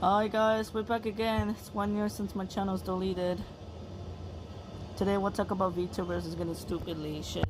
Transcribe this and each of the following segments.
Hi guys, we're back again. It's 1 year since my channel's deleted. Today we'll talk about VTubers is getting stupidly shit.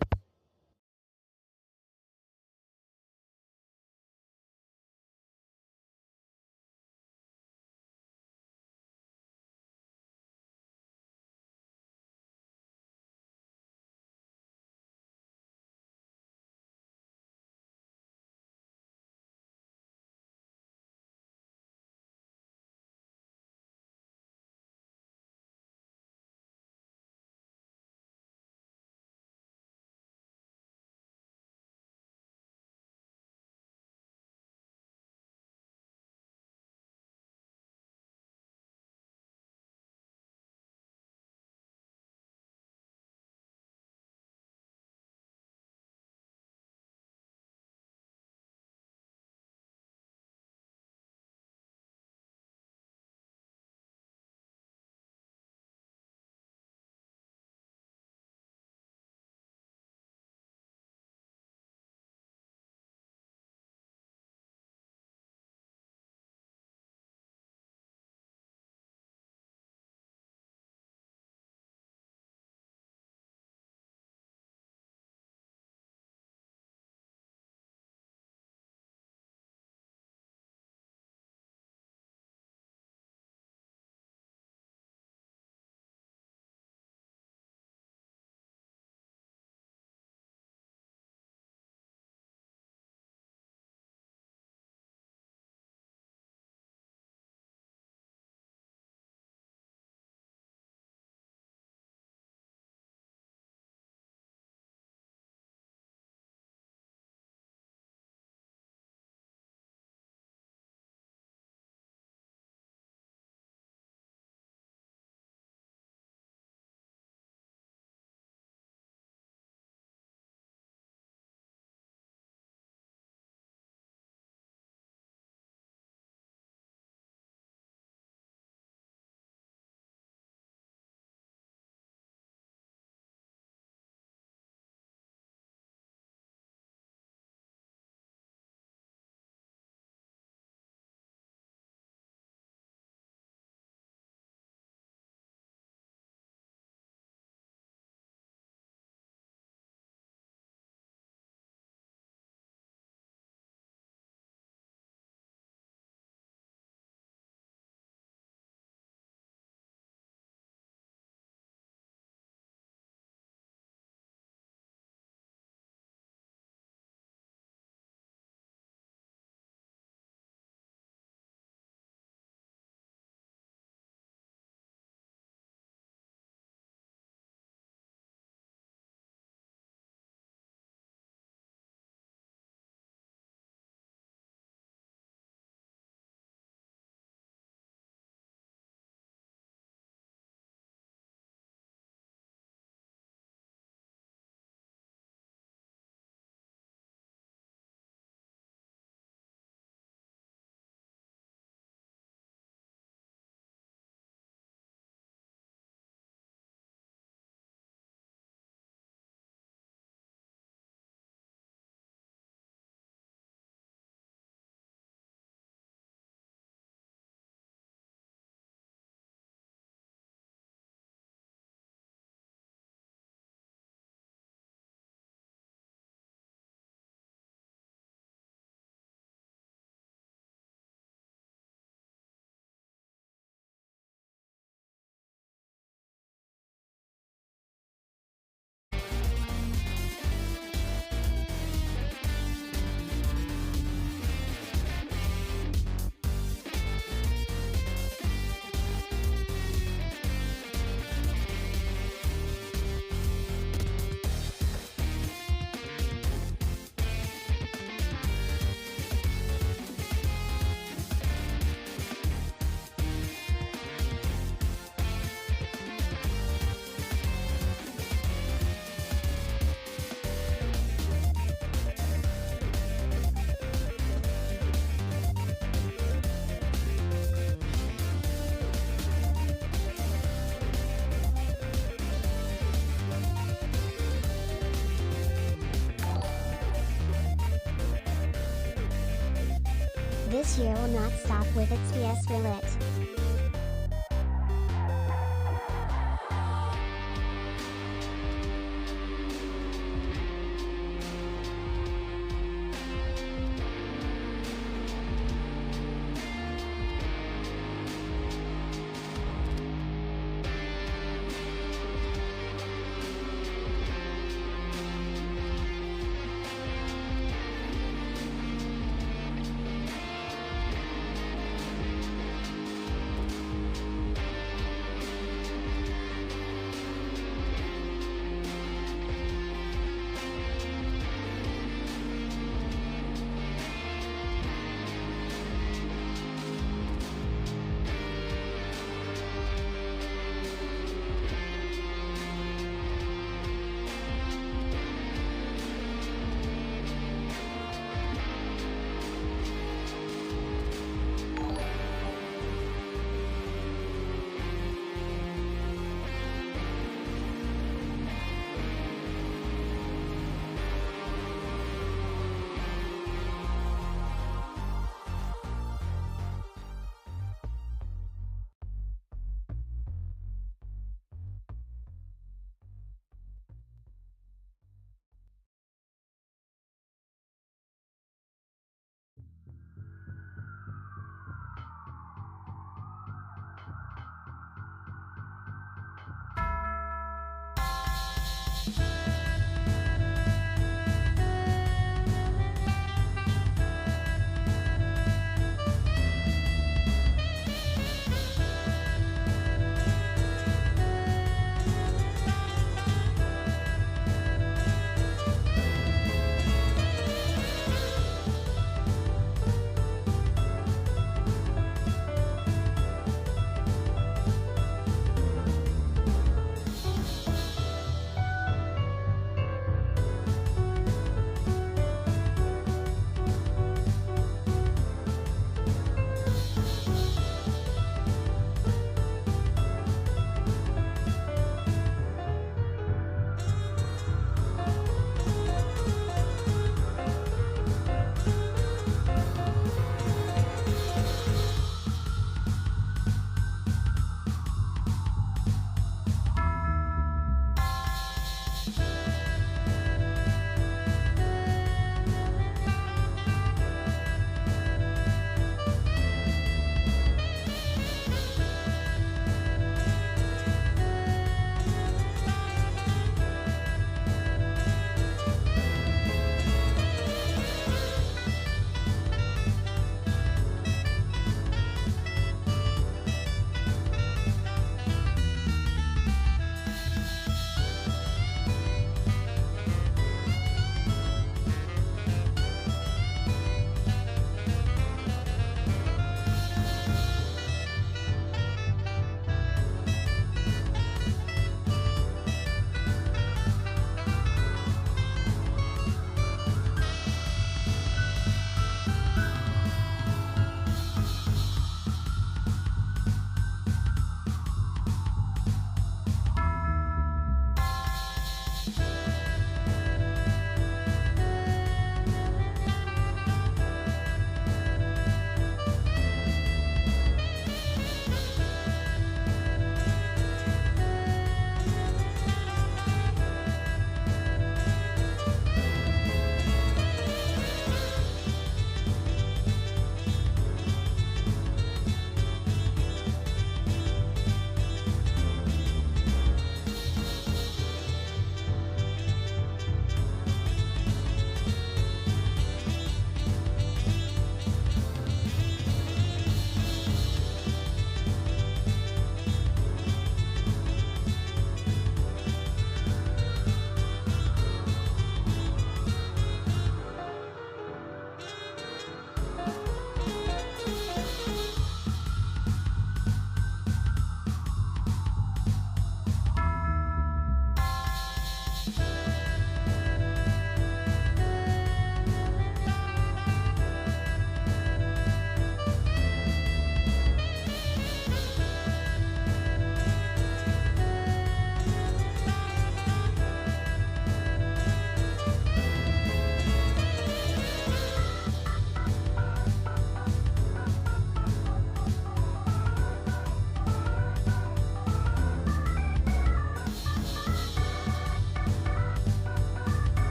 This year will not stop with its Fiesta Lit.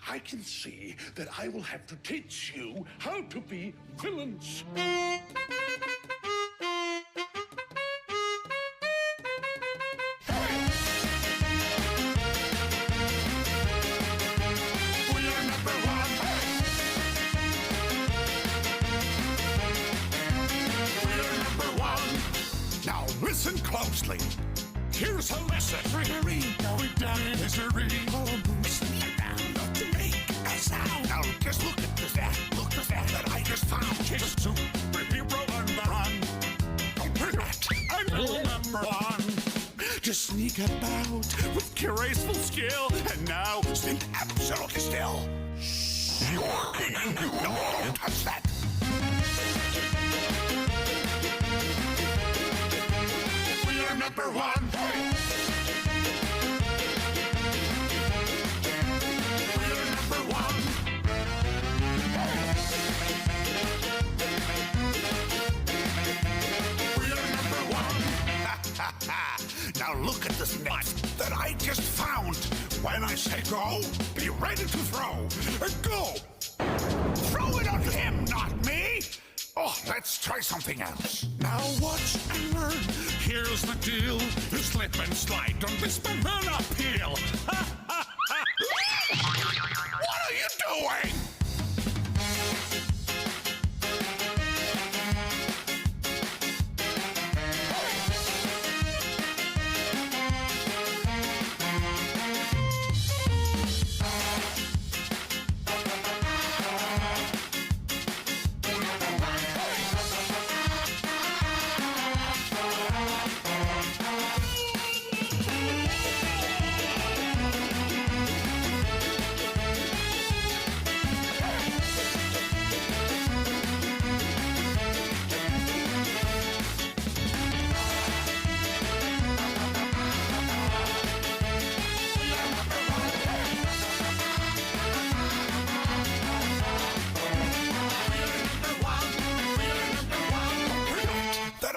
I can see that I will have to teach you how to be villains. Listen closely. Here's a lesson. Trickery, going down in misery. Oh, sneak down, not to make a sound. Now just look at this act. Look at that I just found. Just superhero on the run. I'm number one. Just sneak about with graceful skill, and now stand absolutely still. You're king. No, don't touch that. Number one. We're number one. We're number one. Now look at this net that I just found. When I say go, be ready to throw. Go. Throw it on him, not me. Oh, let's try something else. Now watch and learn. Here's the deal. You slip and slide on this banana peel. What are you doing?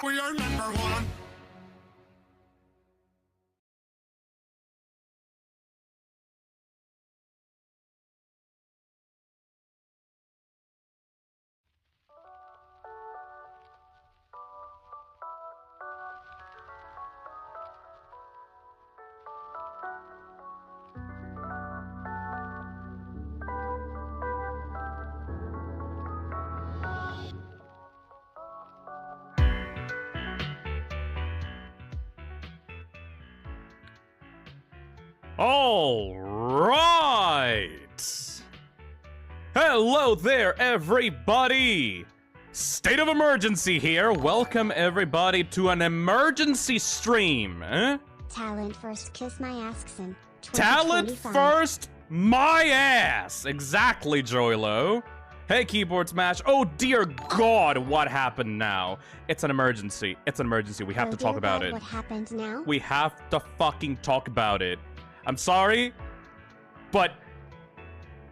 We are number one. All right. Hello there, everybody. State of emergency here. Welcome everybody to an emergency stream. Talent first, kiss my ass. Talent first, my ass. Exactly, Joylo. Hey, Keyboard Smash. Oh dear God, what happened now? It's an emergency. It's an emergency. We have to talk about it. What happened now? We have to fucking talk about it. I'm sorry, but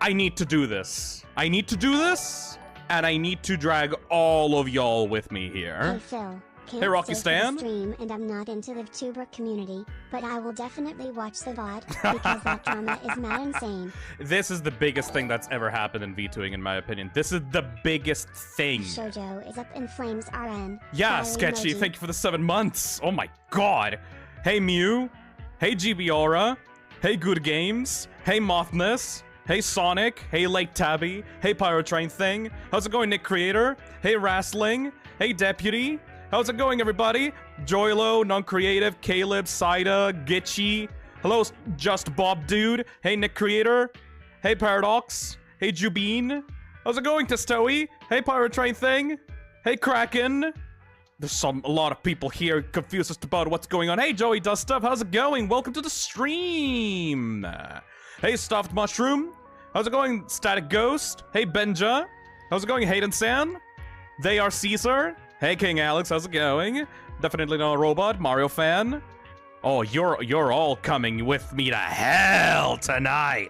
I need to do this. I need to do this, and I need to drag all of y'all with me here. Hey Phil, can't Hey, Rocky stay for the Stan. stream, and I'm not into the VTuber community, but I will definitely watch the VOD because that drama is mad insane. This is the biggest thing that's ever happened in VTubing, in my opinion. This is the biggest thing. Shoujo is up in flames, RN. Yeah, Fire Sketchy, emoji. thank you for the 7 months. Oh my God. Hey, Mew. Hey, GB Aura. Hey, Good Games. Hey, Mothness. Hey, Sonic. Hey, Lake Tabby. Hey, Pyrotrain Thing. How's it going, Nick Creator? Hey, Wrestling. Hey, Deputy. How's it going, everybody? Joylo, Non-Creative, Caleb, Saida, Gitchy. Hello, Just Bob Dude. Hey, Nick Creator. Hey, Paradox. Hey, Jubine. How's it going, Testoey? Hey, Pyrotrain Thing. Hey, Kraken. There's a lot of people here confused as to about what's going on. Hey, Joey Does Stuff, how's it going? Welcome to the stream. Hey, Stuffed Mushroom. How's it going, Static Ghost? Hey, Benja. How's it going, Hayden San? They Are Caesar. Hey, King Alex, how's it going? Definitely not a robot. Mario fan. Oh, you're all coming with me to hell tonight.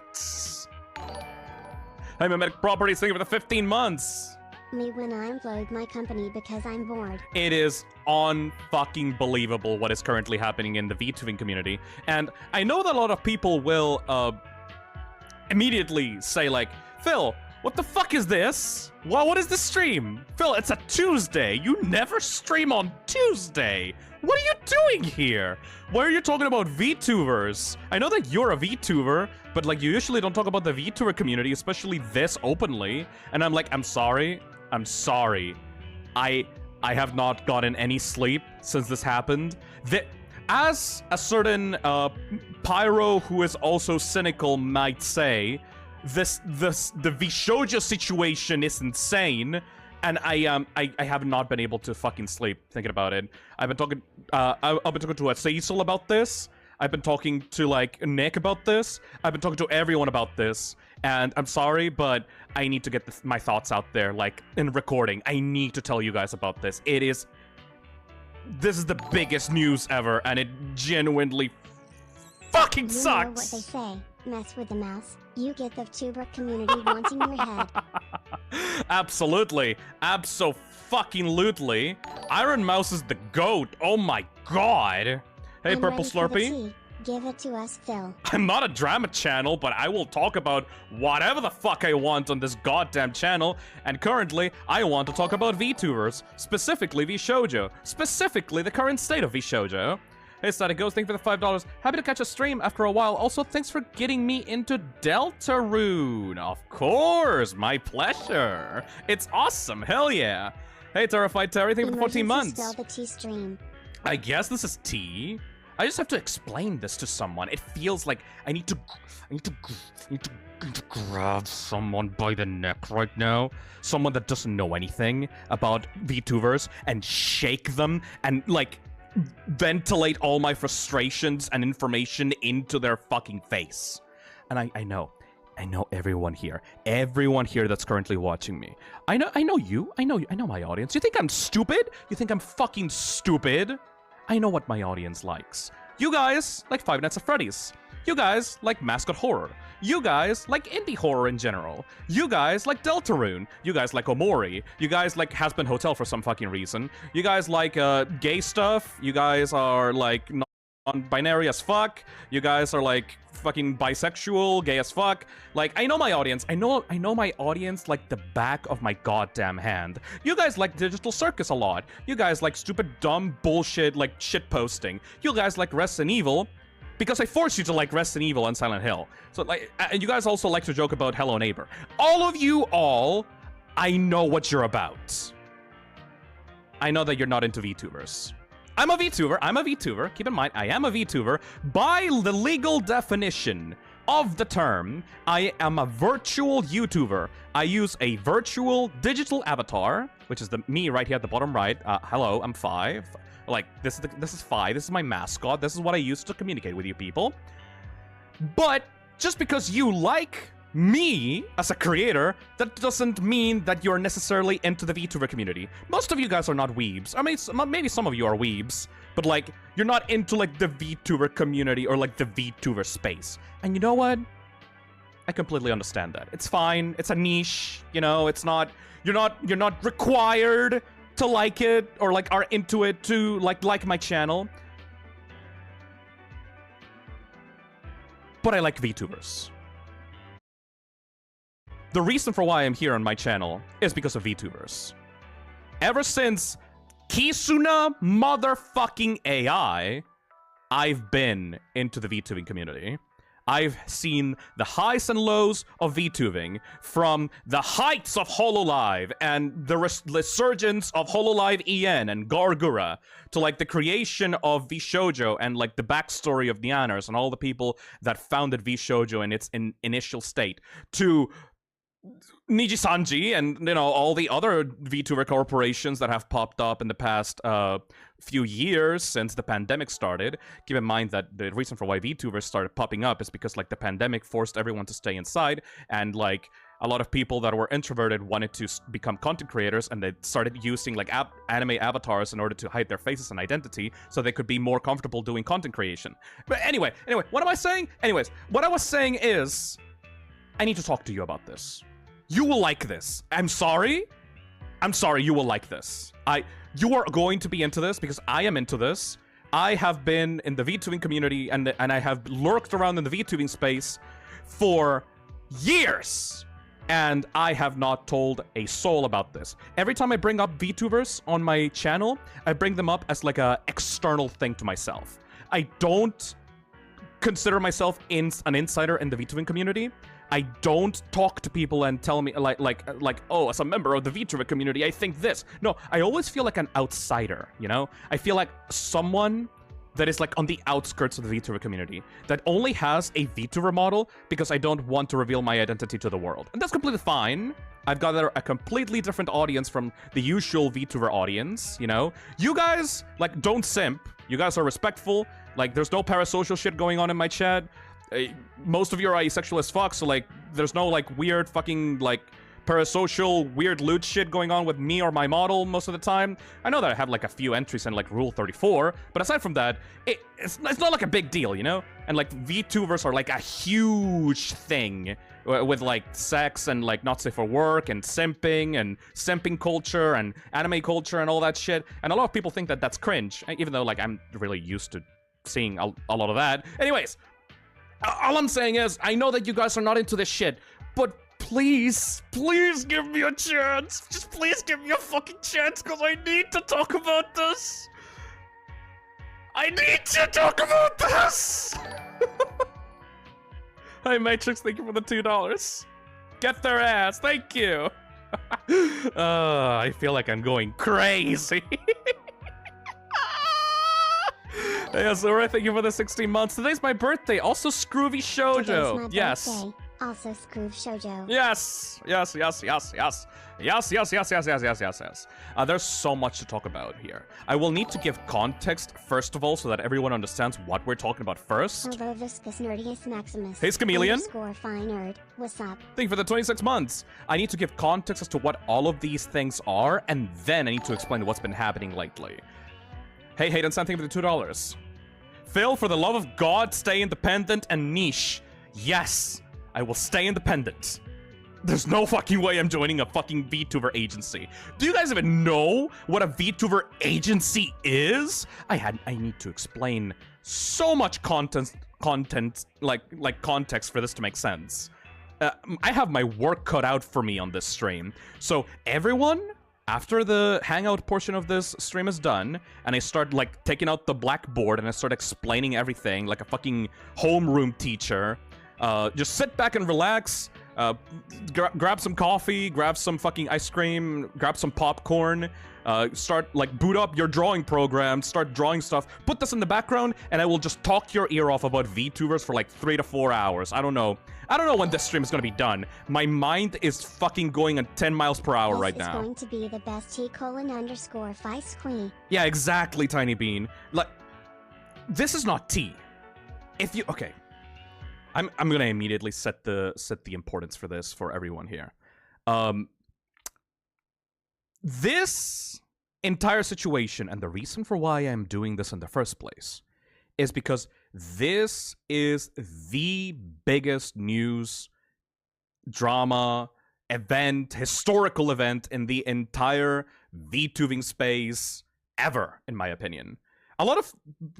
Hey, Mimetic Properties, thank you for the 15 months. Me when I implode my company because I'm bored. It is unfucking believable what is currently happening in the VTubing community. And I know that a lot of people will immediately say like, Phil, what the fuck is this? What is this stream? Phil, it's a Tuesday. You never stream on Tuesday. What are you doing here? Why are you talking about VTubers? I know that you're a VTuber, but like you usually don't talk about the VTuber community, especially this openly. And I'm like, I'm sorry. I'm sorry. I have not gotten any sleep since this happened. As a certain pyro who is also cynical might say, the VShojo situation is insane, and I have not been able to fucking sleep thinking about it. I've been talking I've been talking to a Cecil about this. I've been talking to like Nick about this. I've been talking to everyone about this, and I'm sorry, but I need to get my thoughts out there, like in recording. I need to tell you guys about this. This is the biggest news ever, and it genuinely fucking sucks. You know what they say, mess with the mouse, you get the VTuber community wanting your head. Absolutely. Abso-fucking-lutely. Iron Mouse is the GOAT. Oh my god. Hey, I'm Purple ready for the Slurpee. tea. Give it to us, Phil. I'm not a drama channel, but I will talk about whatever the fuck I want on this goddamn channel, and currently, I want to talk about VTubers, specifically VShojo, specifically the current state of VShojo. Hey, Static Ghost, thank you for the $5. Happy to catch a stream after a while. Also, thanks for getting me into Deltarune. Of course, my pleasure. It's awesome, hell yeah. Hey, Terrified Terry, thank you for the 14 months. Spell the tea stream. I guess this is tea. I just have to explain this to someone. It feels like I need to grab someone by the neck right now. Someone that doesn't know anything about VTubers and shake them and like ventilate all my frustrations and information into their fucking face. And I know everyone here that's currently watching me. I know you. I know my audience. You think I'm stupid? You think I'm fucking stupid? I know what my audience likes. You guys like Five Nights at Freddy's. You guys like mascot horror. You guys like indie horror in general. You guys like Deltarune. You guys like Omori. You guys like Hazbin Hotel for some fucking reason. You guys like gay stuff. You guys are like non-binary as fuck. You guys are like fucking bisexual, gay as fuck. Like, I know my audience. I know my audience like the back of my goddamn hand. You guys like Digital Circus a lot. You guys like stupid, dumb bullshit like shit posting. You guys like Resident Evil because I forced you to like Resident Evil and Silent Hill. So like, and you guys also like to joke about Hello Neighbor. All of you all, I know what you're about. I know that you're not into VTubers. I'm a VTuber. Keep in mind, I am a VTuber. By the legal definition of the term, I am a virtual YouTuber. I use a virtual digital avatar, which is me right here at the bottom right. Hello, I'm Five. Like, this is Five. This is my mascot. This is what I use to communicate with you people. But just because you like me as a creator, that doesn't mean that you're necessarily into the VTuber community. Most of you guys are not weebs. I mean, maybe some of you are weebs, but like, you're not into like the VTuber community or like the VTuber space. And you know what? I completely understand that. It's fine. It's a niche, you know, it's not, you're not required to like it or like are into it to like my channel. But I like VTubers. The reason for why I'm here on my channel is because of VTubers. Ever since Kisuna motherfucking AI, I've been into the VTubing community. I've seen the highs and lows of VTubing, from the heights of Hololive and the resurgence of Hololive EN and Gargura, to like the creation of VShojo and like the backstory of Nyaners and all the people that founded VShojo in its initial state, to Nijisanji and, you know, all the other VTuber corporations that have popped up in the past few years since the pandemic started. Keep in mind that the reason for why VTubers started popping up is because like the pandemic forced everyone to stay inside, and like a lot of people that were introverted wanted to become content creators, and they started using like anime avatars in order to hide their faces and identity so they could be more comfortable doing content creation. But anyway, what am I saying? Anyways, what I was saying is, I need to talk to you about this. You will like this. I'm sorry, you will like this. You are going to be into this because I am into this. I have been in the VTubing community and I have lurked around in the VTubing space for years. And I have not told a soul about this. Every time I bring up VTubers on my channel, I bring them up as like a external thing to myself. I don't consider myself an insider in the VTubing community. I don't talk to people and tell me like, oh, as a member of the VTuber community, I think this. No, I always feel like an outsider, you know? I feel like someone that is like on the outskirts of the VTuber community, that only has a VTuber model because I don't want to reveal my identity to the world. And that's completely fine. I've got a completely different audience from the usual VTuber audience, you know? You guys, like, don't simp. You guys are respectful. Like, there's no parasocial shit going on in my chat. Most of you are asexual as fuck, so, like, there's no, like, weird fucking, like, parasocial, weird loot shit going on with me or my model most of the time. I know that I have like a few entries in like Rule 34, but aside from that, it's not like a big deal, you know? And like VTubers are like a huge thing with like sex and like not safe for work and simping culture and anime culture and all that shit. And a lot of people think that that's cringe, even though like I'm really used to seeing a lot of that. Anyways, all I'm saying is I know that you guys are not into this shit, but please give me a chance. Just please give me a fucking chance, because I need to talk about this. I need to talk about this. Hi, Matrix, thank you for the $2. Get their ass, thank you. I feel like I'm going crazy. Hey, Azura, thank you for the 16 months. Today's my birthday. Also, Scroovy Shoujo. Today's my Yes. birthday. Also, Scrooge Shoujo. Yes. There's so much to talk about here. I will need to give context, first of all, so that everyone understands what we're talking about first. Hello, Viscous Nerdius Maximus. Hey, Chameleon. _ Fine Nerd. What's up? Thank you for the 26 months. I need to give context as to what all of these things are, and then I need to explain what's been happening lately. Hey, Hayden, thank you for the $2. Phil, for the love of God, stay independent and niche. Yes. I will stay independent. There's no fucking way I'm joining a fucking VTuber agency. Do you guys even know what a VTuber agency is? I need to explain so much content like context for this to make sense. I have my work cut out for me on this stream. So everyone, after the hangout portion of this stream is done, and I start like taking out the blackboard and I start explaining everything like a fucking homeroom teacher, just sit back and relax, grab some coffee, grab some fucking ice cream, grab some popcorn, start, like, boot up your drawing program, start drawing stuff, put this in the background, and I will just talk your ear off about VTubers for like 3 to 4 hours. I don't know when this stream is gonna be done. My mind is fucking going at 10 miles per hour right now. This is going to be the best T:_Feist Queen. Yeah, exactly, Tiny Bean. Like, this is not tea. If you, okay. I'm gonna immediately set the importance for this for everyone here. This entire situation, and the reason for why I'm doing this in the first place, is because this is the biggest news, drama, event, historical event in the entire VTubing space ever, in my opinion. A lot of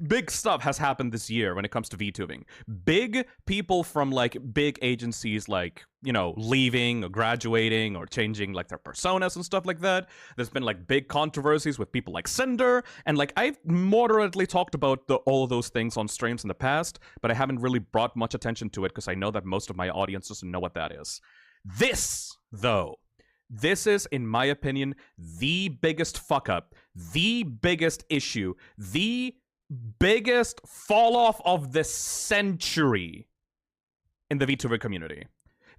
big stuff has happened this year when it comes to VTubing. Big people from, like, big agencies, like, you know, leaving or graduating or changing, like, their personas and stuff like that. There's been, like, big controversies with people like Cinder, and, like, I've moderately talked about all of those things on streams in the past, but I haven't really brought much attention to it because I know that most of my audience doesn't know what that is. This, though, this is, in my opinion, the biggest fuck-up, the biggest issue, the biggest fall-off of the century in the VTuber community.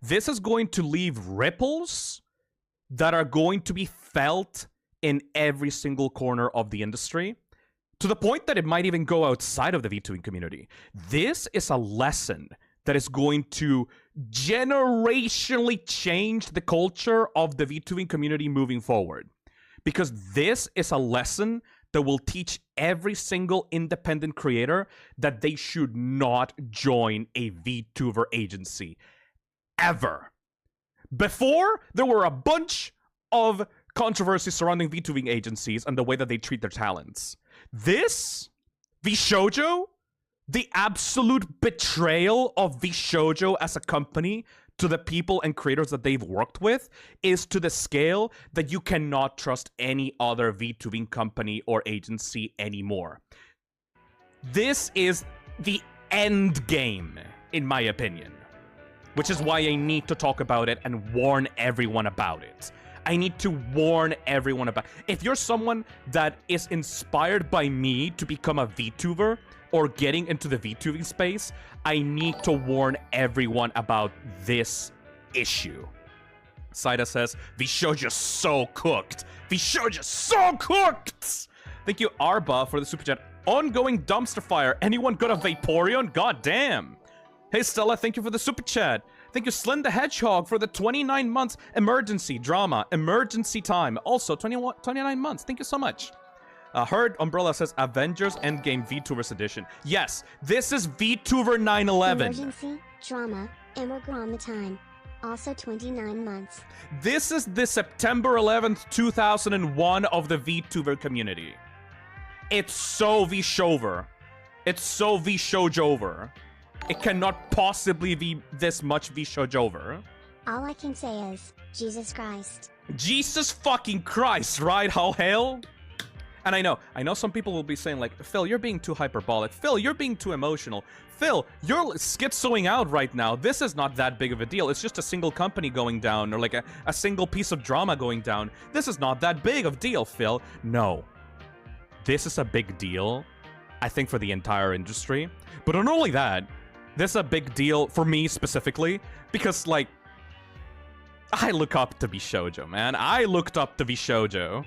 This is going to leave ripples that are going to be felt in every single corner of the industry, to the point that it might even go outside of the VTubing community. This is a lesson that is going to generationally change the culture of the VTubing community moving forward. Because this is a lesson that will teach every single independent creator that they should not join a VTuber agency. Ever. Before, there were a bunch of controversies surrounding VTubing agencies and the way that they treat their talents. This, VShojo, The absolute betrayal of VShojo as a company to the people and creators that they've worked with is to the scale that you cannot trust any other VTubing company or agency anymore. This is the end game, in my opinion. Which is why I need to talk about it and warn everyone about it. I need to warn everyone about it. If you're someone that is inspired by me to become a VTuber or getting into the VTubing space, I need to warn everyone about this issue. Saida says, VShojo's so cooked. VShojo's so cooked! Thank you, Arba, for the super chat. Ongoing dumpster fire. Anyone got a Vaporeon? God damn. Hey, Stella, thank you for the super chat. Thank you, Slim the Hedgehog, for the 29 months emergency drama, emergency time. Also, 29 months. Thank you so much. Herd Umbrella says Avengers Endgame VTubers Edition. Yes, this is VTuber 9/11. Emergency, drama, and we're on the time. Also 29 months. This is the September 11th, 2001 of the VTuber community. It's so VShover. It's so VShojover. It cannot possibly be this much VShojover. All I can say is, Jesus Christ. Jesus fucking Christ, right? How hell? And I know some people will be saying like, Phil, you're being too hyperbolic. Phil, you're being too emotional. Phil, you're schizoing out right now. This is not that big of a deal. It's just a single company going down or like a single piece of drama going down. This is not that big of a deal, Phil. No. This is a big deal, I think, for the entire industry. But not only that, this is a big deal for me specifically because, like, I look up to VShojo, man. I looked up to VShojo.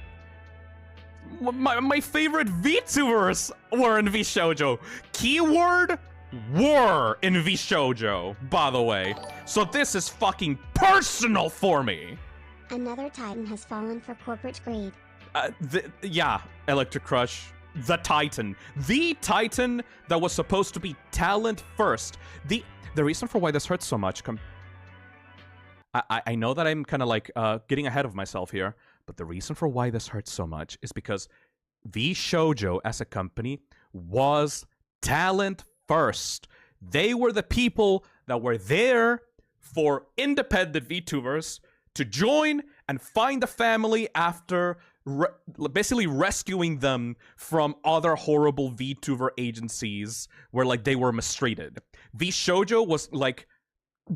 My favorite VTubers were in VShojo. Keyword were in VShojo, by the way. So this is fucking personal for me. Another titan has fallen for corporate greed. Yeah, Electric Crush. The Titan. The Titan that was supposed to be talent first. The reason for why this hurts so much... I know that I'm kind of like getting ahead of myself here, but the reason for why this hurts so much is because VShojo as a company was talent first. They were the people that were there for independent VTubers to join and find a family after basically rescuing them from other horrible VTuber agencies where like they were mistreated. VShojo was like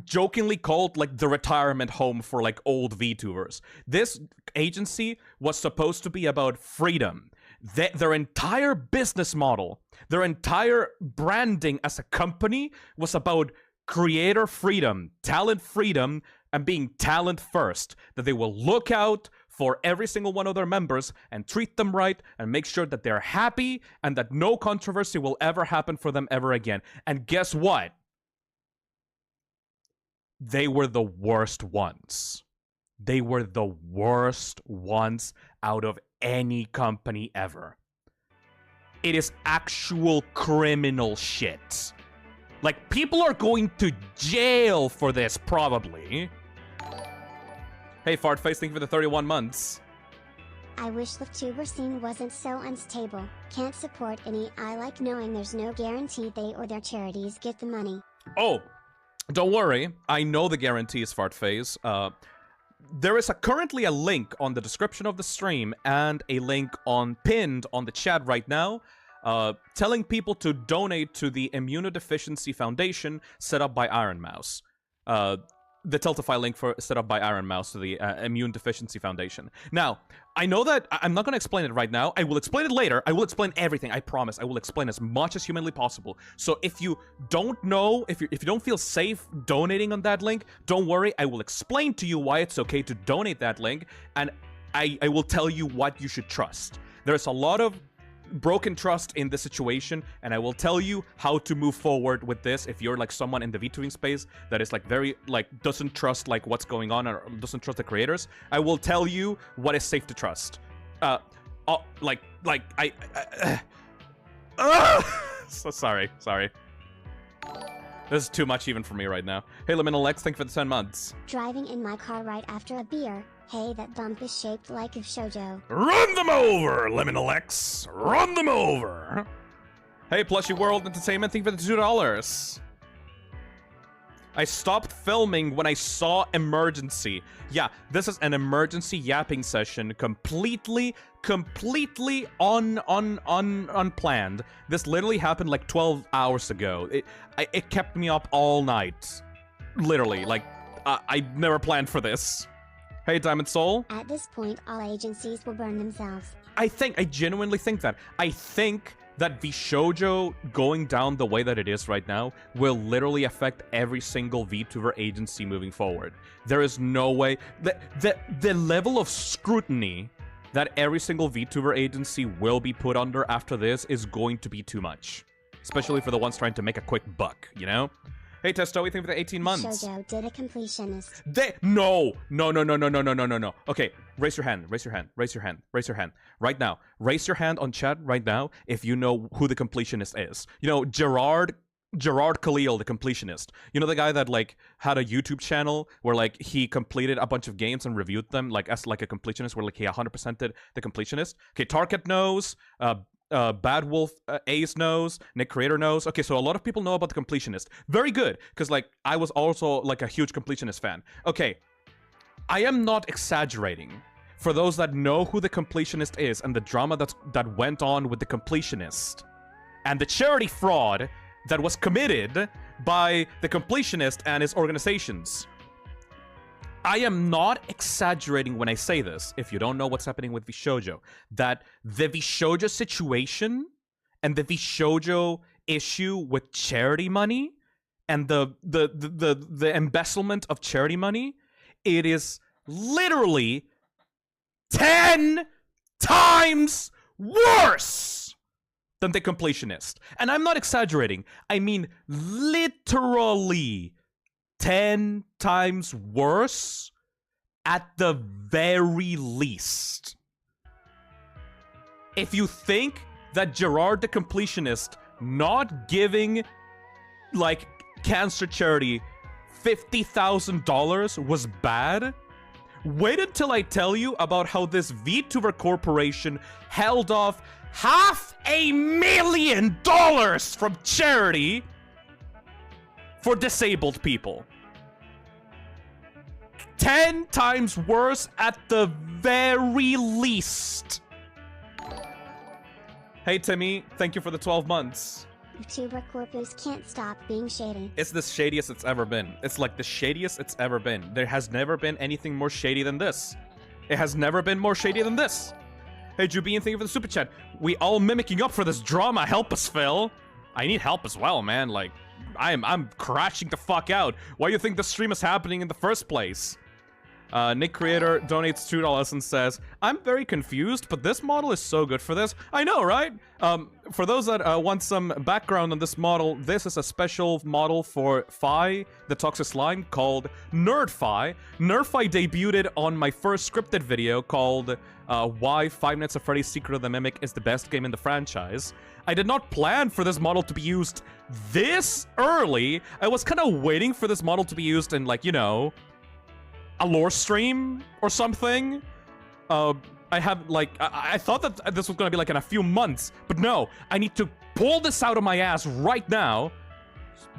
jokingly called like the retirement home for like old VTubers. This agency was supposed to be about freedom. Their entire business model, their entire branding as a company was about creator freedom, talent freedom, and being talent first. That they will look out for every single one of their members and treat them right and make sure that they're happy and that no controversy will ever happen for them ever again. And guess what? They were the worst ones. They were the worst ones out of any company ever. It is actual criminal shit. Like, people are going to jail for this, probably. Hey, Fartface, thank you for the 31 months. I wish the tuber scene wasn't so unstable. Can't support any. I like knowing there's no guarantee they or their charities get the money. Oh, don't worry. I know the guarantee is Fartface. There is currently a link on the description of the stream and a link pinned on the chat right now, telling people to donate to the Immunodeficiency Foundation set up by Iron Mouse. The Tiltify link set up by Iron Mouse to the Immune Deficiency Foundation. Now, I know that I'm not going to explain it right now. I will explain it later. I will explain everything. I promise. I will explain as much as humanly possible. So if you don't know, if you don't feel safe donating on that link, don't worry. I will explain to you why it's okay to donate that link, and I will tell you what you should trust. There's a lot of broken trust in this situation, and I will tell you how to move forward with this if you're like someone in the VTubing space that is like very like doesn't trust like what's going on or doesn't trust the creators. I will tell you what is safe to trust. So sorry. This is too much even for me right now. Hey, Liminal Lex, thank you for the 10 months. Driving in my car right after a beer. Hey, that bump is shaped like VShojo. Run them over, Liminal X! Run them over! Hey, Plushy World Entertainment, thank you for the $2. I stopped filming when I saw emergency. Yeah, this is an emergency yapping session, completely unplanned. This literally happened like 12 hours ago. It kept me up all night. Literally, like, I never planned for this. Hey, Diamond Soul. At this point, all agencies will burn themselves. I genuinely think that. I think that VShojo going down the way that it is right now will literally affect every single VTuber agency moving forward. There is no way... The level of scrutiny that every single VTuber agency will be put under after this is going to be too much. Especially for the ones trying to make a quick buck, you know? Hey, Testo, we think for the 18 months. Shoujo did a completionist. No. Okay, raise your hand. Right now. Raise your hand on chat right now if you know who the completionist is. You know, Gerard Khalil, the completionist. You know the guy that, like, had a YouTube channel where, like, he completed a bunch of games and reviewed them, like, as, like, a completionist, where, like, he 100%ed the completionist? Okay, Tarket knows, Bad Wolf Ace knows, Nick Creator knows. Okay, so a lot of people know about the completionist. Very good, because, like, I was also, like, a huge completionist fan. Okay, I am not exaggerating. For those that know who the completionist is and the drama that went on with the completionist and the charity fraud that was committed by the completionist and his organizations. I am not exaggerating when I say this, if you don't know what's happening with VShojo, that the VShojo situation and the VShojo issue with charity money and the embezzlement of charity money, it is literally 10 times worse than the completionist. And I'm not exaggerating. I mean literally 10 times worse at the very least. If you think that Gerard the completionist not giving, like, cancer charity $50,000 was bad, wait until I tell you about how this VTuber corporation held off $500,000 from charity for disabled people. 10 times worse at the very least. Hey Timmy, thank you for the 12 months. VTuber corpus can't stop being shady. It's the shadiest it's ever been. It's like the shadiest it's ever been. There has never been anything more shady than this. It has never been more shady than this. Hey Jubian, thank you for the super chat. We all mimicking up for this drama. Help us, Phil. I need help as well, man. Like, I'm crashing the fuck out. Why do you think the stream is happening in the first place? Nick Creator donates $2 and says, I'm very confused, but this model is so good for this. I know, right? For those that want some background on this model, this is a special model for Fi, the Toxic Slime, called NerdFi. NerdFi debuted on my first scripted video called Why Five Nights at Freddy's Secret of the Mimic is the best game in the franchise. I did not plan for this model to be used this early. I was kind of waiting for this model to be used in, like, you know, a lore stream or something. I have, like, I thought that this was gonna be like in a few months, but no, I need to pull this out of my ass right now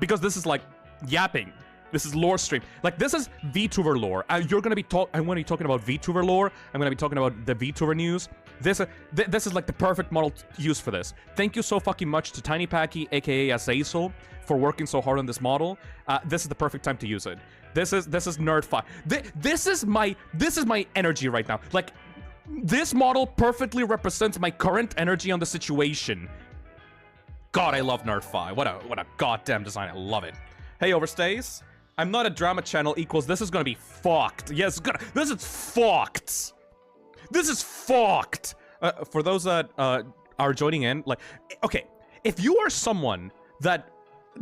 because this is like yapping. This is lore stream. Like, this is VTuber lore. I'm gonna be talking about VTuber lore. I'm gonna be talking about the VTuber news. This is like the perfect model to use for this. Thank you so fucking much to Tiny Packy, aka Azazel, for working so hard on this model. This is the perfect time to use it. This is NerdFi. This is my energy right now. Like, this model perfectly represents my current energy on the situation. God, I love NerdFi. What a goddamn design. I love it. Hey, Overstays. I'm not a drama channel equals this is gonna be fucked. Yes, this is fucked. This is fucked. For those that are joining in, like, okay, if you are someone that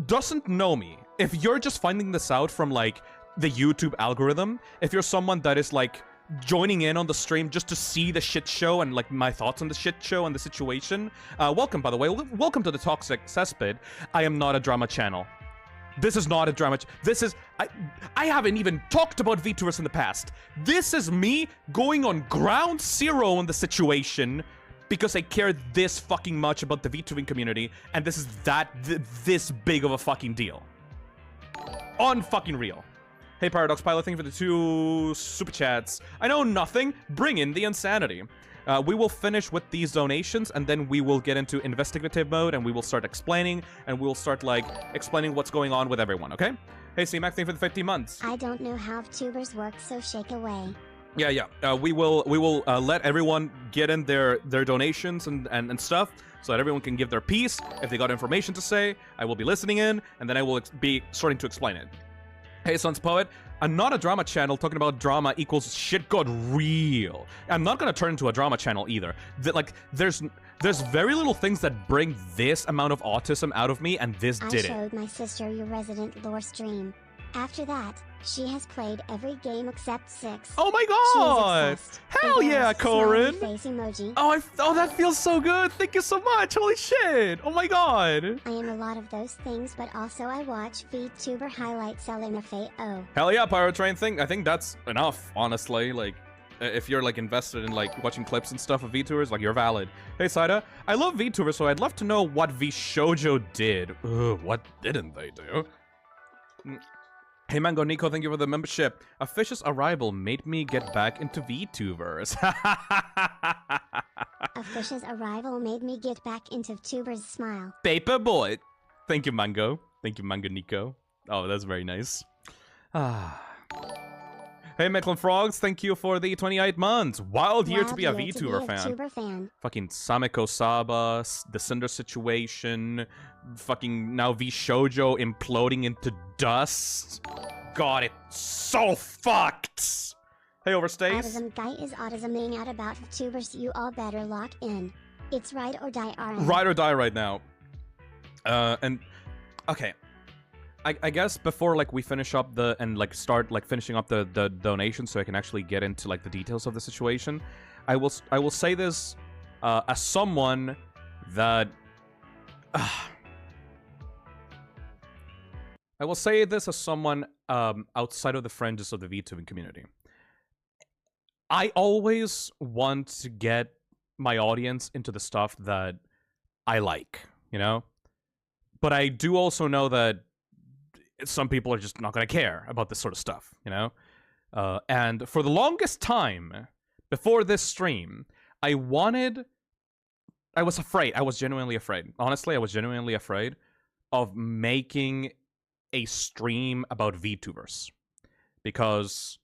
doesn't know me, if you're just finding this out from, like, the YouTube algorithm, if you're someone that is, like, joining in on the stream just to see the shit show and, like, my thoughts on the shit show and the situation, welcome, by the way. Welcome to the Toxic Cesspit. I am not a drama channel. This is not a drama. This is... I haven't even talked about VTubers in the past. This is me going on ground zero in the situation because I care this fucking much about the VTubing community, and this is this big of a fucking deal. Unfucking real. Hey Paradox Pilot, thank you for the 2 super chats. I know nothing. Bring in the insanity. We will finish with these donations, and then we will get into investigative mode, and we will start explaining, and we'll start, like, explaining what's going on with everyone, okay? Hey, C-Mac, thank you for the 15 months. I don't know how VTubers work, so shake away. Yeah. We will let everyone get in their donations and stuff, so that everyone can give their piece. If they got information to say, I will be listening in, and then I will be starting to explain it. Hey, Sons Poet, I'm not a drama channel talking about drama equals shit got real. I'm not gonna turn into a drama channel either. There's very little things that bring this amount of autism out of me, and this did it. I showed my sister your Resident lore stream. After that, she has played every game except 6. Oh my She god! is obsessed. Hell And yeah, there's Corin! smiley face emoji. Oh, that feels so good! Thank you so much! Holy shit! Oh my god! I am a lot of those things, but also I watch VTuber highlights LMFAO. Hell yeah, Pyro Train thing. I think that's enough, honestly. Like, if you're, like, invested in, like, watching clips and stuff of VTubers, like, you're valid. Hey, Saida, I love VTubers, so I'd love to know what VShojo did. Ugh, what didn't they do? Hey Mango Nico, thank you for the membership. A fish's arrival made me get back into VTubers. A fish's arrival made me get back into VTubers' smile. Paperboy. Thank you, Mango. Thank you, Mango Nico. Oh, that's very nice. Hey, Mecklin Frogs, thank you for the 28 months. Wild year to be a VTuber fan. Fucking Sameko Saba, the Cinder situation, fucking now VShojo imploding into dust. God, it's so fucked. Hey, Overstays. Autism guy is autisming out about VTubers. You all better lock in. It's ride or die, RN. Ride or die right now. And okay. I guess before like we finish up start like finishing up the donation, so I can actually get into like the details of the situation, I will say this as someone that I will say this as someone outside of the fringes of the VTubing community. I always want to get my audience into the stuff that I like, you know? But I do also know that some people are just not going to care about this sort of stuff, you know? And for the longest time, before this stream, I was afraid. I was genuinely afraid. Honestly, I was genuinely afraid of making a stream about VTubers. Because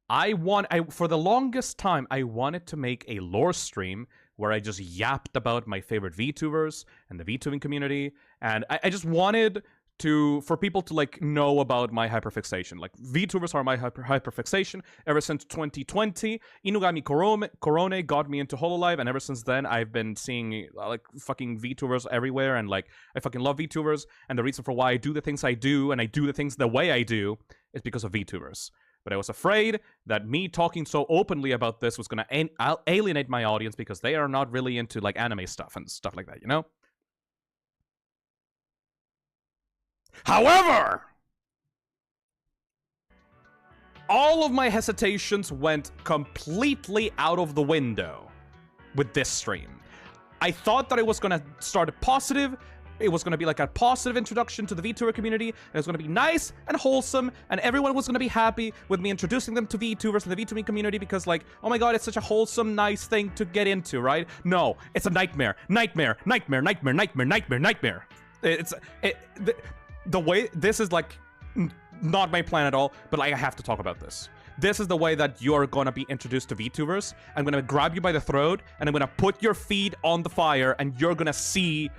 for the longest time, I wanted to make a lore stream where I just yapped about my favorite VTubers and the VTubing community, and I just wanted for people to like know about my hyperfixation. Like, VTubers are my hyperfixation. Ever since 2020, Inugami Korone got me into Hololive, and ever since then, I've been seeing like fucking VTubers everywhere, and like I fucking love VTubers. And the reason for why I do the things I do, and I do the things the way I do, is because of VTubers. But I was afraid that me talking so openly about this was gonna alienate my audience, because they are not really into like anime stuff and stuff like that, you know? However, all of my hesitations went completely out of the window with this stream. I thought that it was gonna start positive. It was gonna be like a positive introduction to the VTuber community, and it was gonna be nice and wholesome, and everyone was gonna be happy with me introducing them to VTubers and the VTubing community, because like, oh my god, it's such a wholesome, nice thing to get into, right? No, it's a nightmare. Nightmare, nightmare, nightmare, nightmare, nightmare, nightmare. The way, this is like not my plan at all, but like I have to talk about this. This is the way that you're gonna be introduced to VTubers. I'm gonna grab you by the throat, and I'm gonna put your feet on the fire, and you're gonna see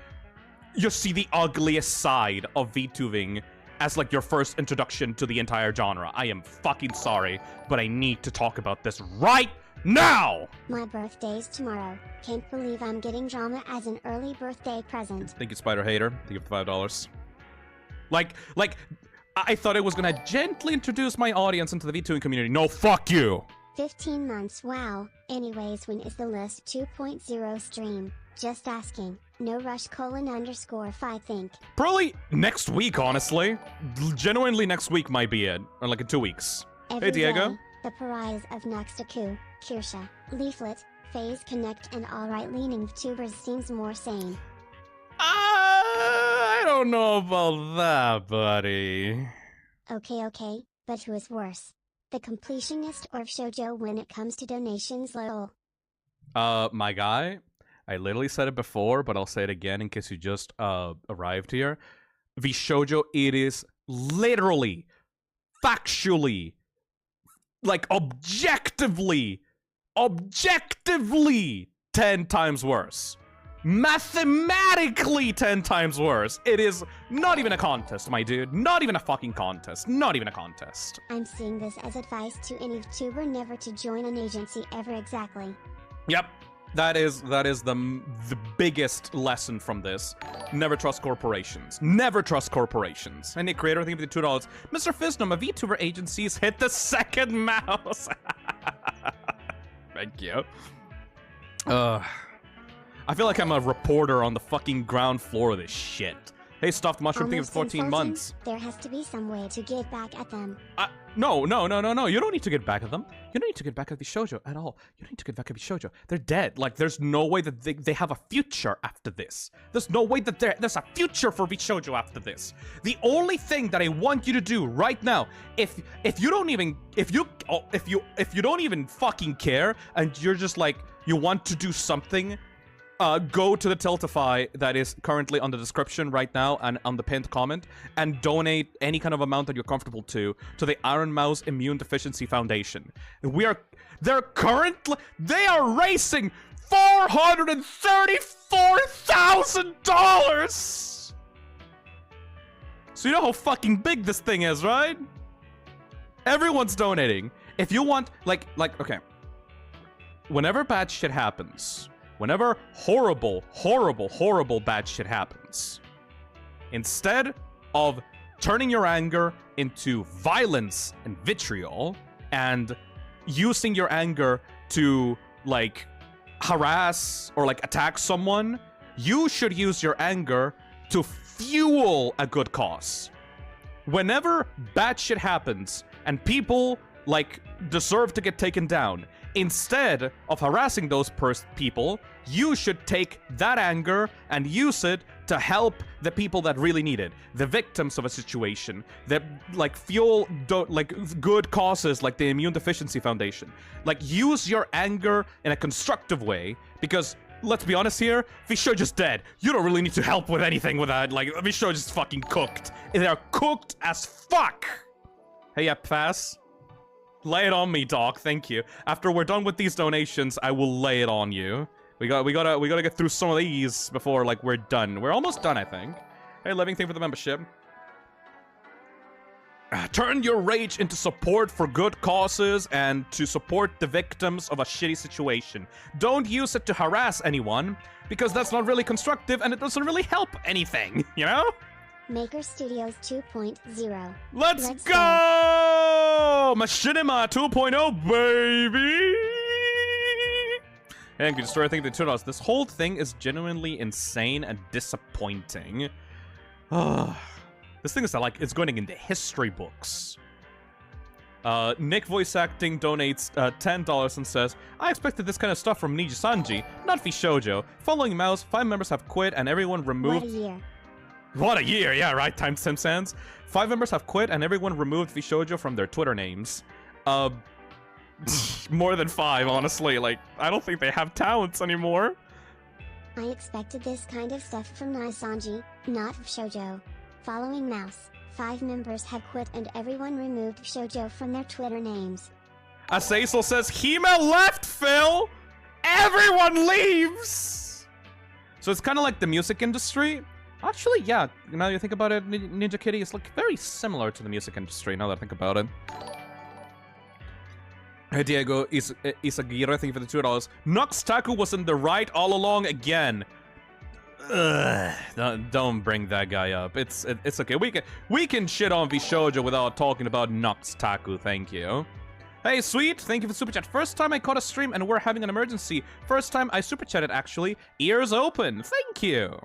the ugliest side of VTubing as like your first introduction to the entire genre. I am fucking sorry, but I need to talk about this right now! My birthday's tomorrow. Can't believe I'm getting drama as an early birthday present. Thank you, Spider Hater. Thank you for $5. Like, I thought I was gonna gently introduce my audience into the VTubing community. No, fuck you! 15 months, wow. Anyways, when is the list 2.0 stream? Just asking. No rush, _5 think. Probably next week, honestly. Genuinely next week might be it. Or like in 2 weeks. Every hey, Diego. Day, the pariahs of Naxtaku, Kirsha, Leaflet, Phase Connect and all right-leaning VTubers seems more sane. I don't know about that, buddy. Okay, but who is worse? The completionist or Shoujo when it comes to donations, lol? My guy, I literally said it before, but I'll say it again in case you just arrived here. VShojo, it is literally, factually, like objectively 10 times worse. Mathematically 10 times worse. It is not even a contest, my dude. Not even a fucking contest. Not even a contest. I'm seeing this as advice to any VTuber never to join an agency ever. Exactly. Yep. That is the biggest lesson from this. Never trust corporations. Never trust corporations. Any creator, thank you for the $2. Mr. Fisnum, a VTuber agencies hit the second mouse. Thank you. I feel like I'm a reporter on the fucking ground floor of this shit. Hey, Stuffed Mushroom, thank you for 14 months. There has to be some way to get back at them. No. You don't need to get back at them. You don't need to get back at VShojo at all. You don't need to get back at VShojo. They're dead. Like, there's no way that they have a future after this. There's no way that there's a future for VShojo after this. The only thing that I want you to do right now, if you don't even fucking care and you're just like you want to do something, go to the Tiltify that is currently on the description right now and on the pinned comment and donate any kind of amount that you're comfortable to the Iron Mouse Immune Deficiency Foundation. They are raising $434,000! So you know how fucking big this thing is, right? Everyone's donating. If you want, like, okay. Whenever bad shit happens, whenever horrible bad shit happens, instead of turning your anger into violence and vitriol and using your anger to, like, harass or, like, attack someone, you should use your anger to fuel a good cause. Whenever bad shit happens and people, like, deserve to get taken down, instead of harassing those people, you should take that anger and use it to help the people that really need it, the victims of a situation, that, like, fuel good causes like the Immune Deficiency Foundation. Like, use your anger in a constructive way, because let's be honest here, VShojo's dead. You don't really need to help with anything with that. Like, VShojo's fucking cooked. They're cooked as fuck. Hey, yeah, Pass. Lay it on me, Doc. Thank you. After we're done with these donations, I will lay it on you. We gotta get through some of these before, like, we're done. We're almost done, I think. Hey, Living, thank you for the membership. Turn your rage into support for good causes and to support the victims of a shitty situation. Don't use it to harass anyone, because that's not really constructive and it doesn't really help anything, you know? Maker Studios 2.0. Let's go! Machinima 2.0, baby! Thank you, Destroyer. Thank you for the $2. This whole thing is genuinely insane and disappointing. This thing is like, it's going into history books. Nick Voice Acting donates $10 and says, I expected this kind of stuff from Niji Sanji, not VShojo. Following Mouse, 5 members have quit and everyone removed... What a year. What a year, yeah, right, Time Simpsons. 5 members have quit and everyone removed VShojo from their Twitter names. More than 5, honestly. Like, I don't think they have talents anymore. I expected this kind of stuff from Naisanji, not VShojo. Following Mouse, 5 members have quit and everyone removed VShojo from their Twitter names. Asaisel says, Hime left, Phil! Everyone leaves! So it's kind of like the music industry. Actually, yeah, now you think about it, Ninja Kitty is, like, very similar to the music industry, now that I think about it. Hey, Diego Isagira, thank you for the $2. Nux Taku was in the right all along again. Ugh, don't bring that guy up. It's okay. We can shit on VShojo without talking about Nux Taku, thank you. Hey, Sweet, thank you for Super Chat. First time I caught a stream and we're having an emergency. First time I Super Chatted, actually. Ears open, thank you.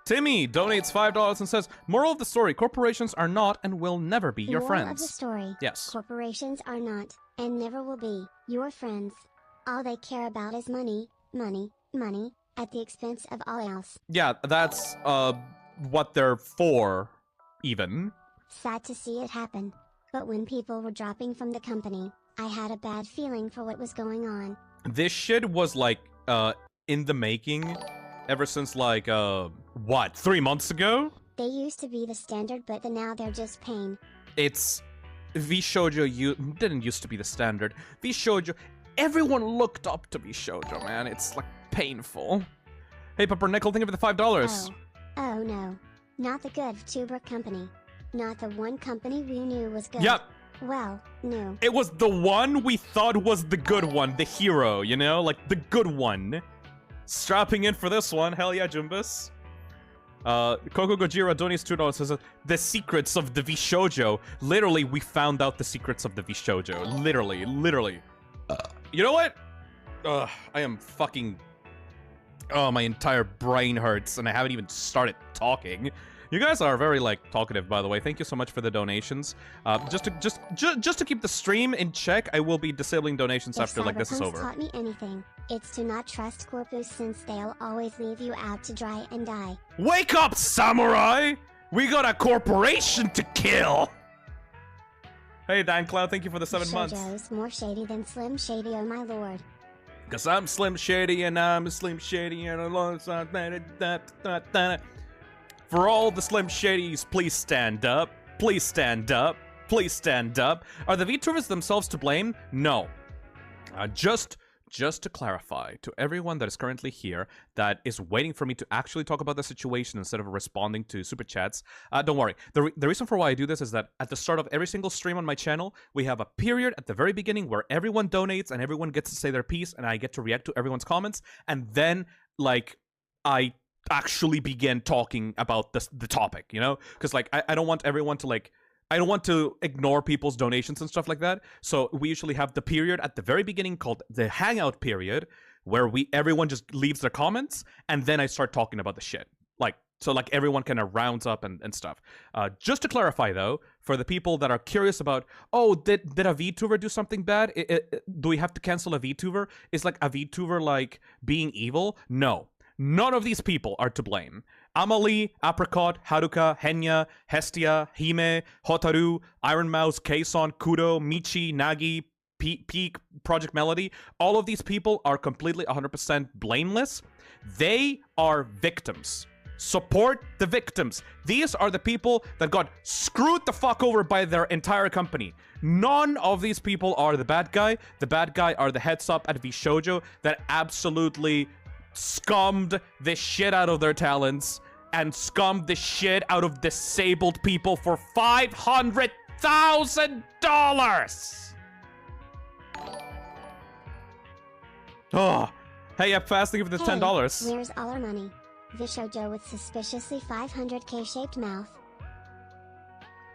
Timmy donates $5 and says, moral of the story, corporations are not and will never be your friends. Moral of the story. Yes. Corporations are not, and never will be, your friends. All they care about is money, money, money, at the expense of all else. Yeah, that's, what they're for, even. Sad to see it happen. But when people were dropping from the company, I had a bad feeling for what was going on. This shit was, like, in the making ever since, like, what, 3 months ago? They used to be the standard, but now they're just pain. It's... VShoujo didn't used to be the standard. VShoujo... Everyone looked up to VShoujo, man. It's, like, painful. Hey, Pumpernickel, thank you for the $5. Oh no. Not the good VTuber company. Not the one company we knew was good. Yep. Well, no. It was the one we thought was the good one, the hero, you know? Like, the good one. Strapping in for this one. Hell yeah, Jumbus. Coco Gojira donates $2, says, the secrets of the VShoujo. Literally, we found out the secrets of the VShoujo. Literally. You know what? I am fucking... Oh, my entire brain hurts, and I haven't even started talking. You guys are very, like, talkative, by the way. Thank you so much for the donations. Just to keep the stream in check, I will be disabling donations If after, like, this is Cyberpunk's over. taught me anything, it's to not trust Corpus since they'll always leave you out to dry and die. Wake up, samurai! We got a corporation to kill! Hey, Dan Cloud, thank you for the 7 months. Shoujo's more shady than Slim Shady, oh my lord. Cause I'm Slim Shady and I'm a Slim Shady and alongside for all the Slim Shadys, please stand up. Please stand up. Please stand up. Are the VTubers themselves to blame? No. Just to clarify to everyone that is currently here that is waiting for me to actually talk about the situation instead of responding to super chats, don't worry. The reason for why I do this is that at the start of every single stream on my channel, we have a period at the very beginning where everyone donates and everyone gets to say their piece and I get to react to everyone's comments, and then, like, I actually begin talking about the topic, you know? Because, like, I don't want everyone to, like... I don't want to ignore people's donations and stuff like that, so we usually have the period at the very beginning called the hangout period, where everyone just leaves their comments, and then I start talking about the shit. Like, so, like, everyone kind of rounds up and stuff. Just to clarify, though, for the people that are curious about, oh, did a VTuber do something bad? Do we have to cancel a VTuber? Is, like, a VTuber, like, being evil? No. None of these people are to blame. Amalie, Apricot, Haruka, Henya, Hestia, Hime, Hotaru, Iron Mouse, Kason, Kudo, Michi, Nagi, Peak, Project Melody, all of these people are completely 100% blameless. They are victims. Support the victims. These are the people that got screwed the fuck over by their entire company. None of these people are the bad guy. The bad guy are the heads up at VShoujo that absolutely scummed the shit out of their talents and scummed the shit out of disabled people for $500,000. Oh, hey, fast, thank you for the $10. Where's all our money? VShoujo with suspiciously 500k shaped mouth.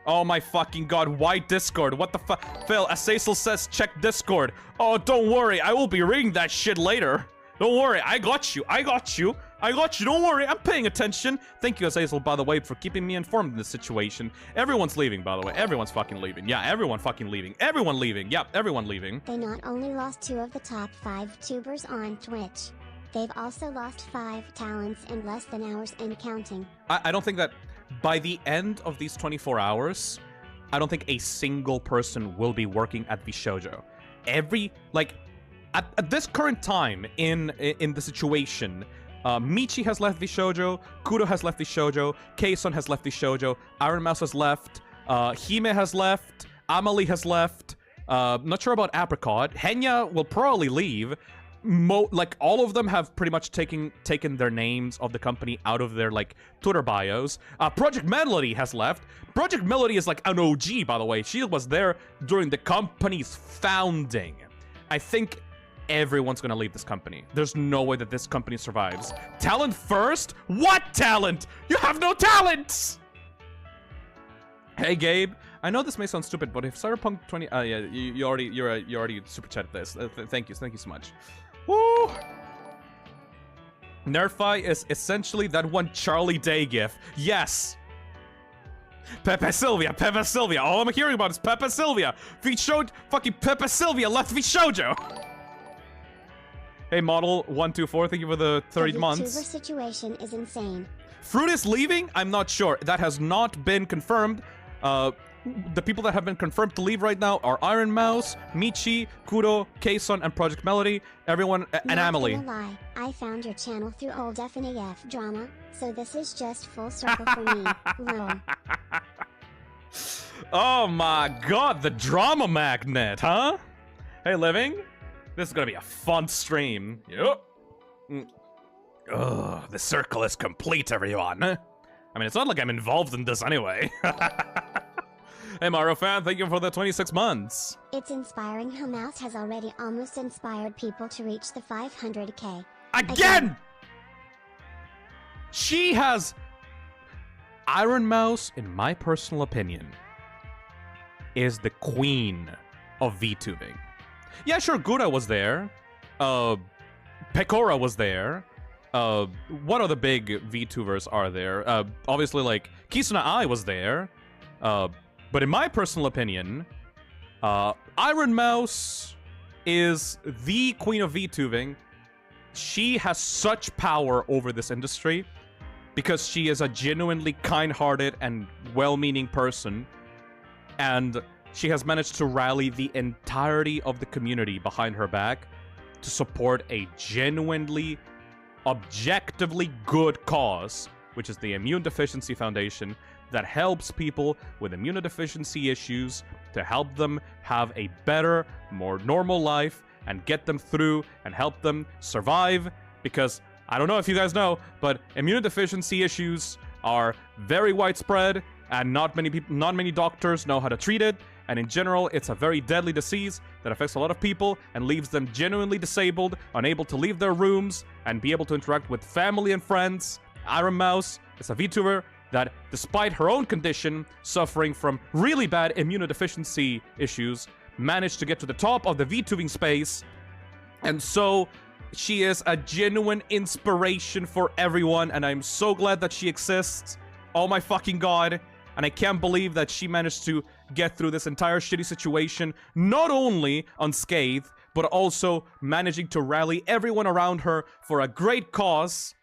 Oh my fucking god, why Discord? What the fuck? Phil, Azazel says check Discord. Oh, don't worry, I will be reading that shit later. Don't worry, I got you. Don't worry, I'm paying attention. Thank you, Azazel, by the way, for keeping me informed in this situation. Everyone's leaving, by the way. Everyone's fucking leaving. Yeah, everyone fucking leaving. Everyone leaving. Yep, everyone leaving. They not only lost 2 of the top 5 tubers on Twitch, they've also lost 5 talents in less than hours and counting. I don't think that by the end of these 24 hours, I don't think a single person will be working at VShoujo. At this current time in the situation, Michi has left VShoujo, Kudo has left VShoujo, Kason has left VShoujo, Iron Mouse has left, Hime has left, Amalie has left, not sure about Apricot, Henya will probably leave. Like, all of them have pretty much taken their names of the company out of their, like, Twitter bios. Project Melody has left. Project Melody is, like, an OG, by the way. She was there during the company's founding. I think everyone's gonna leave this company. There's no way that this company survives. Talent first? What talent? You have no talent! Hey, Gabe. I know this may sound stupid, but if Cyberpunk 20... yeah, you already super chatted this. Thank you so much. Woo! Nerfi is essentially that one Charlie Day gif. Yes! Pepe Sylvia. All I'm hearing about is Pepe Sylvia. Fucking Pepe Sylvia left VShoujo. Hey, Model124, thank you for the 30 the months. VTuber situation is insane. Fruit is leaving? I'm not sure. That has not been confirmed. The people that have been confirmed to leave right now are Iron Mouse, Michi, Kuro, Kson, and Project Melody. Everyone, and Amelie. Not gonna lie, I found your channel through old FNAF drama, so this is just full circle for me. Lol. Oh my god, the drama magnet, huh? Hey, Living? This is gonna be a fun stream. Yep. Ugh, the circle is complete, everyone. I mean, it's not like I'm involved in this anyway. Hey, Mario fan, thank you for the 26 months. It's inspiring how Mouse has already almost inspired people to reach the 500k. Again! She has... Iron Mouse, in my personal opinion, is the queen of VTubing. Yeah, sure, Gura was there. Pecora was there. What other big VTubers are there? Obviously, like, Kisuna Ai was there. But in my personal opinion, Iron Mouse is the queen of VTubing. She has such power over this industry because she is a genuinely kind-hearted and well-meaning person. And she has managed to rally the entirety of the community behind her back to support a genuinely, objectively good cause, which is the Immune Deficiency Foundation, that helps people with immunodeficiency issues to help them have a better, more normal life and get them through and help them survive. Because I don't know if you guys know, but immunodeficiency issues are very widespread and not many doctors know how to treat it. And in general, it's a very deadly disease that affects a lot of people and leaves them genuinely disabled, unable to leave their rooms and be able to interact with family and friends. Iron Mouse is a VTuber that, despite her own condition, suffering from really bad immunodeficiency issues, managed to get to the top of the VTubing space. And so, she is a genuine inspiration for everyone, and I'm so glad that she exists. Oh my fucking god. And I can't believe that she managed to get through this entire shitty situation, not only unscathed, but also managing to rally everyone around her for a great cause.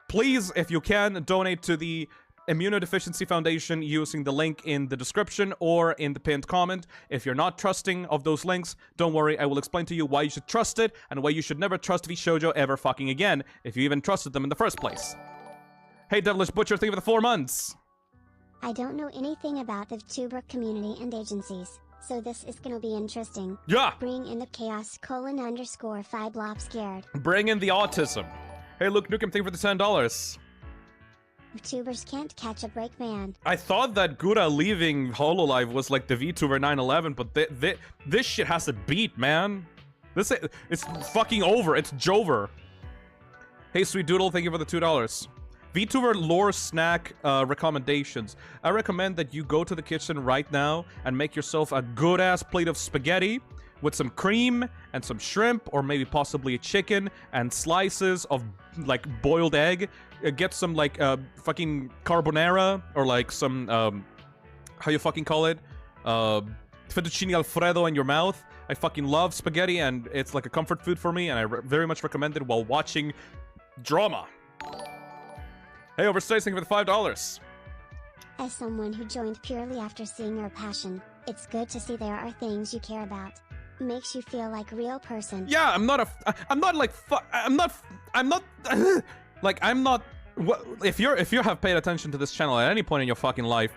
Please, if you can, donate to the Immunodeficiency Foundation using the link in the description or in the pinned comment. If you're not trusting of those links, don't worry, I will explain to you why you should trust it and why you should never trust VShojo ever fucking again if you even trusted them in the first place. Hey, Devilish Butcher, thank you for the 4 months. I don't know anything about the VTuber community and agencies, so this is gonna be interesting. Yeah! Bring in the chaos _5 scared. Bring in the autism. Hey, Luke Nukem, thank you for the $10. VTubers can't catch a break, man. I thought that Gura leaving Hololive was like the VTuber 9/11, but this shit has a beat, man. It's fucking over. It's Jover. Hey, Sweet Doodle, thank you for the $2. VTuber lore snack recommendations. I recommend that you go to the kitchen right now and make yourself a good-ass plate of spaghetti with some cream and some shrimp, or maybe possibly a chicken, and slices of, like, boiled egg. Get some, like, fucking carbonara, or, like, some, how you fucking call it? Fettuccine Alfredo in your mouth. I fucking love spaghetti, and it's like a comfort food for me, and I very much recommend it while watching drama. Hey, Overstay, thank you for the $5. As someone who joined purely after seeing your passion, it's good to see there are things you care about. Makes you feel like a real person. Yeah, I'm not, if you have paid attention to this channel at any point in your fucking life,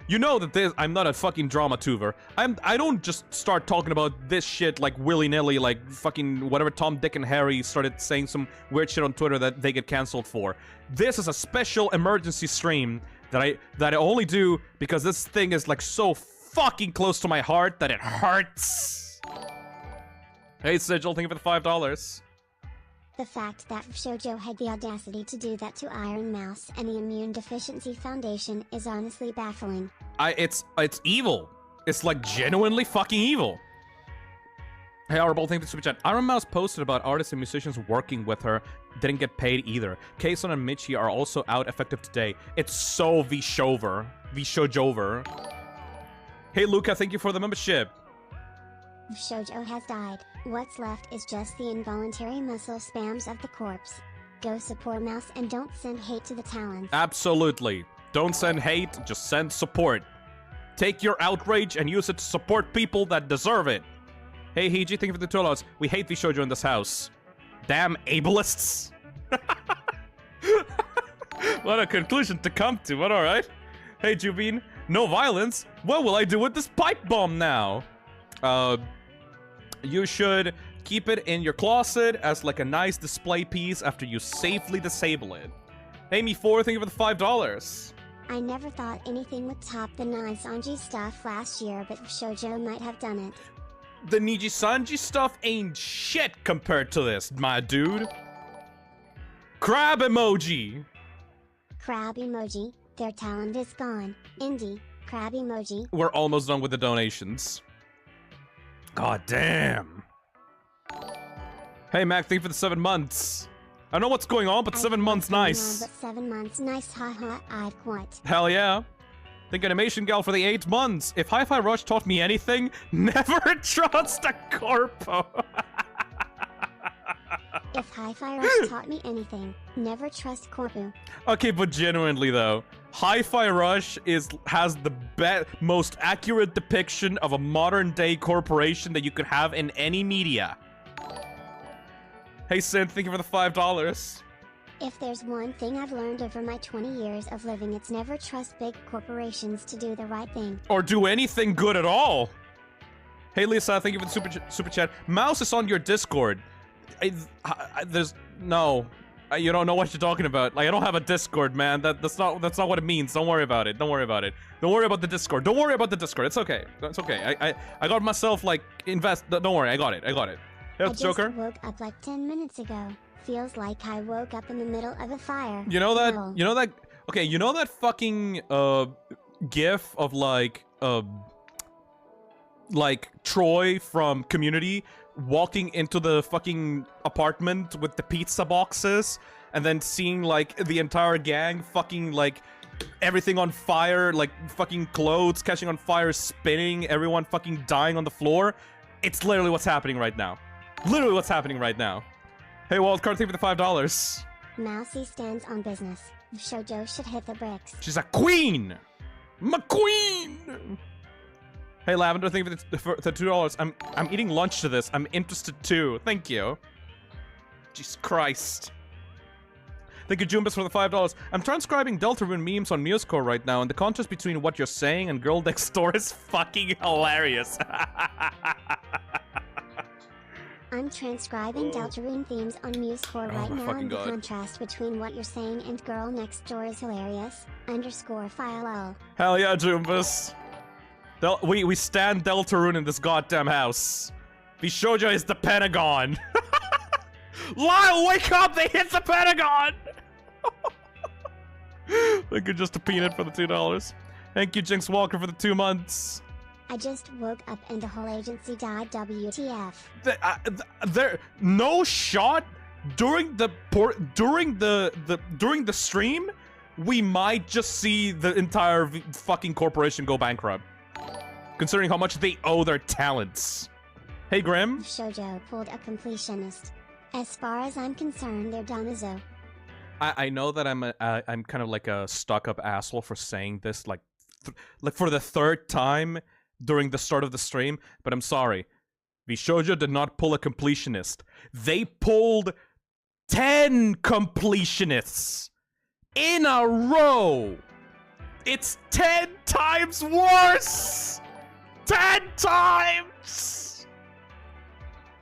you know that I'm not a fucking drama tuber. I don't just start talking about this shit like willy-nilly, like fucking whatever Tom, Dick, and Harry started saying some weird shit on Twitter that they get cancelled for. This is a special emergency stream that I only do because this thing is like so fucking close to my heart that it hurts. Hey, Sigil, thank you for the $5. The fact that VShojo had the audacity to do that to Iron Mouse and the Immune Deficiency Foundation is honestly baffling. It's evil. It's like genuinely fucking evil. Hey, Audible, thank you for the super chat. Iron Mouse posted about artists and musicians working with her. Didn't get paid either. Kson and Michi are also out effective today. It's so VShojover. Hey, Luca, thank you for the membership. Shoujo has died. What's left is just the involuntary muscle spams of the corpse. Go support Mouse and don't send hate to the Talons. Absolutely. Don't send hate, just send support. Take your outrage and use it to support people that deserve it. Hey, Hiji, thank you for the $2. We hate VShojo in this house. Damn ableists. What a conclusion to come to, but alright. Hey, Jubin, no violence? What will I do with this pipe bomb now? You should keep it in your closet as like a nice display piece after you safely disable it. Hey, Me4, thank you for the $5. I never thought anything would top the Naisanji stuff last year, but Shoujo might have done it. The Nijisanji stuff ain't shit compared to this, my dude. Crab emoji. Crab emoji, their talent is gone. Indie, crab emoji. We're almost done with the donations. God damn. Hey, Mac, thank you for the 7 months. I don't know what's going on, but 7 months nice. But 7 months nice, haha, I'd quit. Hell yeah. Think animation gal for the 8 months. If Hi-Fi Rush taught me anything, never trust a corpo. If Hi-Fi Rush taught me anything, never trust Corpu. Okay, but genuinely though, Hi-Fi Rush has the most accurate depiction of a modern-day corporation that you could have in any media. Hey, Synth, thank you for the $5. If there's one thing I've learned over my 20 years of living, it's never trust big corporations to do the right thing. Or do anything good at all. Hey, Lisa, thank you for the super chat. Mouse is on your Discord. There's no. You don't know what you're talking about. Like, I don't have a Discord, man. That's not what it means. Don't worry about it. Don't worry about it. Don't worry about the Discord. Don't worry about the Discord. It's okay. It's okay. I got myself like don't worry. I got it. Hey, I just Joker. woke up like 10 minutes ago. Feels like I woke up in the middle of a fire. You know that. Lol. You know that. Okay. You know that fucking gif of like Troy from Community walking into the fucking apartment with the pizza boxes and then seeing like the entire gang fucking like everything on fire, like fucking clothes catching on fire, spinning, everyone fucking dying on the floor. It's literally what's happening right now. Literally what's happening right now. Hey, Wildcard, thank you for the $5. Mousy stands on business. Shoujo should hit the bricks. She's a queen! McQueen! Hey, Lavender, thank you for the $2. I'm eating lunch to this. I'm interested too. Thank you. Jesus Christ. Thank you, Jumbas, for the $5. I'm transcribing Deltarune memes on MuseCore right now, and the contrast between what you're saying and Girl Next Door is fucking hilarious. I'm transcribing Deltarune themes on MuseCore right now, and the contrast between what you're saying and Girl Next Door is hilarious. _file. Hell yeah, Jumbas. We stand Deltarune in this goddamn house. VShojo is the Pentagon. Lyle, wake up! They hit the Pentagon! Thank you, just a peanut for the $2. Thank you, Jinx Walker, for the 2 months. I just woke up and the whole agency died. WTF. There no shot during the stream. We might just see the entire fucking corporation go bankrupt, considering how much they owe their talents. Hey, Grim. Shoujo pulled a completionist. As far as I'm concerned, they're Donazo. I know that I'm kind of like a stuck-up asshole for saying this like for the 3rd time during the start of the stream, but I'm sorry. VShojo did not pull a completionist. They pulled 10 completionists in a row. It's 10 times worse. 10 times.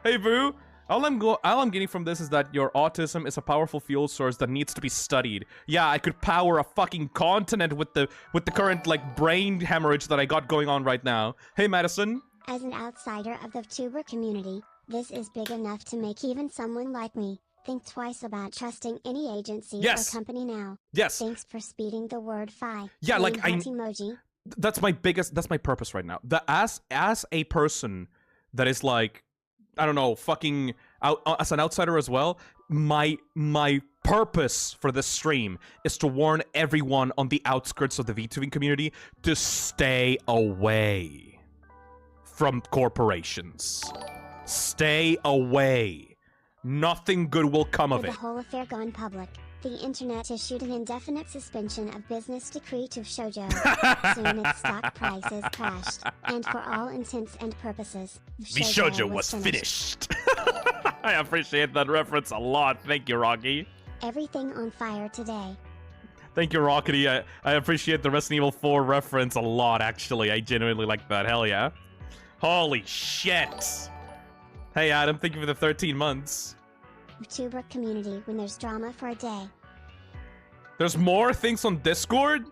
Hey, Boo. All I'm getting from this is that your autism is a powerful fuel source that needs to be studied. Yeah, I could power a fucking continent with the current like brain hemorrhage that I got going on right now. Hey, Madison. As an outsider of the tuber community, this is big enough to make even someone like me think twice about trusting any agency or company now. Yes. Thanks for speeding the word fi. Yeah, like emoji. That's my purpose right now. As a person that is like, I don't know, fucking as an outsider as well, my purpose for this stream is to warn everyone on the outskirts of the VTubing community to stay away. from corporations. Stay away. Nothing good will come of With it. the whole affair gone public, the internet issued an indefinite suspension of business decree to Shoujo. Soon its stock prices crashed, and for all intents and purposes, The shoujo was finished. I appreciate that reference a lot. Thank you, Rocky. Everything on fire today. Thank you, Rockety. I appreciate the Resident Evil 4 reference a lot, actually. I genuinely like that. Hell yeah. Holy shit. Hey, Adam, thank you for the 13 months. YouTuber community when there's drama for a day. There's more things on Discord?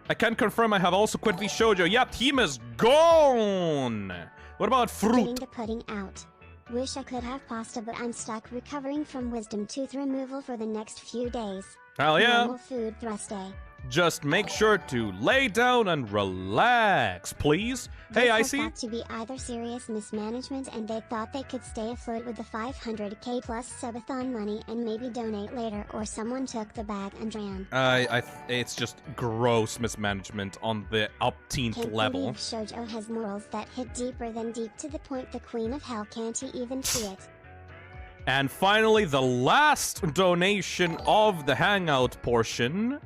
I can confirm I have also quit the shoujo. Yeah, team is gone. What about Getting fruit? the pudding out. Wish I could have pasta, but I'm stuck recovering from wisdom tooth removal for the next few days. Hell yeah. Normal food thrust day. Just make sure to lay down and relax, please. Hey, This was Icy. thought to be either serious mismanagement and they thought they could stay afloat with the 500k plus subathon money and maybe donate later, or someone took the bag and ran. It's just gross mismanagement on the upteenth Can't level. believe Shoujo has morals that hit deeper than deep to the point the Queen of Hell can't even see it. And finally, the last donation of the hangout portion.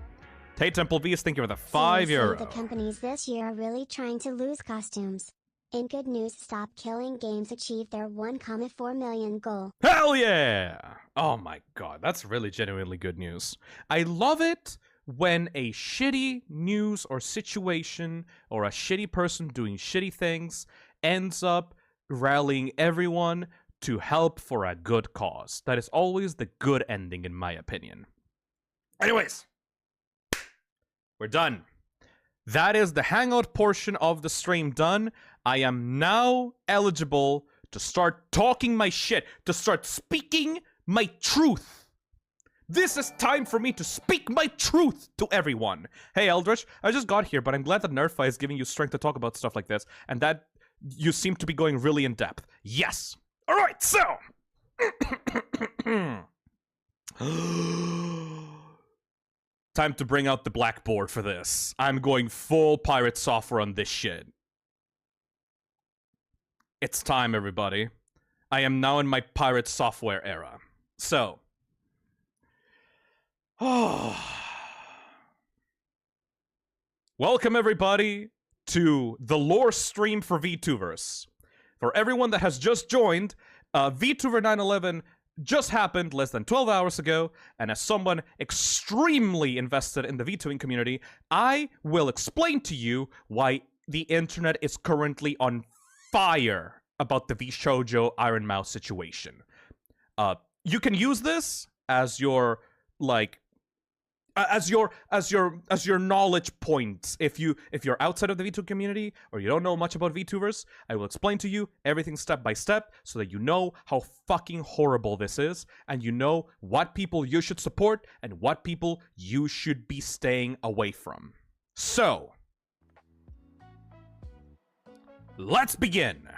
Hey, Temple V's, thank you for the Seriously, €5. The companies this year are really trying to lose costumes. In good news, Stop Killing Games achieved their 1,4 million goal. Hell yeah! Oh my god, that's really genuinely good news. I love it when a shitty news or situation or a shitty person doing shitty things ends up rallying everyone to help for a good cause. That is always the good ending, in my opinion. Anyways, we're done. That is the hangout portion of the stream done. I am now eligible to start talking my shit, to start speaking my truth. This is time for me to speak my truth to everyone. Hey, Eldritch, I just got here, but I'm glad that Nerdfi is giving you strength to talk about stuff like this, and that you seem to be going really in depth. Yes. All right, so. Time to bring out the blackboard for this. I'm going full pirate software on this shit. It's time, everybody. I am now in my pirate software era. So. Welcome, everybody, to the lore stream for VTubers. For everyone that has just joined, VTuber 9/11 just happened less than 12 hours ago, and as someone extremely invested in the VTubing community, I will explain to you why the internet is currently on fire about the VShoujo Iron Mouse situation. You can use this as your, like, as your knowledge points. If you're outside of the VTuber community or you don't know much about VTubers, I will explain to you everything step by step so that you know how fucking horrible this is, and you know what people you should support and what people you should be staying away from. So, let's begin.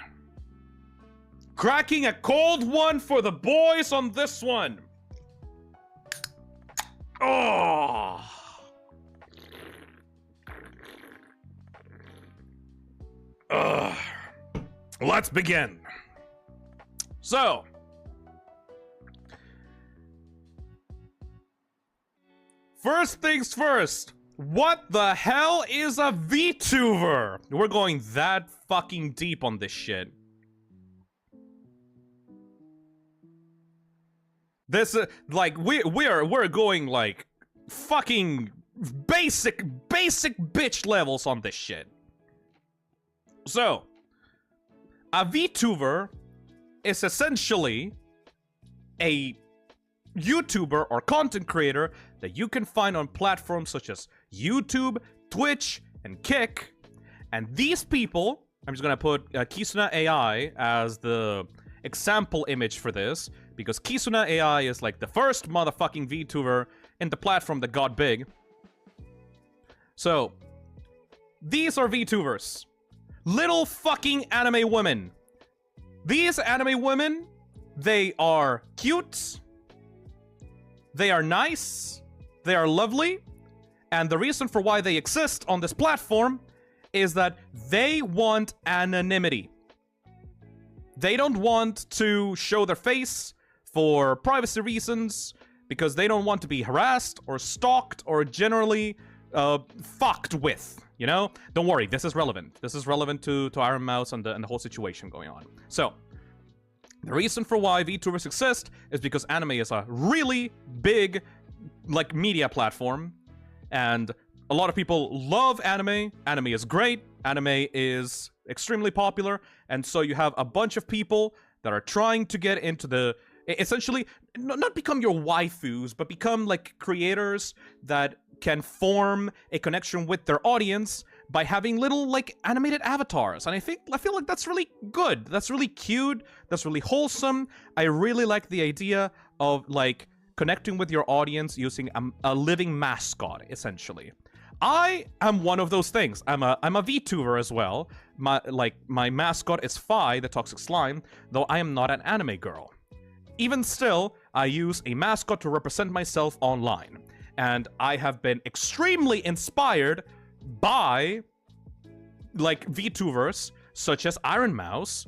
Cracking a cold one for the boys on this one. Oh. Let's begin. So, first things first. What the hell is a VTuber? We're going that fucking deep on this shit. This like we're going like fucking basic bitch levels on this shit. So, a VTuber is essentially a YouTuber or content creator that you can find on platforms such as YouTube, Twitch, and Kick. And these people, I'm just gonna put Kisuna AI as the example image for this, because Kisuna AI is like the first motherfucking VTuber in the platform that got big. So, these are VTubers. Little fucking anime women. These anime women, they are cute, they are nice, they are lovely, and the reason for why they exist on this platform is that they want anonymity. They don't want to show their face for privacy reasons, because they don't want to be harassed or stalked or generally fucked with, you know? Don't worry, this is relevant. This is relevant to Iron Mouse and the whole situation going on. So, the reason for why VTubers exist is because anime is a really big, like, media platform, and a lot of people love anime. Anime is great. Anime is extremely popular, and so you have a bunch of people that are trying to get into the... essentially, not become your waifus, but become, like, creators that can form a connection with their audience by having little, like, animated avatars. And I feel like that's really good. That's really cute. That's really wholesome. I really like the idea of, like, connecting with your audience using a living mascot, essentially. I am one of those things. I'm a VTuber as well. My mascot is Fi, the toxic slime, though I am not an anime girl. Even still, I use a mascot to represent myself online. And I have been extremely inspired by, like, VTubers such as Iron Mouse,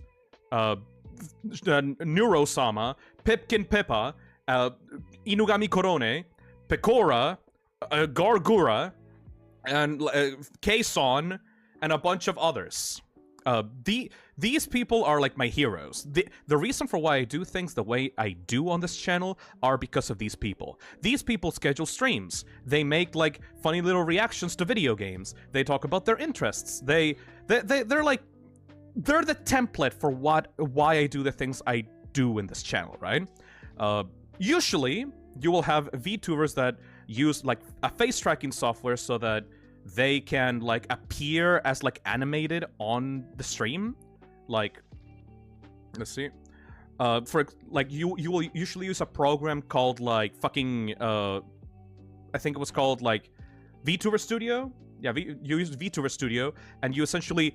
Neurosama, Pipkin Pippa, Inugami Korone, Pecora, Gargura, and Kson, and a bunch of others. These people are like my heroes. The reason for why I do things the way I do on this channel are because of these people. These people schedule streams. They make like funny little reactions to video games. They talk about their interests. They're like, they're the template for why I do the things I do in this channel, right? Usually, you will have VTubers that use like a face tracking software so that they can like appear as like animated on the stream. Like, let's see. For like you will usually use a program called like fucking I think it was called like VTuber Studio. Yeah, you use VTuber Studio, and you essentially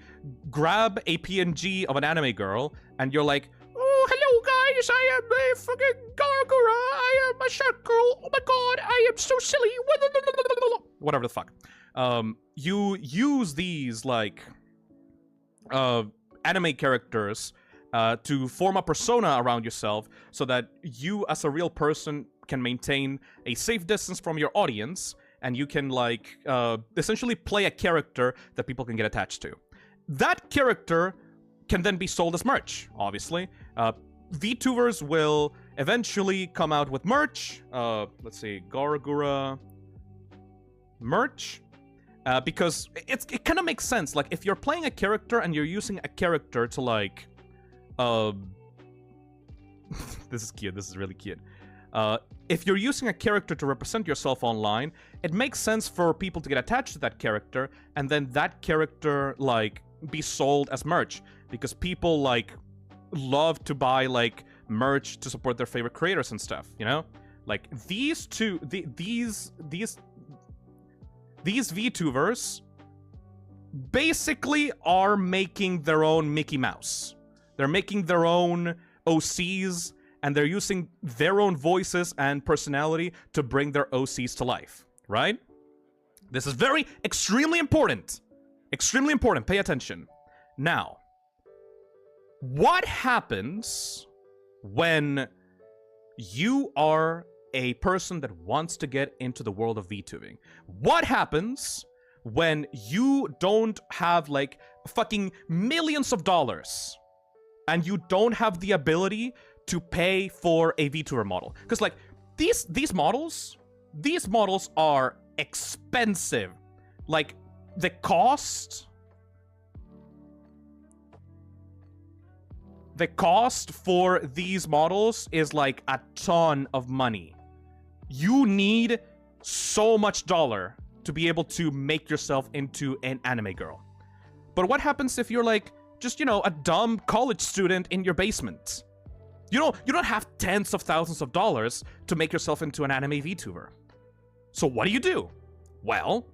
grab a PNG of an anime girl, and you're like, "Oh, hello guys, I am a fucking Gargura. I am a shark girl. Oh my god, I am so silly." Whatever the fuck. You use these like anime characters to form a persona around yourself, so that you, as a real person, can maintain a safe distance from your audience, and you can like essentially play a character that people can get attached to. That character can then be sold as merch, obviously. VTubers will eventually come out with merch. Let's see, Gargura merch. Because it kind of makes sense. Like, if you're playing a character and you're using a character to, like... this is cute. This is really cute. If you're using a character to represent yourself online, it makes sense for people to get attached to that character, and then that character, like, be sold as merch. Because people, like, love to buy, like, merch to support their favorite creators and stuff, you know? Like, these VTubers basically are making their own Mickey Mouse. They're making their own OCs, and they're using their own voices and personality to bring their OCs to life, right? This is extremely important. Extremely important. Pay attention. Now, what happens when you are a person that wants to get into the world of VTubing? What happens when you don't have like fucking millions of dollars and you don't have the ability to pay for a VTuber model? Because like these models are expensive. Like the cost for these models is like a ton of money. You need so much dollar to be able to make yourself into an anime girl. But what happens if you're like, just, you know, a dumb college student in your basement? You don't have tens of thousands of dollars to make yourself into an anime VTuber. So what do? Well,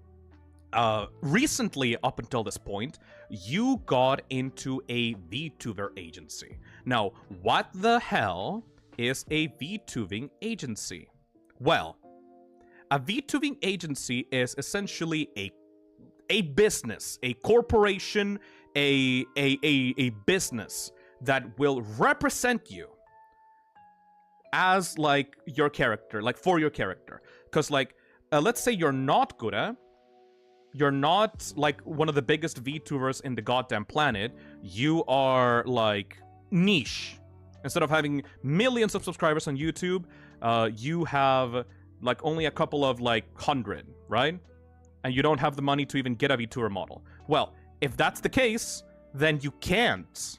recently, up until this point, you got into a VTuber agency. Now, what the hell is a VTubing agency? Well, a VTubing agency is essentially a business, a corporation, a business that will represent you as like your character, like for your character. Because like, let's say you're not Gura, you're not like one of the biggest VTubers in the goddamn planet, you are like niche. Instead of having millions of subscribers on YouTube, you have like only a couple of like 100, right? And you don't have the money to even get a VTuber model. Well, if that's the case, then you can't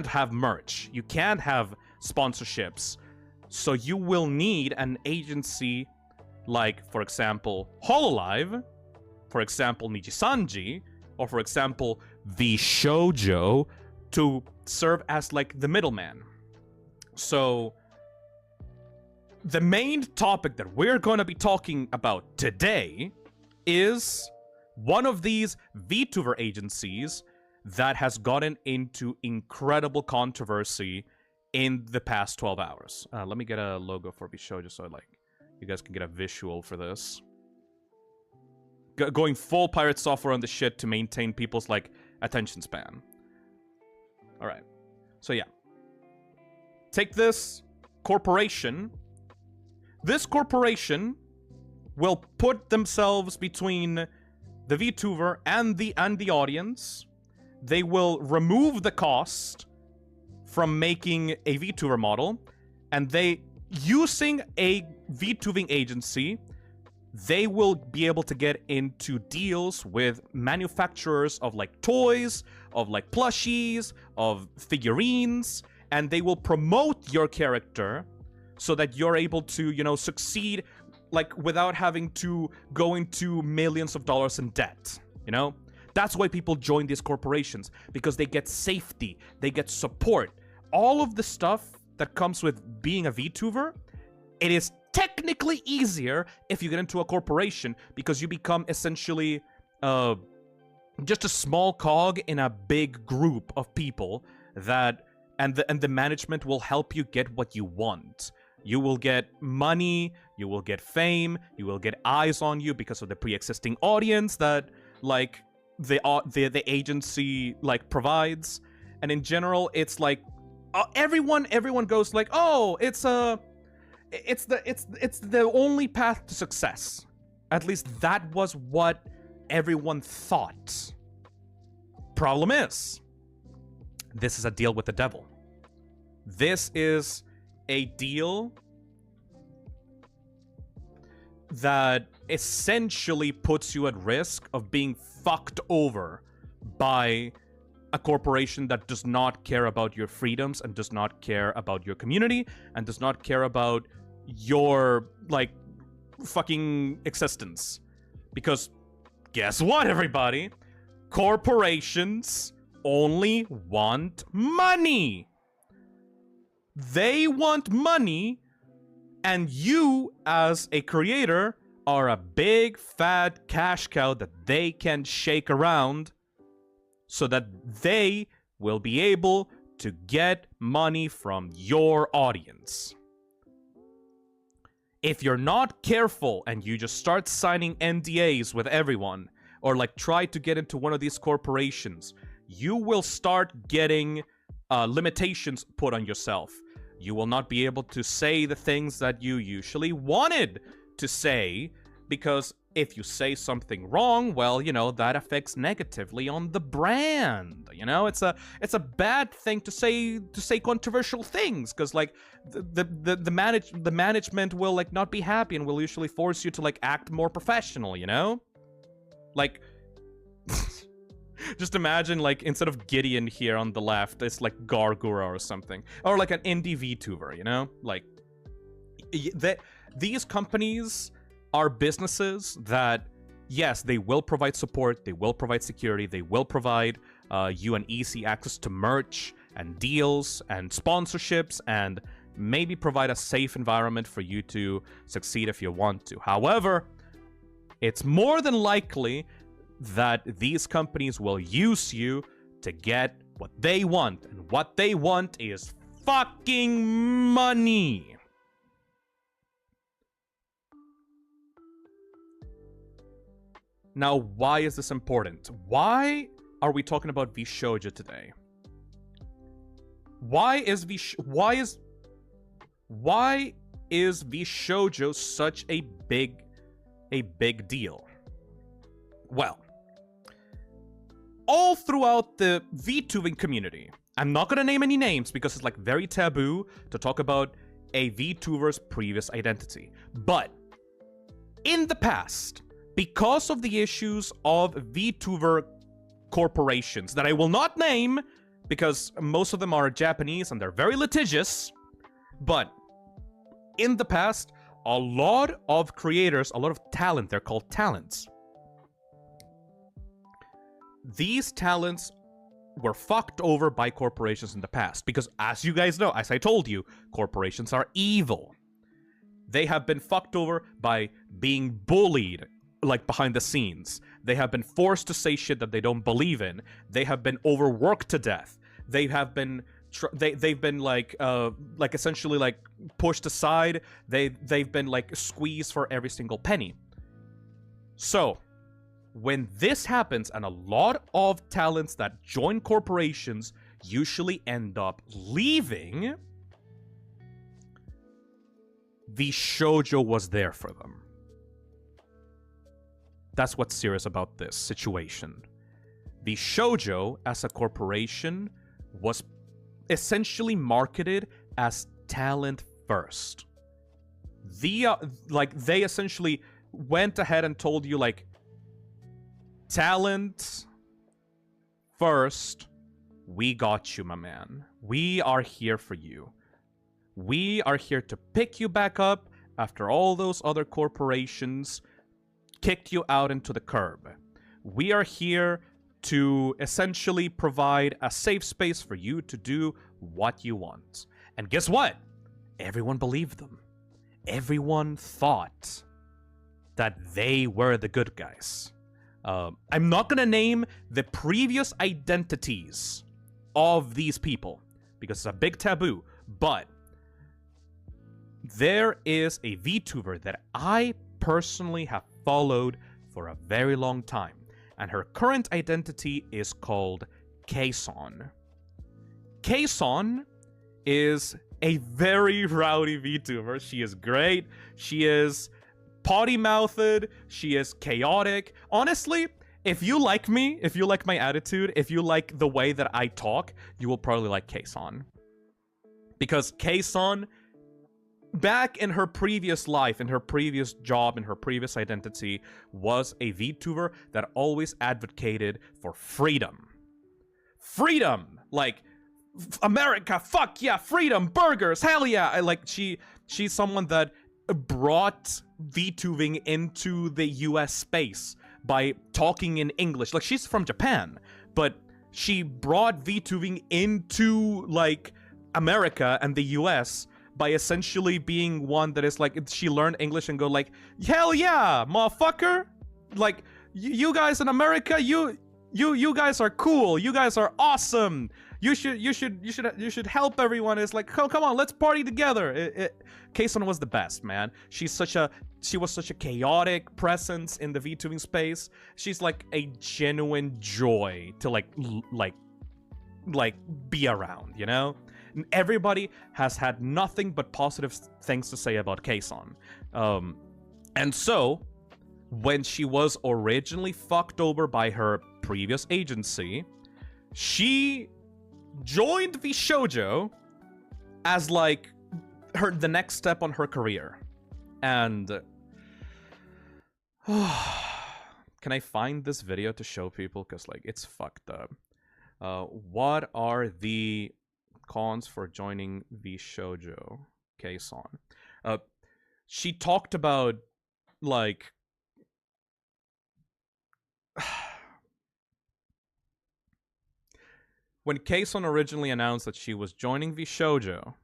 have merch, you can't have sponsorships. So you will need an agency like, for example, Hololive, for example, Nijisanji, or for example, VShojo, to serve as like the middleman. So the main topic that we're going to be talking about today is one of these VTuber agencies that has gotten into incredible controversy in the past 12 hours. Let me get a logo for VShojo so like you guys can get a visual for this. Going full pirate software on the shit to maintain people's like attention span. All right. So yeah. Take this corporation. This corporation will put themselves between the VTuber and the audience. They will remove the cost from making a VTuber model, and they, using a VTubing agency, they will be able to get into deals with manufacturers of like toys, of like plushies, of figurines, and they will promote your character so that you're able to, you know, succeed like without having to go into millions of dollars in debt, you know? That's why people join these corporations, because they get safety, they get support. All of the stuff that comes with being a VTuber, it is technically easier if you get into a corporation, because you become essentially just a small cog in a big group of people that, and the management will help you get what you want. You will get money, you will get fame, you will get eyes on you because of the pre-existing audience that like the agency like provides. And in general, it's like everyone goes like, oh, it's the only path to success. At least that was what everyone thought. Problem is, this is a deal with the devil. This is a deal that essentially puts you at risk of being fucked over by a corporation that does not care about your freedoms and does not care about your community and does not care about your, like, fucking existence. Because guess what, everybody? Corporations only want money. They want money, and you, as a creator, are a big, fat cash cow that they can shake around so that they will be able to get money from your audience. If you're not careful and you just start signing NDAs with everyone, or like try to get into one of these corporations, you will start getting limitations put on yourself. You will not be able to say the things that you usually wanted to say, because if you say something wrong, well, you know, that affects negatively on the brand. You know, it's a bad thing to say controversial things, because like the management will like not be happy and will usually force you to like act more professional, you know? Like just imagine, like, instead of Gideon here on the left, it's like Gargura or something. Or like an indie VTuber, you know? Like, these companies are businesses that, yes, they will provide support, they will provide security, they will provide you an easy access to merch and deals and sponsorships, and maybe provide a safe environment for you to succeed if you want to. However, it's more than likely that these companies will use you to get what they want, and what they want is fucking money. Now, why is this important? Why are we talking about VShojo today? Why is VShojo such a big deal? Well, all throughout the VTubing community, I'm not gonna name any names because it's like very taboo to talk about a VTuber's previous identity. But in the past, because of the issues of VTuber corporations that I will not name because most of them are Japanese and they're very litigious, but in the past, a lot of creators, a lot of talent, they're called talents. These talents were fucked over by corporations in the past because, as you guys know, as I told you, corporations are evil. They have been fucked over by being bullied, like, behind the scenes. They have been forced to say shit that they don't believe in. They have been overworked to death. They have been they've been like essentially like pushed aside. They've been like squeezed for every single penny. So when this happens, and a lot of talents that join corporations usually end up leaving, VShojo was there for them. That's what's serious about this situation. VShojo, as a corporation, was essentially marketed as talent first. They essentially went ahead and told you, like, talent first, we got you, my man. We are here for you. We are here to pick you back up after all those other corporations kicked you out into the curb. We are here to essentially provide a safe space for you to do what you want. And guess what? Everyone believed them. Everyone thought that they were the good guys. I'm not gonna name the previous identities of these people because it's a big taboo, but there is a VTuber that I personally have followed for a very long time, and her current identity is called Kson. Kson is a very rowdy VTuber. She is great. She is potty-mouthed. She is chaotic. Honestly, if you like me, if you like my attitude, if you like the way that I talk, you will probably like Kson. Because Kson, back in her previous life, in her previous job, in her previous identity, was a VTuber that always advocated for freedom. Freedom! Like, America, fuck yeah, freedom, burgers, hell yeah! She's someone that brought VTubing into the US space by talking in English. Like, she's from Japan, but she brought VTubing into, like, America and the US by essentially being one that is like, she learned English and go like, hell yeah, motherfucker! Like, you guys in America, you guys are cool. You guys are awesome. You should help everyone. It's like, come on, let's party together. Kson was the best, man. She was such a chaotic presence in the VTubing space. She's like a genuine joy to like be around, you know? And everybody has had nothing but positive things to say about Kson. And so, when she was originally fucked over by her previous agency, she joined VShojo as like the next step on her career. And can I find this video to show people? Because like it's fucked up. What are the cons for joining VShojo? Kson. She talked about like when Kson originally announced that she was joining VShojo,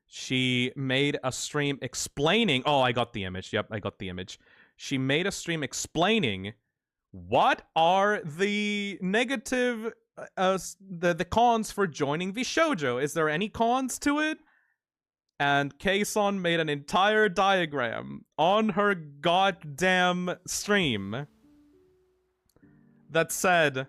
she made a stream explaining... Oh, I got the image. Yep, I got the image. She made a stream explaining what are the negative... the cons for joining VShojo. Is there any cons to it? And Kson made an entire diagram on her goddamn stream that said,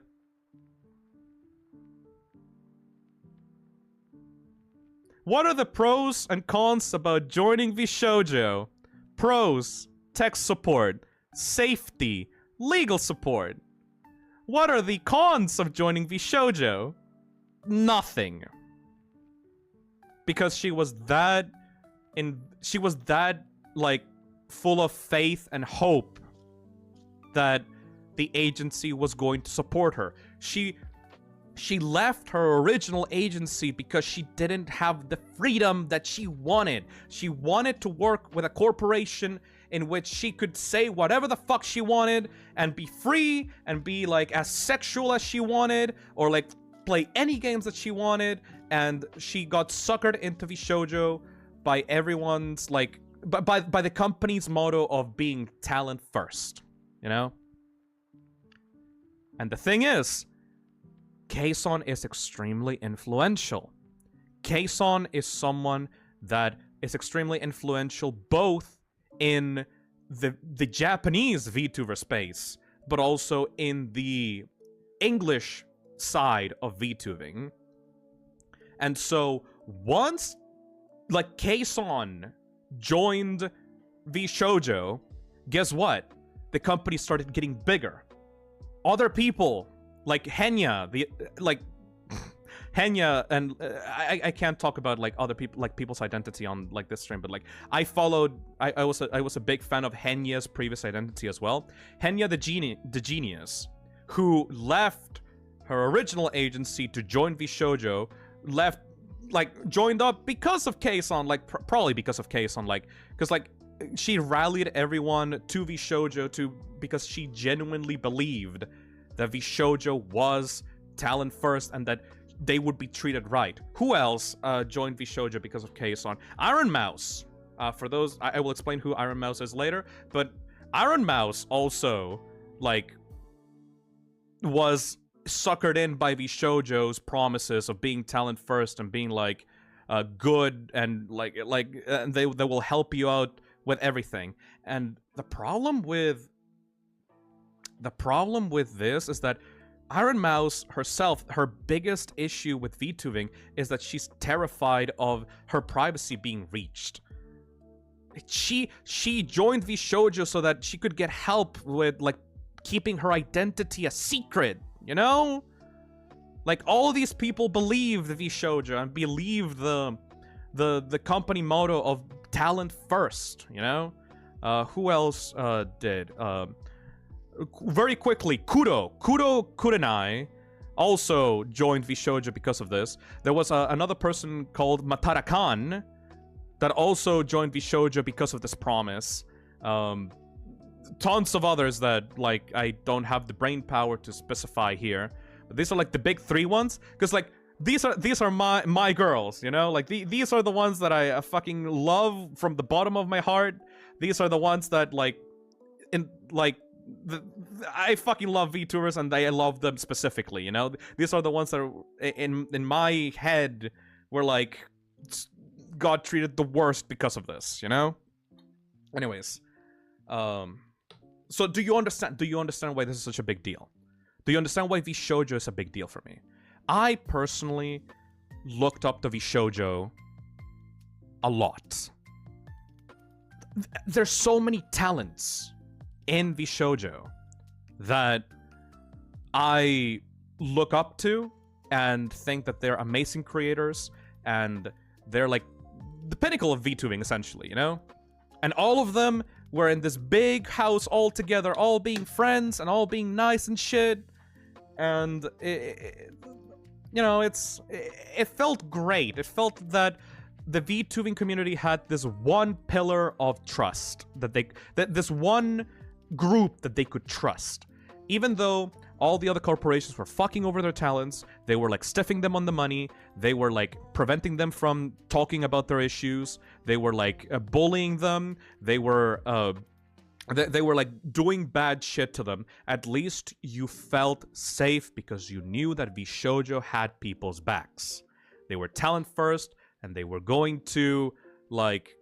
what are the pros and cons about joining VShojo? Pros: tech support, safety, legal support. What are the cons of joining VShojo? Nothing. Because she was that like full of faith and hope that the agency was going to support her. She left her original agency because she didn't have the freedom that she wanted. She wanted to work with a corporation in which she could say whatever the fuck she wanted and be free and be like as sexual as she wanted, or like play any games that she wanted. And she got suckered into VShojo by everyone's like by the company's motto of being talent first, you know? And the thing is, Kson is extremely influential. Kson is someone that is extremely influential both in the Japanese VTuber space, but also in the English side of VTubing. And so once like Kson joined VShojo, guess what? The company started getting bigger. Other people like Henya, Henya, and I can't talk about like other people, like people's identity on like this stream, but like I was a big fan of Henya's previous identity as well. Henya the genius, who left her original agency to join VShojo, joined up because of Kson, like probably because of Kson, like because like she rallied everyone to VShojo because she genuinely believed that VShojo was talent first and that they would be treated right. Who else joined VShojo because of Kson? Iron Mouse. For those, I will explain who Iron Mouse is later, but Iron Mouse also, like, was suckered in by VShojo's promises of being talent first and being, like, good and, they will help you out with everything. And the problem with this is that Iron Mouse herself, her biggest issue with VTubing is that she's terrified of her privacy being reached. She joined VShojo so that she could get help with, like, keeping her identity a secret, you know? Like, all these people believed VShojo and believed the company motto of talent first, you know? Who else did? Very quickly, Kudo Kurenai also joined VShojo because of this. There was another person called Matarakan that also joined VShojo because of this promise. Tons of others that, like, I don't have the brain power to specify here. But these are, like, the big three ones. Because, like, these are my girls, you know? Like, these are the ones that I fucking love from the bottom of my heart. These are the ones that, like, I fucking love VTubers and I love them specifically, you know? These are the ones that are, in my head, were, like, got treated the worst because of this, you know? Anyways, so do you understand why this is such a big deal? Do you understand why VShojo is a big deal for me? I personally looked up to VShojo a lot. There's so many talents in VShojo that I look up to and think that they're amazing creators and they're like the pinnacle of VTubing, essentially, you know? And all of them were in this big house all together, all being friends and all being nice and shit. And, you know, it felt great. It felt that the VTubing community had this one pillar of trust, that this one group that they could trust. Even though all the other corporations were fucking over their talents, they were, like, stiffing them on the money, they were, like, preventing them from talking about their issues, they were, like, bullying them, they were like doing bad shit to them. At least you felt safe because you knew that VShojo had people's backs. They were talent first, and they were going to, like,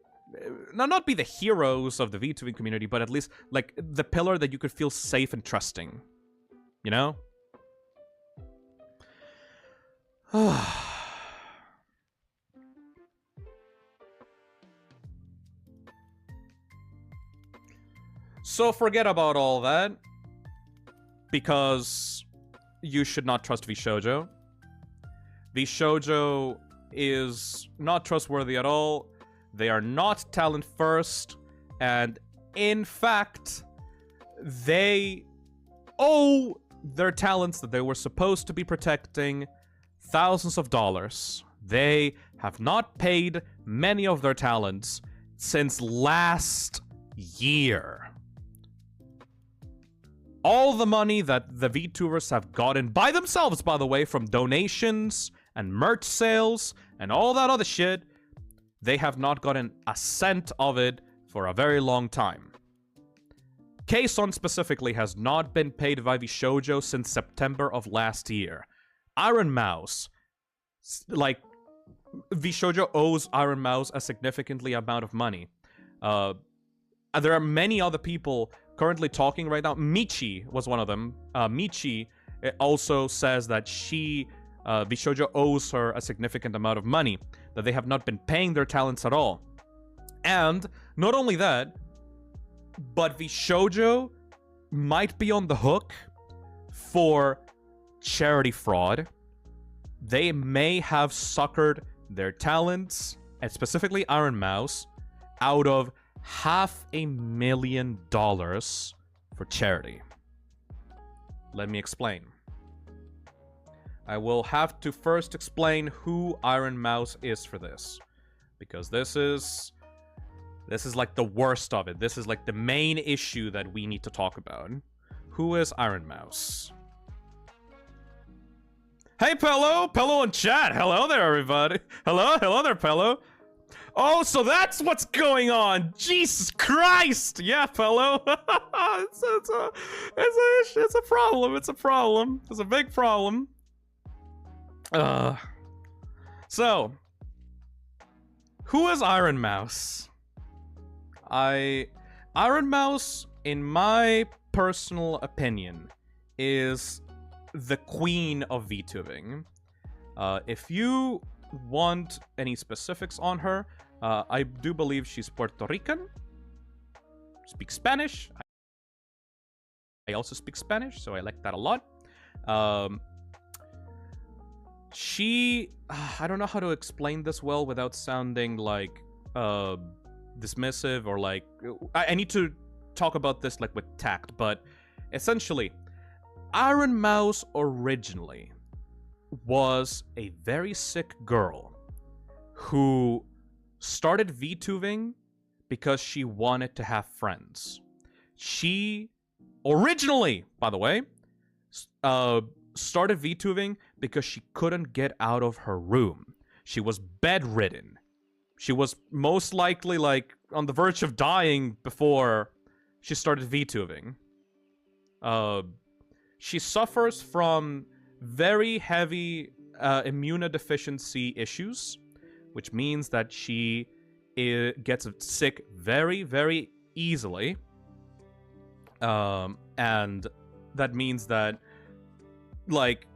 not be the heroes of the VTubing community, but at least, like, the pillar that you could feel safe and trusting. You know? So forget about all that, because you should not trust VShojo. VShojo is not trustworthy at all. They are not talent first, and in fact, they owe their talents that they were supposed to be protecting thousands of dollars. They have not paid many of their talents since last year. All the money that the VTubers have gotten by themselves, by the way, from donations and merch sales and all that other shit, they have not gotten a cent of it for a very long time. K-Son specifically has not been paid by VShojo since September of last year. Iron Mouse, like, VShojo owes Iron Mouse a significantly amount of money. There are many other people currently talking right now. Michi was one of them. Michi also says that VShojo owes her a significant amount of money, that they have not been paying their talents at all. And not only that, but VShojo might be on the hook for charity fraud. They may have suckered their talents, and specifically Iron Mouse, out of $500,000 for charity. Let me explain. I will have to first explain who Iron Mouse is for this, because this is like the worst of it. This is like the main issue that we need to talk about. Who is Iron Mouse? Hey, Pello! Pello in chat! Hello there, everybody! Hello there, Pello! Oh, so that's what's going on! Jesus Christ! Yeah, Pello! it's a problem, it's a problem. It's a big problem. So, who is Iron Mouse? Iron Mouse, in my personal opinion, is the queen of VTubing. If you want any specifics on her, I do believe she's Puerto Rican, speaks Spanish. I also speak Spanish, so I like that a lot. I don't know how to explain this well without sounding like dismissive or like... I need to talk about this like with tact, but essentially, Iron Mouse originally was a very sick girl who started VTubing because she wanted to have friends. She originally, by the way, started VTubing because she couldn't get out of her room. She was bedridden. She was most likely like on the verge of dying before she started VTubing. She suffers from very heavy immunodeficiency issues, which means that she gets sick very, very easily. And that means that, like,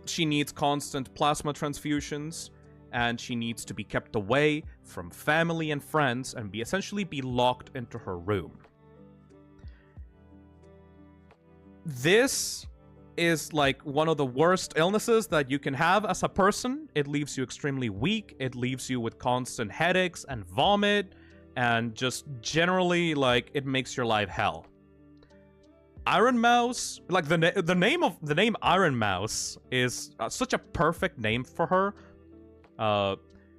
she needs constant plasma transfusions, and she needs to be kept away from family and friends and essentially be locked into her room. This is like one of the worst illnesses that you can have as a person. It leaves you extremely weak. It leaves you with constant headaches and vomit, and just generally, like, it makes your life hell. Iron Mouse, like the name Iron Mouse is such a perfect name for her.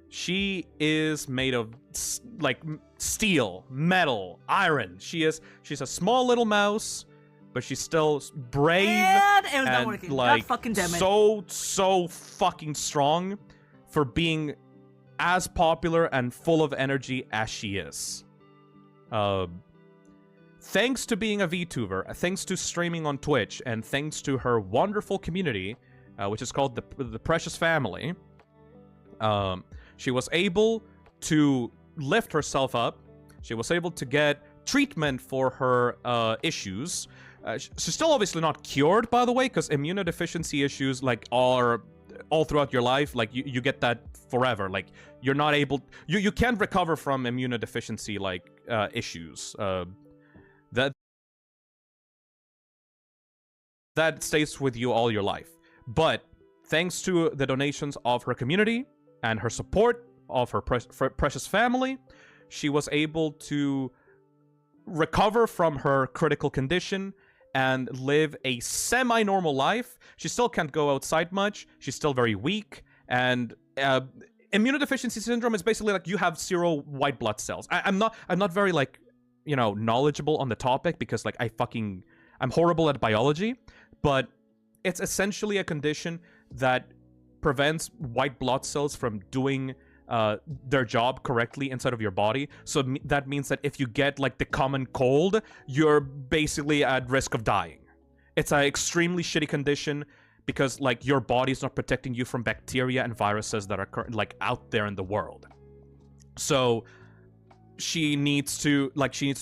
She is made of like steel, metal, iron. She's a small little mouse, but she's still brave and like so fucking strong for being as popular and full of energy as she is. Thanks to being a VTuber, thanks to streaming on Twitch, and thanks to her wonderful community, which is called the Precious Family, she was able to lift herself up. She was able to get treatment for her issues, She's still obviously not cured, by the way, because immunodeficiency issues like are all throughout your life. Like you get that forever. Like you're not able, you can't recover from immunodeficiency like issues. That stays with you all your life. But thanks to the donations of her community and her support of her precious family, she was able to recover from her critical condition and live a semi-normal life. She still can't go outside much. She's still very weak. And immunodeficiency syndrome is basically like you have 0 white blood cells. I'm not very like, you know, knowledgeable on the topic because like I'm horrible at biology, but it's essentially a condition that prevents white blood cells from doing their job correctly inside of your body. So that means that if you get like the common cold, you're basically at risk of dying. It's an extremely shitty condition because like your body's not protecting you from bacteria and viruses that are like out there in the world. So she needs to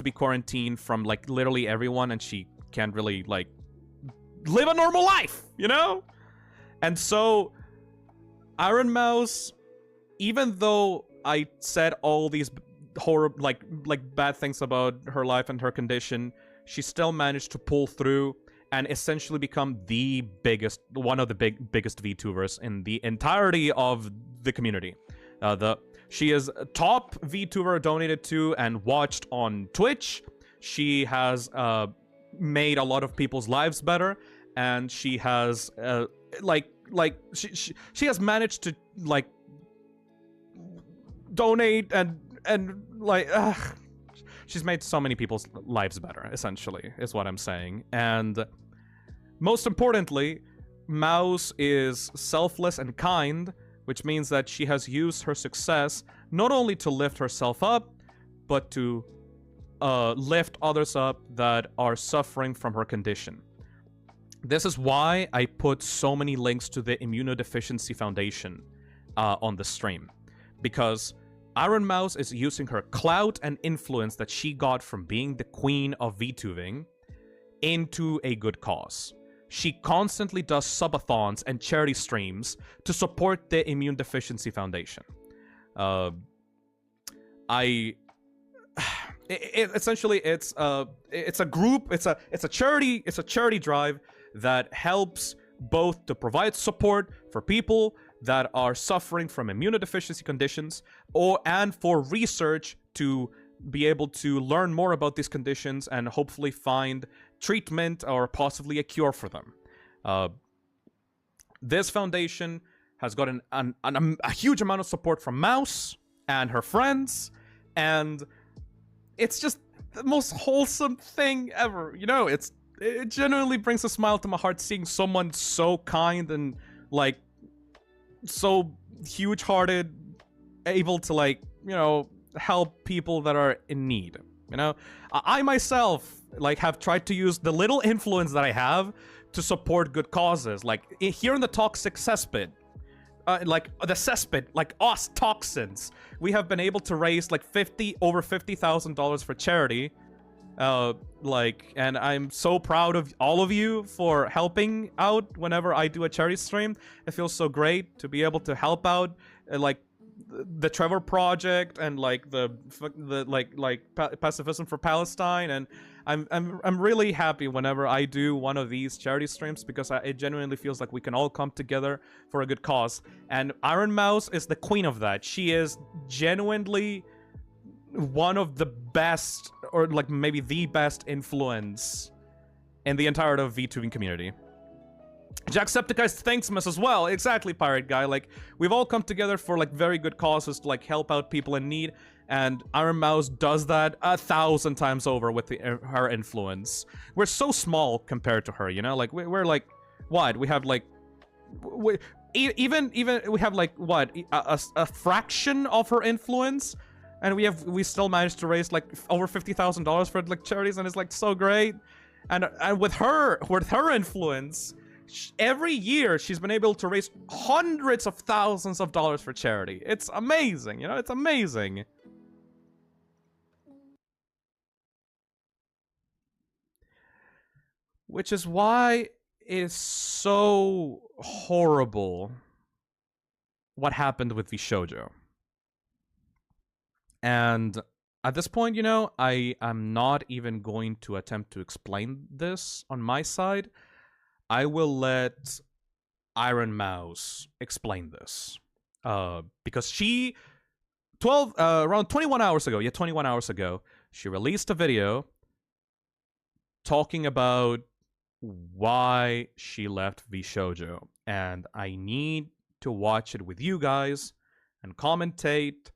be quarantined from like literally everyone, and she can't really like live a normal life, you know? And so Iron Mouse, even though I said all these horrible like bad things about her life and her condition, she still managed to pull through and essentially become one of the biggest VTubers in the entirety of the community. She is a top VTuber donated to and watched on Twitch. She has made a lot of people's lives better, and she has she has managed to like donate and like she's made so many people's lives better, essentially, is what I'm saying. And most importantly, Mouse is selfless and kind, which means that she has used her success not only to lift herself up, but to lift others up that are suffering from her condition. This is why I put so many links to the Immunodeficiency Foundation on the stream. Because Iron Mouse is using her clout and influence that she got from being the queen of VTubing into a good cause. She constantly does subathons and charity streams to support the Immunodeficiency Foundation. Essentially, it's a group, it's a charity drive that helps both to provide support for people that are suffering from immunodeficiency conditions, and for research to be able to learn more about these conditions and hopefully find treatment or possibly a cure for them. This foundation has gotten a huge amount of support from Mouse and her friends, and it's just the most wholesome thing ever. You know, it genuinely brings a smile to my heart seeing someone so kind and like so huge-hearted, able to like, you know, help people that are in need. You know, I myself like have tried to use the little influence that I have to support good causes. Like here in the toxic cesspit, like the cesspit, like us toxins, we have been able to raise like over $50,000 for charity. And I'm so proud of all of you for helping out whenever I do a charity stream. It feels so great to be able to help out, like the Trevor Project and like the Pacifism for Palestine, and I'm really happy whenever I do one of these charity streams because it genuinely feels like we can all come together for a good cause. And Iron Mouse is the queen of that. She is genuinely one of the best, or like maybe the best influence in the entirety of VTubing community. Jacksepticeye thanks us as well. Exactly, Pirate Guy. Like, we've all come together for like very good causes to like help out people in need, and Iron Mouse does that 1,000 times over with her influence. We're so small compared to her, you know? Like, we're like, what? We have like, even we have like, what? A fraction of her influence? And we still managed to raise like over $50,000 for like charities, and it's like so great. And with her influence, every year she's been able to raise hundreds of thousands of dollars for charity. It's amazing, you know, it's amazing. Which is why it's so horrible what happened with the shoujo. And at this point, you know, I am not even going to attempt to explain this on my side. I will let Iron Mouse explain this. Because she around 21 hours ago, 21 hours ago, she released a video talking about why she left VShojo, and I need to watch it with you guys and commentate,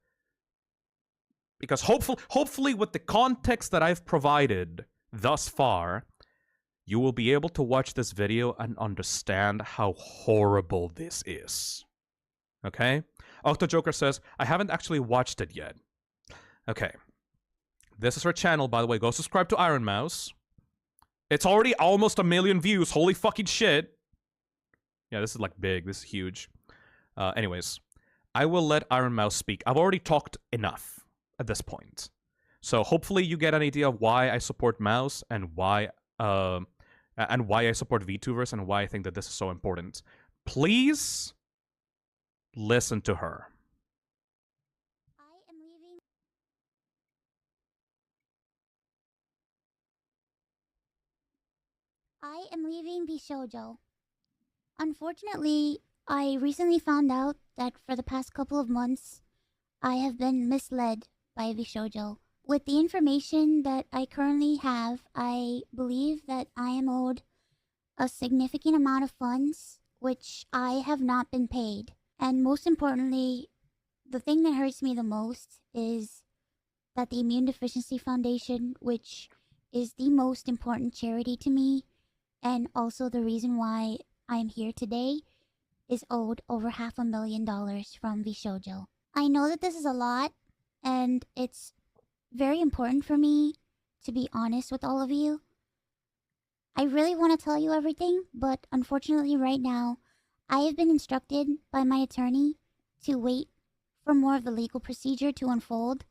because hopefully with the context that I've provided thus far, you will be able to watch this video and understand how horrible this is. Okay? Octojoker says, I haven't actually watched it yet. Okay. This is her channel, by the way. Go subscribe to Iron Mouse. It's already almost 1 million views. Holy fucking shit. Yeah, this is like big. This is huge. Anyways, I will let Iron Mouse speak. I've already talked enough at this point. So hopefully you get an idea of why I support Mouse and why I support VTubers and why I think that this is so important. Please listen to her. I am leaving VShojo. Unfortunately, I recently found out that for the past couple of months, I have been misled by VShojo. With the information that I currently have, I believe that I am owed a significant amount of funds, which I have not been paid. And most importantly, the thing that hurts me the most is that the Immune Deficiency Foundation, which is the most important charity to me, and also the reason why I'm here today, is owed over $500,000 from VShojo. I know that this is a lot, and it's very important for me to be honest with all of you. I really want to tell you everything, but unfortunately right now, I have been instructed by my attorney to wait for more of the legal procedure to unfold.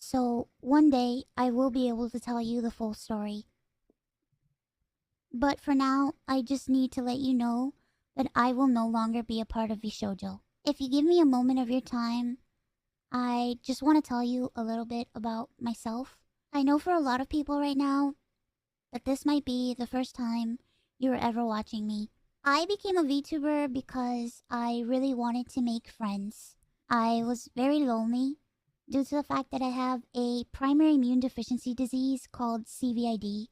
So one day, I will be able to tell you the full story. But for now, I just need to let you know that I will no longer be a part of VShojo. If you give me a moment of your time, I just want to tell you a little bit about myself. I know for a lot of people right now that this might be the first time you're ever watching me. I became a VTuber because I really wanted to make friends. I was very lonely due to the fact that I have a primary immune deficiency disease called CVID.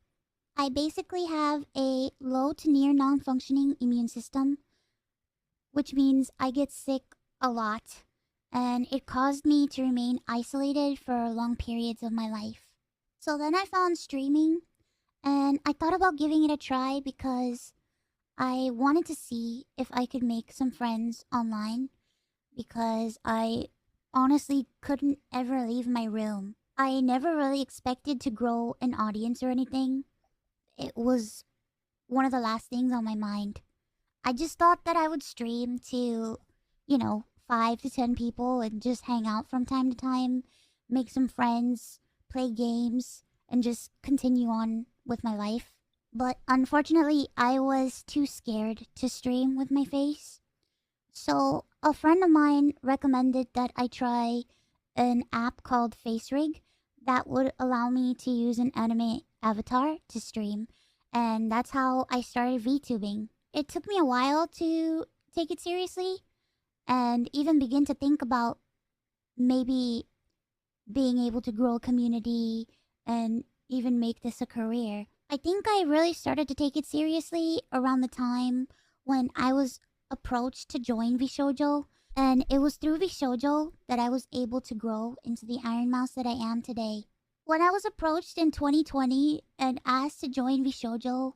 I basically have a low to near non-functioning immune system, which means I get sick a lot, and it caused me to remain isolated for long periods of my life. So then I found streaming, and I thought about giving it a try because I wanted to see if I could make some friends online, because I honestly couldn't ever leave my room. I never really expected to grow an audience or anything. It was one of the last things on my mind. I just thought that I would stream to, 5 to 10 people and just hang out from time to time, make some friends, play games, and just continue on with my life. But unfortunately, I was too scared to stream with my face. So a friend of mine recommended that I try an app called FaceRig that would allow me to use an anime avatar to stream. And that's how I started VTubing. It took me a while to take it seriously and even begin to think about maybe being able to grow a community and even make this a career. I think I really started to take it seriously around the time when I was approached to join VShojo, and it was through VShojo that I was able to grow into the Iron Mouse that I am today. When I was approached in 2020 and asked to join VShojo,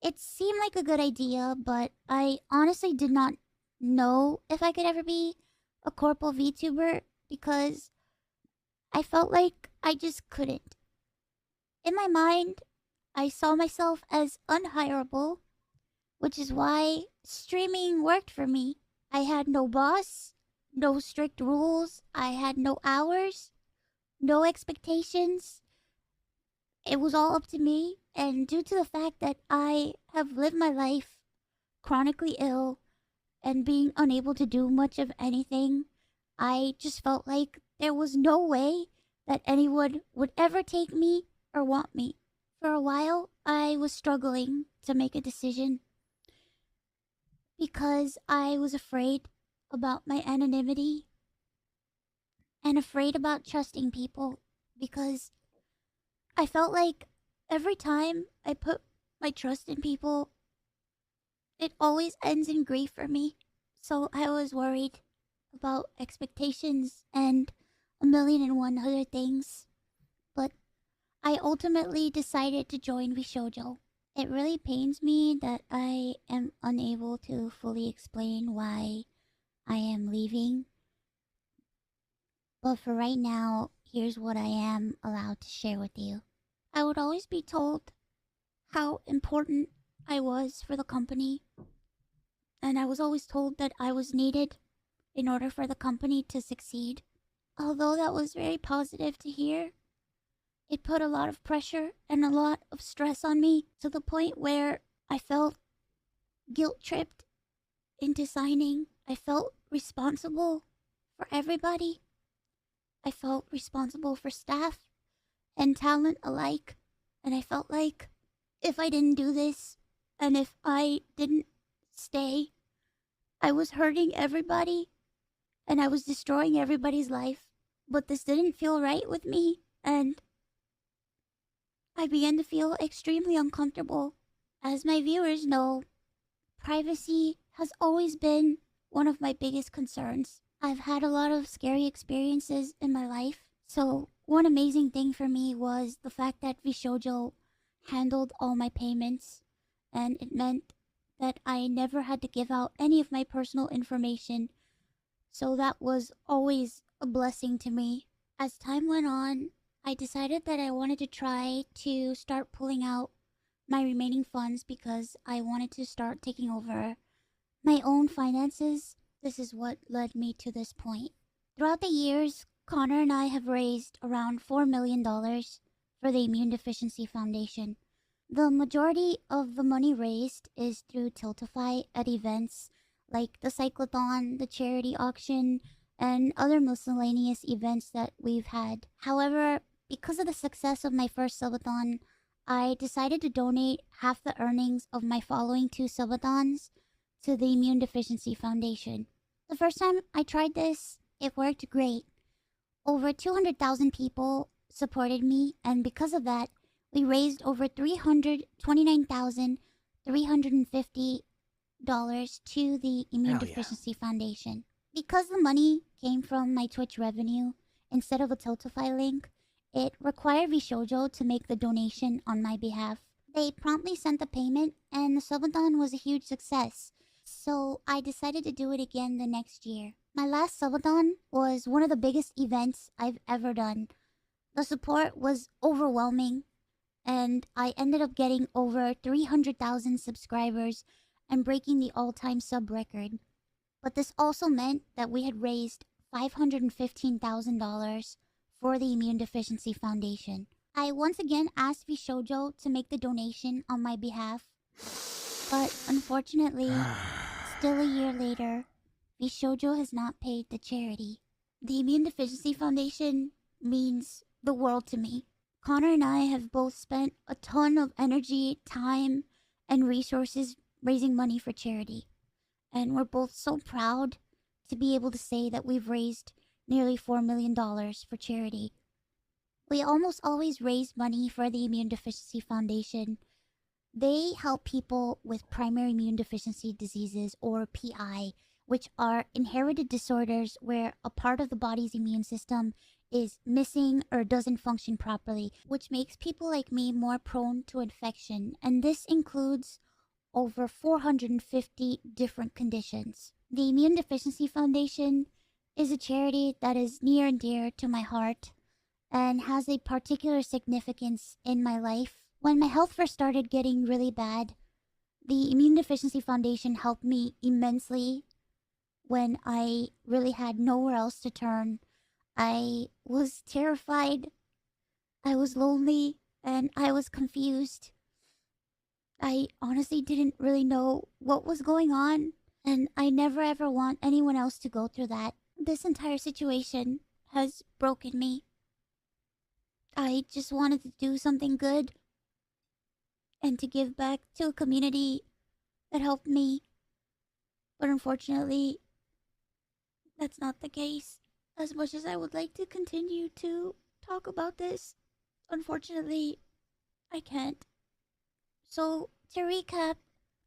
it seemed like a good idea, but I honestly did not know if I could ever be a corporal VTuber because I felt like I just couldn't. In my mind, I saw myself as unhireable, which is why streaming worked for me. I had no boss, no strict rules, I had no hours, no expectations. It was all up to me, And due to the fact that I have lived my life chronically ill and being unable to do much of anything, I just felt like there was no way that anyone would ever take me or want me. For a while, I was struggling to make a decision because I was afraid about my anonymity and afraid about trusting people because I felt like every time I put my trust in people, it always ends in grief for me. So I was worried about expectations and a million and one other things. But I ultimately decided to join Vishojo. It really pains me that I am unable to fully explain why I am leaving. But for right now, here's what I am allowed to share with you. I would always be told how important I was for the company, and I was always told that I was needed in order for the company to succeed. Although that was very positive to hear, it put a lot of pressure and a lot of stress on me to the point where I felt guilt-tripped into signing. I felt responsible for everybody. I felt responsible for staff and talent alike. And I felt like if I didn't do this and if I didn't stay, I was hurting everybody and I was destroying everybody's life. But this didn't feel right with me, and I began to feel extremely uncomfortable. As my viewers know, privacy has always been one of my biggest concerns. I've had a lot of scary experiences in my life, so one amazing thing for me was the fact that Vishojo handled all my payments, and it meant that I never had to give out any of my personal information, so that was always a blessing to me. As time went on, I decided that I wanted to try to start pulling out my remaining funds because I wanted to start taking over my own finances. This is what led me to this point. Throughout the years, Connor and I have raised around $4 million for the Immune Deficiency Foundation. The majority of the money raised is through Tiltify at events like the Cyclothon, the charity auction, and other miscellaneous events that we've had. However, because of the success of my first subathon, I decided to donate half the earnings of my following 2 subathons to the Immune Deficiency Foundation. The first time I tried this, it worked great. Over 200,000 people supported me, and because of that, we raised over $329,350 to the Immune Deficiency Foundation. Because the money came from my Twitch revenue instead of a Tiltify link, it required Vishojo to make the donation on my behalf. They promptly sent the payment, and the subathon was a huge success, so I decided to do it again the next year. My last subathon was one of the biggest events I've ever done. The support was overwhelming, and I ended up getting over 300,000 subscribers and breaking the all-time sub record. But this also meant that we had raised $515,000 for the Immune Deficiency Foundation. I once again asked Vishojo to make the donation on my behalf, but unfortunately, still a year later, Vishojo has not paid the charity. The Immune Deficiency Foundation means the world to me. Connor and I have both spent a ton of energy, time, and resources raising money for charity. And we're both so proud to be able to say that we've raised nearly $4 million for charity. We almost always raise money for the Immune Deficiency Foundation. They help people with primary immune deficiency diseases, or PI, which are inherited disorders where a part of the body's immune system is missing or doesn't function properly, which makes people like me more prone to infection. And this includes over 450 different conditions. The Immune Deficiency Foundation is a charity that is near and dear to my heart and has a particular significance in my life. When my health first started getting really bad, the Immune Deficiency Foundation helped me immensely when I really had nowhere else to turn. I was terrified, I was lonely, and I was confused. I honestly didn't really know what was going on, and I never ever want anyone else to go through that. This entire situation has broken me. I just wanted to do something good and to give back to a community that helped me. But unfortunately, that's not the case. As much as I would like to continue to talk about this, unfortunately, I can't. So, to recap,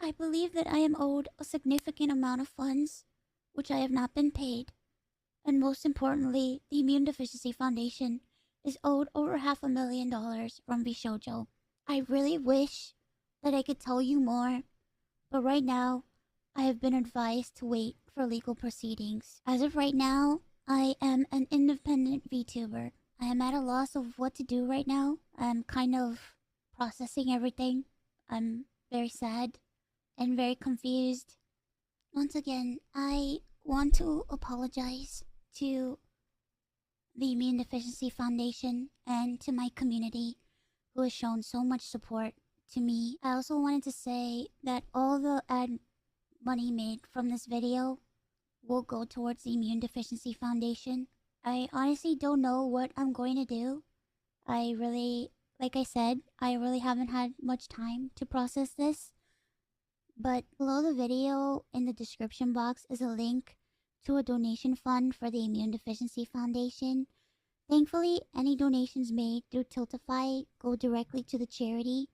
I believe that I am owed a significant amount of funds, which I have not been paid. And most importantly, the Immune Deficiency Foundation is owed over $500,000 from Bishoujo. I really wish that I could tell you more, but right now, I have been advised to wait for legal proceedings. As of right now, I am an independent VTuber. I am at a loss of what to do right now. I'm kind of processing everything. I'm very sad and very confused. Once again, I want to apologize to the Immune Deficiency Foundation and to my community who has shown so much support to me. I also wanted to say that all the ad money made from this video will go towards the Immune Deficiency Foundation. I honestly don't know what I'm going to do. Like I said, I really haven't had much time to process this. But below the video in the description box is a link to a donation fund for the Immune Deficiency Foundation. Thankfully, any donations made through Tiltify go directly to the charity.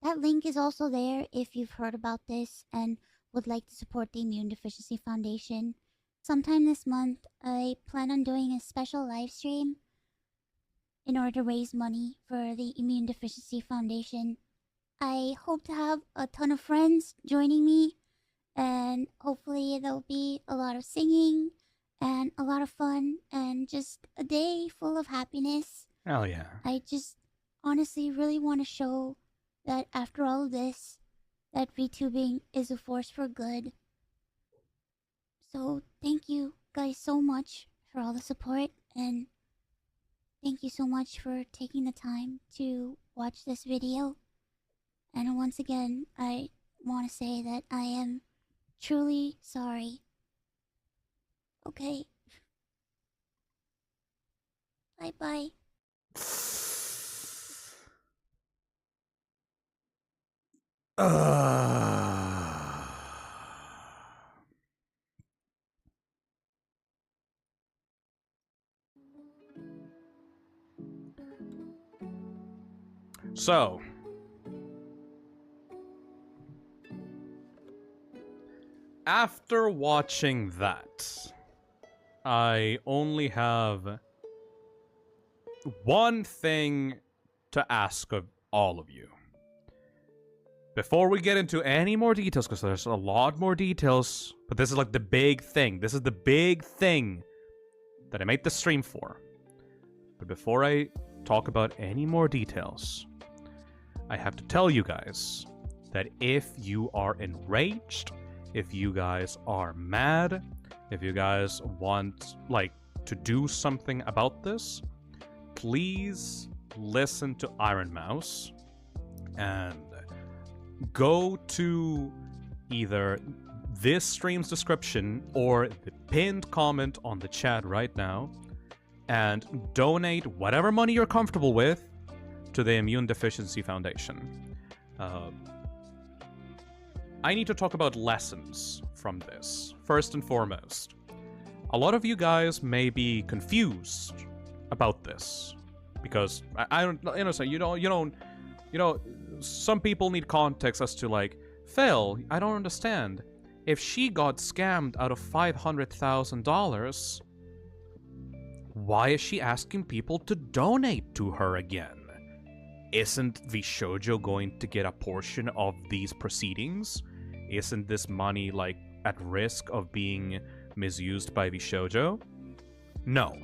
That link is also there if you've heard about this and would like to support the Immune Deficiency Foundation. Sometime this month, I plan on doing a special live stream in order to raise money for the Immune Deficiency Foundation. I hope to have a ton of friends joining me, and hopefully there'll be a lot of singing and a lot of fun and just a day full of happiness. Hell yeah. I just honestly really want to show that after all of this, that VTubing is a force for good. So thank you guys so much for all the support, and thank you so much for taking the time to watch this video. And once again, I want to say that I am truly sorry. Okay. Bye-bye. So, after watching that, I only have one thing to ask of all of you. Before we get into any more details, because there's a lot more details, but this is like the big thing. This is the big thing that I made the stream for. But before I talk about any more details, I have to tell you guys that if you are enraged, if you guys are mad, if you guys want, like, to do something about this, please listen to Iron Mouse and go to either this stream's description or the pinned comment on the chat right now and donate whatever money you're comfortable with to the Immune Deficiency Foundation. I need to talk about lessons from this. First and foremost, a lot of you guys may be confused about this because I don't, you know, so you don't, some people need context as to, like, Phil, I don't understand. If she got scammed out of $500,000, why is she asking people to donate to her again? Isn't VShojo going to get a portion of these proceedings? Isn't this money, like, at risk of being misused by VShojo? No.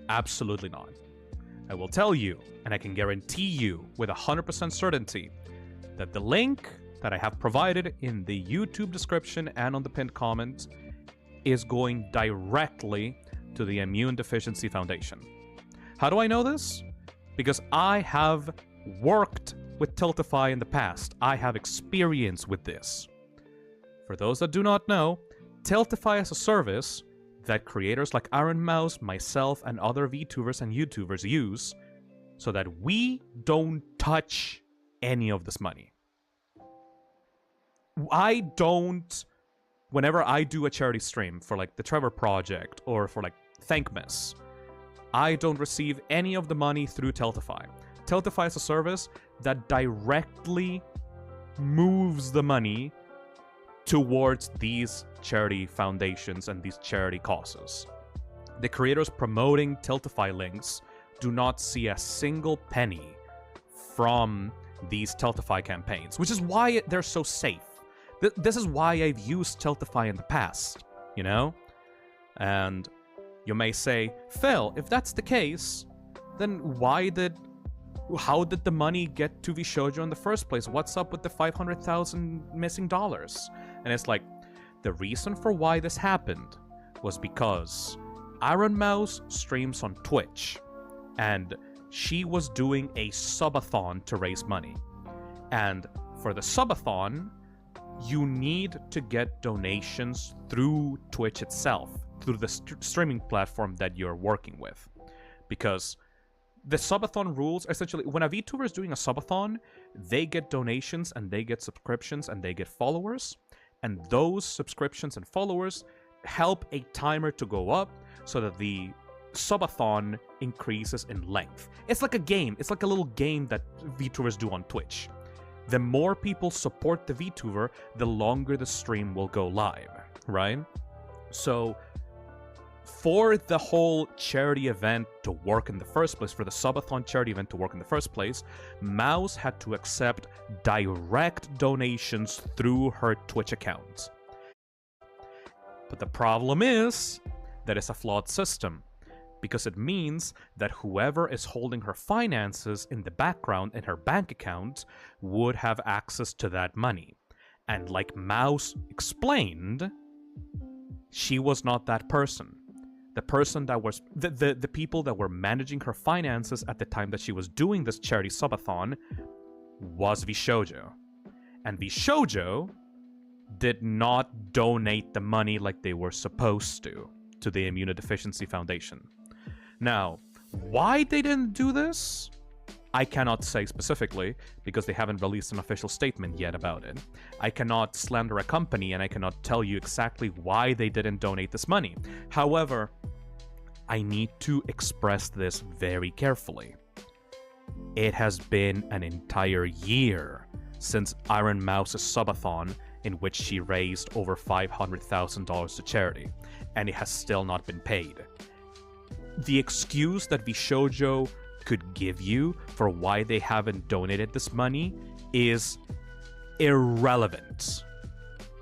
Absolutely not. I will tell you, and I can guarantee you with 100% certainty, that the link that I have provided in the YouTube description and on the pinned comment is going directly to the Immune Deficiency Foundation. How do I know this? Because I have worked with Tiltify in the past. I have experience with this. For those that do not know, Tiltify is a service that creators like Iron Mouse, myself, and other VTubers and YouTubers use so that we don't touch any of this money. I don't... Whenever I do a charity stream for like the Trevor Project or for like Thankmas, I don't receive any of the money through Tiltify. Tiltify is a service that directly moves the money towards these charity foundations and these charity causes. The creators promoting Tiltify links do not see a single penny from these Tiltify campaigns, which is why they're so safe. This is why I've used Tiltify in the past, you know? And you may say, Phil, if that's the case, then how did the money get to VShojo in the first place? What's up with the 500,000 missing dollars? And it's like, the reason for why this happened was because Iron Mouse streams on Twitch, and she was doing a subathon to raise money. And for the subathon, you need to get donations through Twitch itself, through the streaming platform that you're working with. Because the subathon rules, essentially, when a VTuber is doing a subathon, they get donations and they get subscriptions and they get followers. And those subscriptions and followers help a timer to go up so that the subathon increases in length. It's like a game. It's like a little game that VTubers do on Twitch. The more people support the VTuber, the longer the stream will go live, right? So, for the whole charity event to work in the first place, for the subathon charity event to work in the first place, Mouse had to accept direct donations through her Twitch account. But the problem is that it's a flawed system, because it means that whoever is holding her finances in the background in her bank account would have access to that money. And like Mouse explained, she was not that person. The person that was... The people that were managing her finances at the time that she was doing this charity subathon was VShojo. And VShojo did not donate the money like they were supposed to the Immunodeficiency Foundation. Now, why they didn't do this, I cannot say specifically, because they haven't released an official statement yet about it. I cannot slander a company, and I cannot tell you exactly why they didn't donate this money. However, I need to express this very carefully. It has been an entire year since Iron Mouse's subathon, in which she raised over $500,000 to charity, and it has still not been paid. The excuse that VShojo could give you for why they haven't donated this money is irrelevant.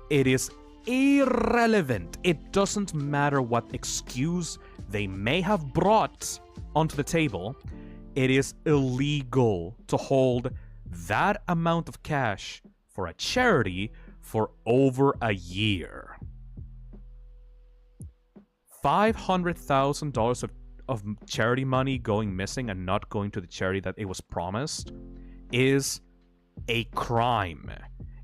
It is irrelevant. It doesn't matter what excuse they may have brought onto the table. It is illegal to hold that amount of cash for a charity for over a year. $500,000 of charity money going missing and not going to the charity that it was promised is a crime.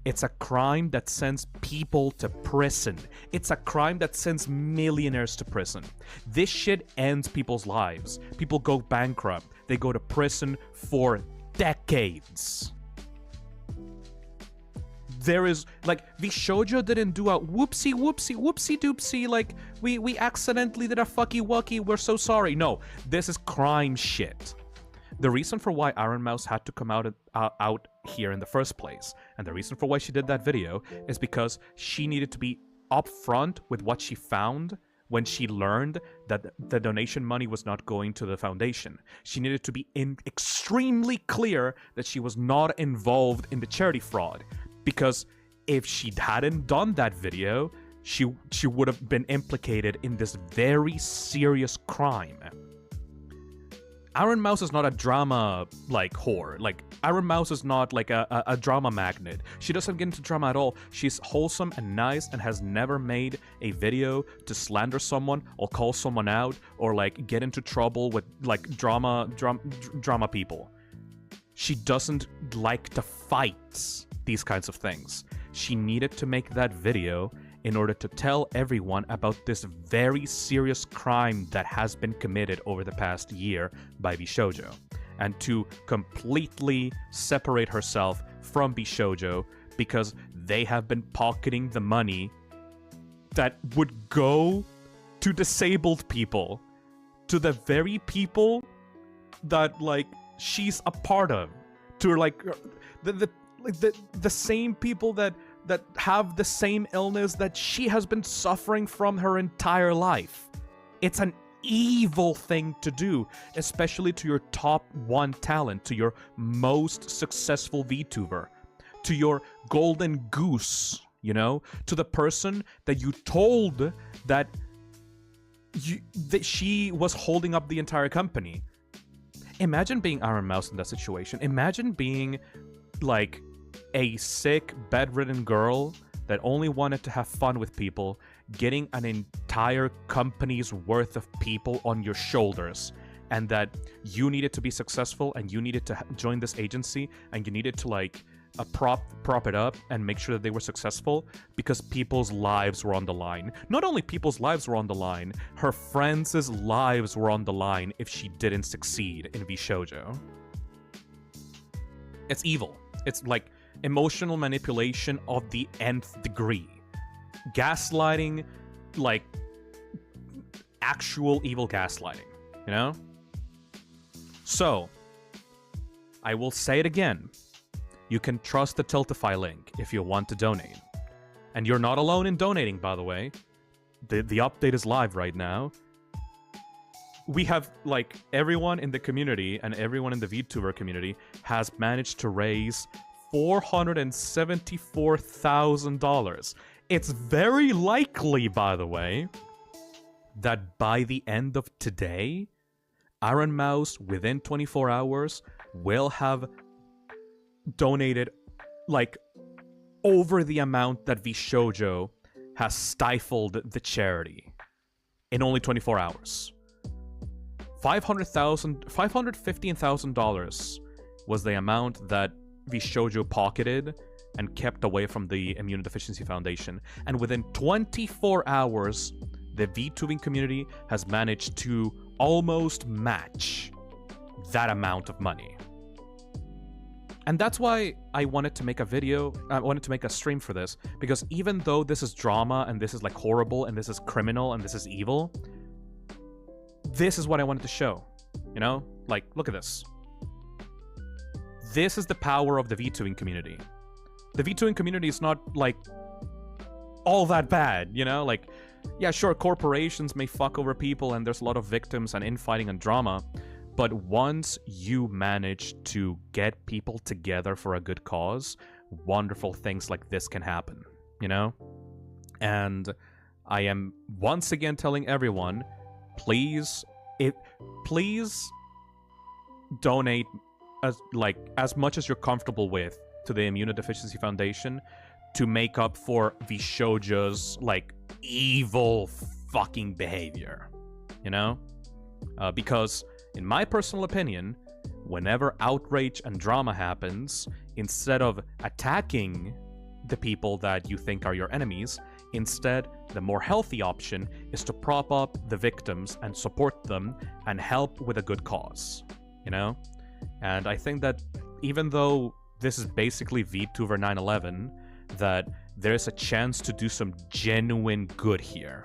It's a crime that sends people to prison. It's a crime that sends millionaires to prison. This shit ends people's lives. People go bankrupt. They go to prison for decades. There is, like, VShojo didn't do a whoopsie doopsie, like, we accidentally did a fucky wucky, we're so sorry. No, this is crime shit. The reason for why Iron Mouse had to come out here in the first place, and the reason for why she did that video, is because she needed to be upfront with what she found when she learned that the donation money was not going to the foundation. She needed to be extremely clear that she was not involved in the charity fraud. Because if she hadn't done that video, she would have been implicated in this very serious crime. Iron Mouse is not a drama, like, whore. Like, Iron Mouse is not, like, a drama magnet. She doesn't get into drama at all. She's wholesome and nice and has never made a video to slander someone or call someone out or, like, get into trouble with, like, drama people. She doesn't like to fight these kinds of things. She needed to make that video in order to tell everyone about this very serious crime that has been committed over the past year by Bishoujo, and to completely separate herself from Bishoujo because they have been pocketing the money that would go to disabled people, to the very people that, like, she's a part of, to, like, the same people that have the same illness that she has been suffering from her entire life. It's an evil thing to do, especially to your top 1 talent, to your most successful VTuber, to your golden goose, you know, to the person that you told that she was holding up the entire company. Imagine being Iron Mouse in that situation. Imagine being, like, a sick, bedridden girl that only wanted to have fun with people, getting an entire company's worth of people on your shoulders, and that you needed to be successful, and you needed to join this agency, and you needed to, like, prop it up and make sure that they were successful because people's lives were on the line. Not only people's lives were on the line, her friends' lives were on the line if she didn't succeed in VShoujo. It's evil. It's like emotional manipulation of the nth degree. Gaslighting, like actual evil gaslighting, you know? So, I will say it again. You can trust the Tiltify link if you want to donate. And you're not alone in donating, by the way. The update is live right now. We have, like, everyone in the community and everyone in the VTuber community has managed to raise $474,000. It's very likely, by the way, that by the end of today, Iron Mouse, within 24 hours, will have donated, like, over the amount that VShoujo has stifled the charity in only 24 hours. $515,000 was the amount that VShoujo pocketed and kept away from the Immunodeficiency Foundation. And within 24 hours, the VTubing community has managed to almost match that amount of money. And that's why I wanted to make a video, I wanted to make a stream for this, because even though this is drama, and this is, like, horrible, and this is criminal, and this is evil, this is what I wanted to show, you know? Like, look at this. This is the power of the VTubing community. The VTubing community is not, like, all that bad, you know? Like, yeah, sure, corporations may fuck over people, and there's a lot of victims and infighting and drama, but once you manage to get people together for a good cause, wonderful things like this can happen, you know? And I am once again telling everyone, please donate as much as you're comfortable with to the Immunodeficiency Foundation to make up for VShoujo's, like, evil fucking behavior, you know? Because in my personal opinion, whenever outrage and drama happens, instead of attacking the people that you think are your enemies, instead, the more healthy option is to prop up the victims and support them and help with a good cause, you know? And I think that even though this is basically VTuber 9/11, that there's a chance to do some genuine good here,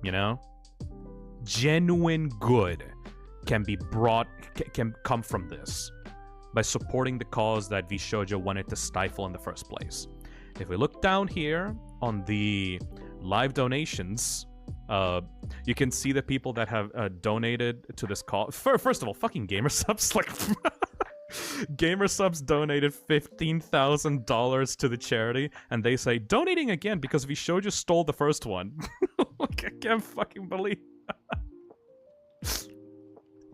you know? Genuine good can come from this by supporting the cause that VShoujo wanted to stifle in the first place. If we look down here on the live donations, you can see the people that have donated to this cause. First of all, fucking GamerSubs, like, GamerSubs donated $15,000 to the charity, and they say, donating again because VShoujo stole the first one. Like, I can't fucking believe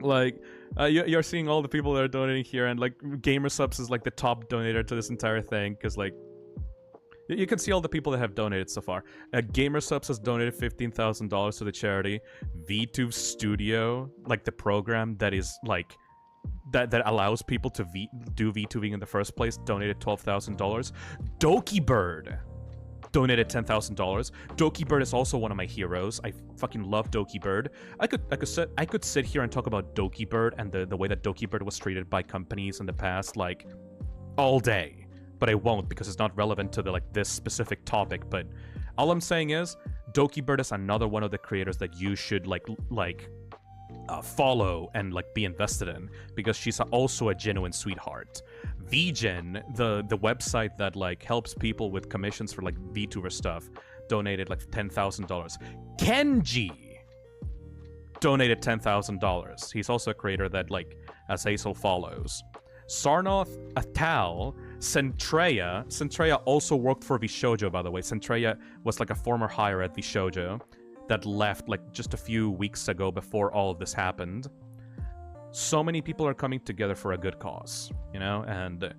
like, you're seeing all the people that are donating here, and, like, GamerSubs is, like, the top donator to this entire thing, because, like, you can see all the people that have donated so far. GamerSubs has donated $15,000 to the charity. VTube Studio, like, the program that is, like, that allows people to do VTubing in the first place donated $12,000. Doki Bird donated $10,000. Doki Bird is also one of my heroes. I fucking love Doki Bird. I could sit here and talk about Doki Bird and the way that Doki Bird was treated by companies in the past, like, all day. But I won't, because it's not relevant to this specific topic. But all I'm saying is, Doki Bird is another one of the creators that you should follow and be invested in, because she's also a genuine sweetheart. VGen, the website that helps people with commissions for VTuber stuff, donated $10,000. Kenji donated $10,000. He's also a creator that Azazel follows. Sarnoth Atal, Centreya also worked for VShojo, by the way. Centreya was a former hire at VShojo that left just a few weeks ago before all of this happened. So many people are coming together for a good cause, and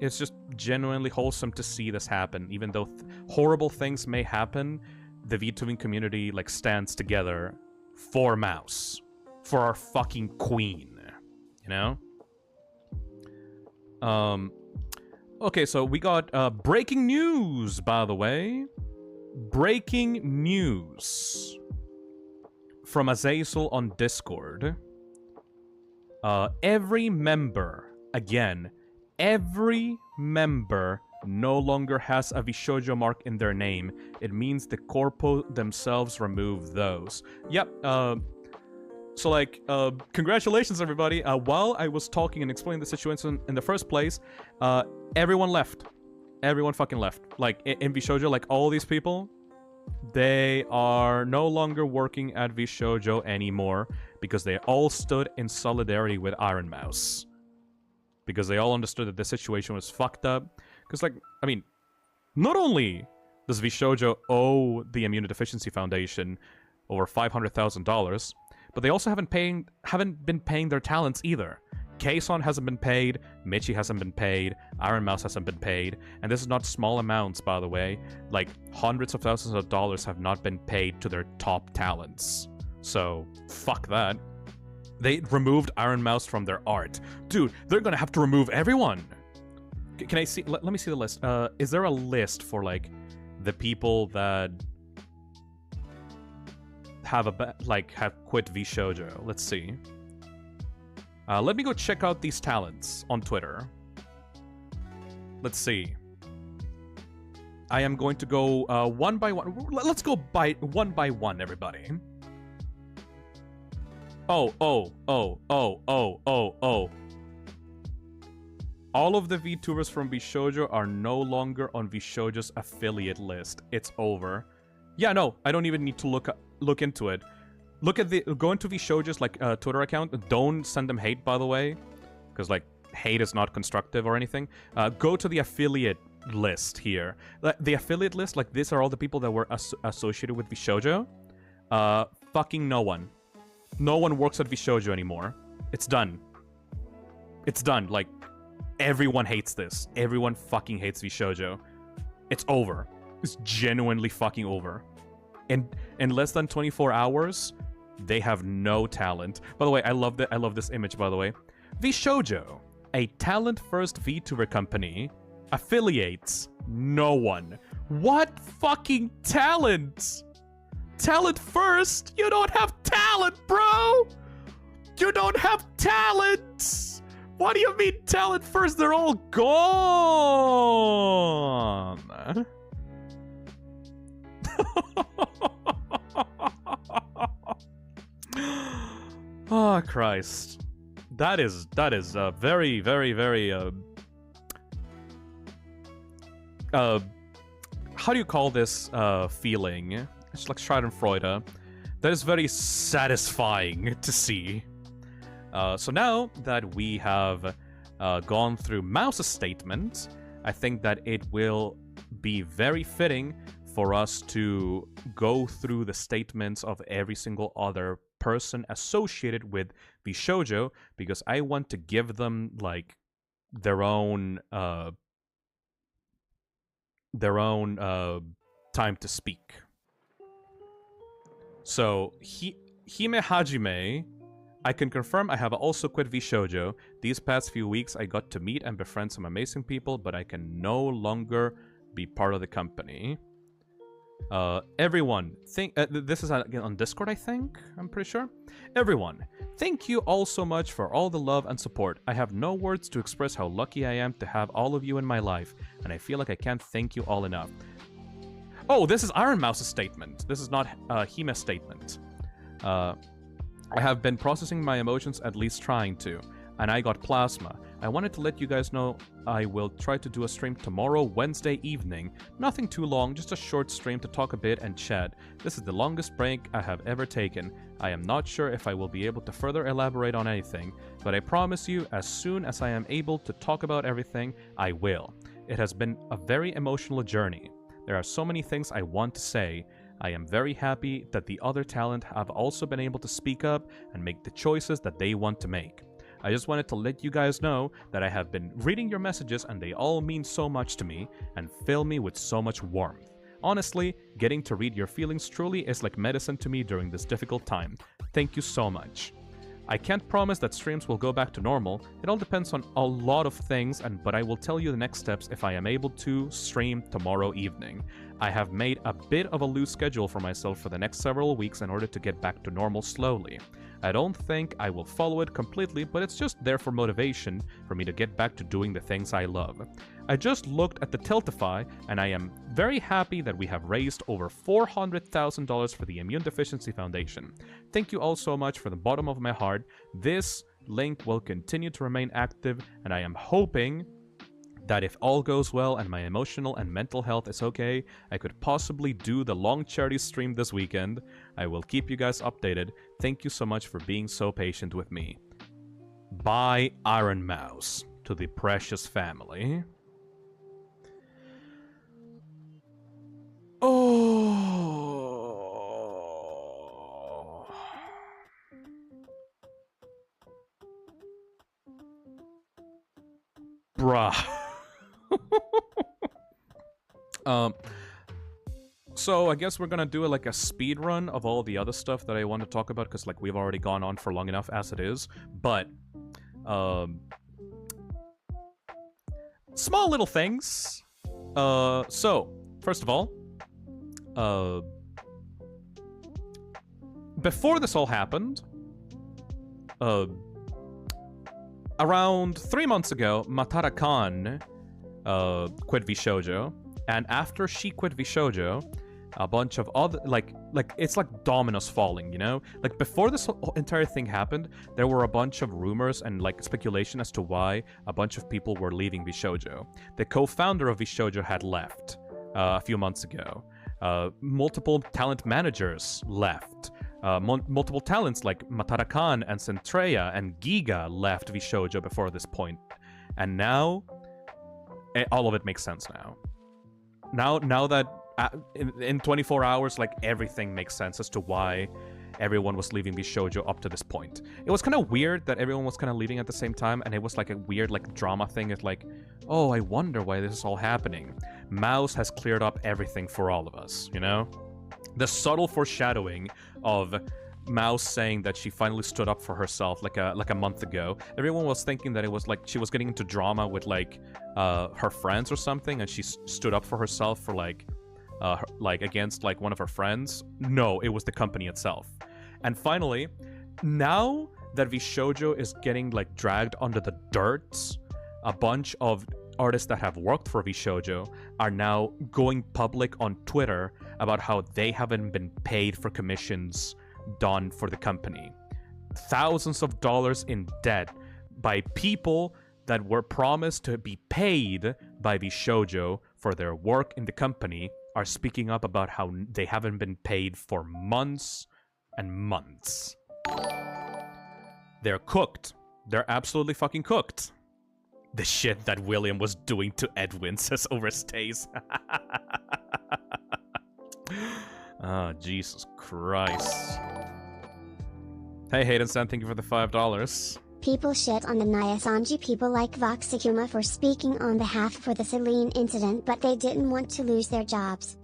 it's just genuinely wholesome to see this happen. Even though horrible things may happen, the VTubing community stands together for Mouse, for our fucking queen, Okay, so we got breaking news, by the way. Breaking news from Azazel on Discord. Every member no longer has a VShojo mark in their name. It means the corpo themselves remove those. Yep, so congratulations everybody. While I was talking and explaining the situation in the first place, everyone left. Everyone fucking left. In VShojo, all these people, they are no longer working at VShojo anymore because they all stood in solidarity with Iron Mouse. Because they all understood that the situation was fucked up. Because, not only does VShojo owe the Immunodeficiency Foundation over $500,000, but they also haven't been paying their talents either. Kason hasn't been paid, Michi hasn't been paid, Iron Mouse hasn't been paid, and this is not small amounts, by the way. Hundreds of thousands of dollars have not been paid to their top talents. So, fuck that. They removed Iron Mouse from their art. Dude, they're gonna have to remove everyone! Can I see? Let me see the list. Is there a list for, the people that have quit VShojo? Let's see. Let me go check out these talents on Twitter. Let's see. I am going to go one by one. Let's go one by one, everybody. Oh. All of the VTubers from VShojo are no longer on VShojo's affiliate list. It's over. Yeah, no, I don't even need to look into it. Go into VShojo's Twitter account. Don't send them hate, by the way, because hate is not constructive or anything. Go to the affiliate list here. The affiliate list, these are all the people that were associated with VShojo. Fucking no one. No one works at VShojo anymore. It's done. It's done. Everyone hates this. Everyone fucking hates VShojo. It's over. It's genuinely fucking over. And in less than 24 hours, they have no talent. By the way, I love this image, by the way. VShojo, a talent-first VTuber company, affiliates no one. What fucking talent? Talent first? You don't have talent, bro! You don't have talent! What do you mean talent first? They're all gone! Oh, Christ. That is very, very, very, how do you call this, feeling? It's like Schadenfreude. That is very satisfying to see. So now that we have gone through Mouse's statement, I think that it will be very fitting for us to go through the statements of every single other person associated with VShojo, because I want to give them their own time to speak. So Hime Hajime, I can confirm I have also quit VShojo. These past few weeks I got to meet and befriend some amazing people, but I can no longer be part of the company. Everyone, this is on Discord, I think? I'm pretty sure. Everyone, thank you all so much for all the love and support. I have no words to express how lucky I am to have all of you in my life, and I feel like I can't thank you all enough. Oh, this is Iron Mouse's statement. This is not Hime's statement. I have been processing my emotions, at least trying to, and I got plasma. I wanted to let you guys know I will try to do a stream tomorrow, Wednesday evening. Nothing too long, just a short stream to talk a bit and chat. This is the longest break I have ever taken. I am not sure if I will be able to further elaborate on anything, but I promise you, as soon as I am able to talk about everything, I will. It has been a very emotional journey. There are so many things I want to say. I am very happy that the other talent have also been able to speak up and make the choices that they want to make. I just wanted to let you guys know that I have been reading your messages and they all mean so much to me and fill me with so much warmth. Honestly, getting to read your feelings truly is like medicine to me during this difficult time. Thank you so much. I can't promise that streams will go back to normal. It all depends on a lot of things, but I will tell you the next steps if I am able to stream tomorrow evening. I have made a bit of a loose schedule for myself for the next several weeks in order to get back to normal slowly. I don't think I will follow it completely, but it's just there for motivation for me to get back to doing the things I love. I just looked at the Tiltify, and I am very happy that we have raised over $400,000 for the Immune Deficiency Foundation. Thank you all so much from the bottom of my heart. This link will continue to remain active, and I am hoping that if all goes well and my emotional and mental health is okay, I could possibly do the long charity stream this weekend. I will keep you guys updated. Thank you so much for being so patient with me. Bye, Iron Mouse, to the precious family. Oh. Bruh. So I guess we're gonna do like a speed run of all the other stuff that I want to talk about, because like we've already gone on for long enough as it is. But small little things. So first of all, before this all happened, around 3 months ago, Matara Khan quit VShojo, and after she quit VShojo, a bunch of other like it's like dominoes falling, you know? Like before this whole entire thing happened, there were a bunch of rumors and like speculation as to why a bunch of people were leaving VShojo. The co-founder of VShojo had left a few months ago. Multiple talent managers left. Multiple talents like Matara Khan and Centrea and Giga left VShojo before this point. And now, all of it makes sense now. Now that in 24 hours, like everything makes sense as to why everyone was leaving VShojo up to this point. It was kind of weird that everyone was kind of leaving at the same time, and it was like a weird like drama thing. It's like, oh, I wonder why this is all happening. Mouse has cleared up everything for all of us, you know? The subtle foreshadowing of Mouse saying that she finally stood up for herself like a month ago. Everyone was thinking that it was like she was getting into drama with like her friends or something, and she stood up for herself for like against like one of her friends. No, it was the company itself. And finally, now that VShojo is getting like dragged under the dirt, a bunch of artists that have worked for VShojo are now going public on Twitter about how they haven't been paid for commissions done for the company. Thousands of dollars in debt by people that were promised to be paid by VShojo for their work in the company are speaking up about how they haven't been paid for months and months. They're cooked. They're absolutely fucking cooked. The shit that William was doing to Edwin, says Overstays. Oh, Jesus Christ. Hey, Hayden-san, thank you for the $5. People shit on the Nyasanji people like Voxakuma for speaking on behalf for the Celine incident, but they didn't want to lose their jobs.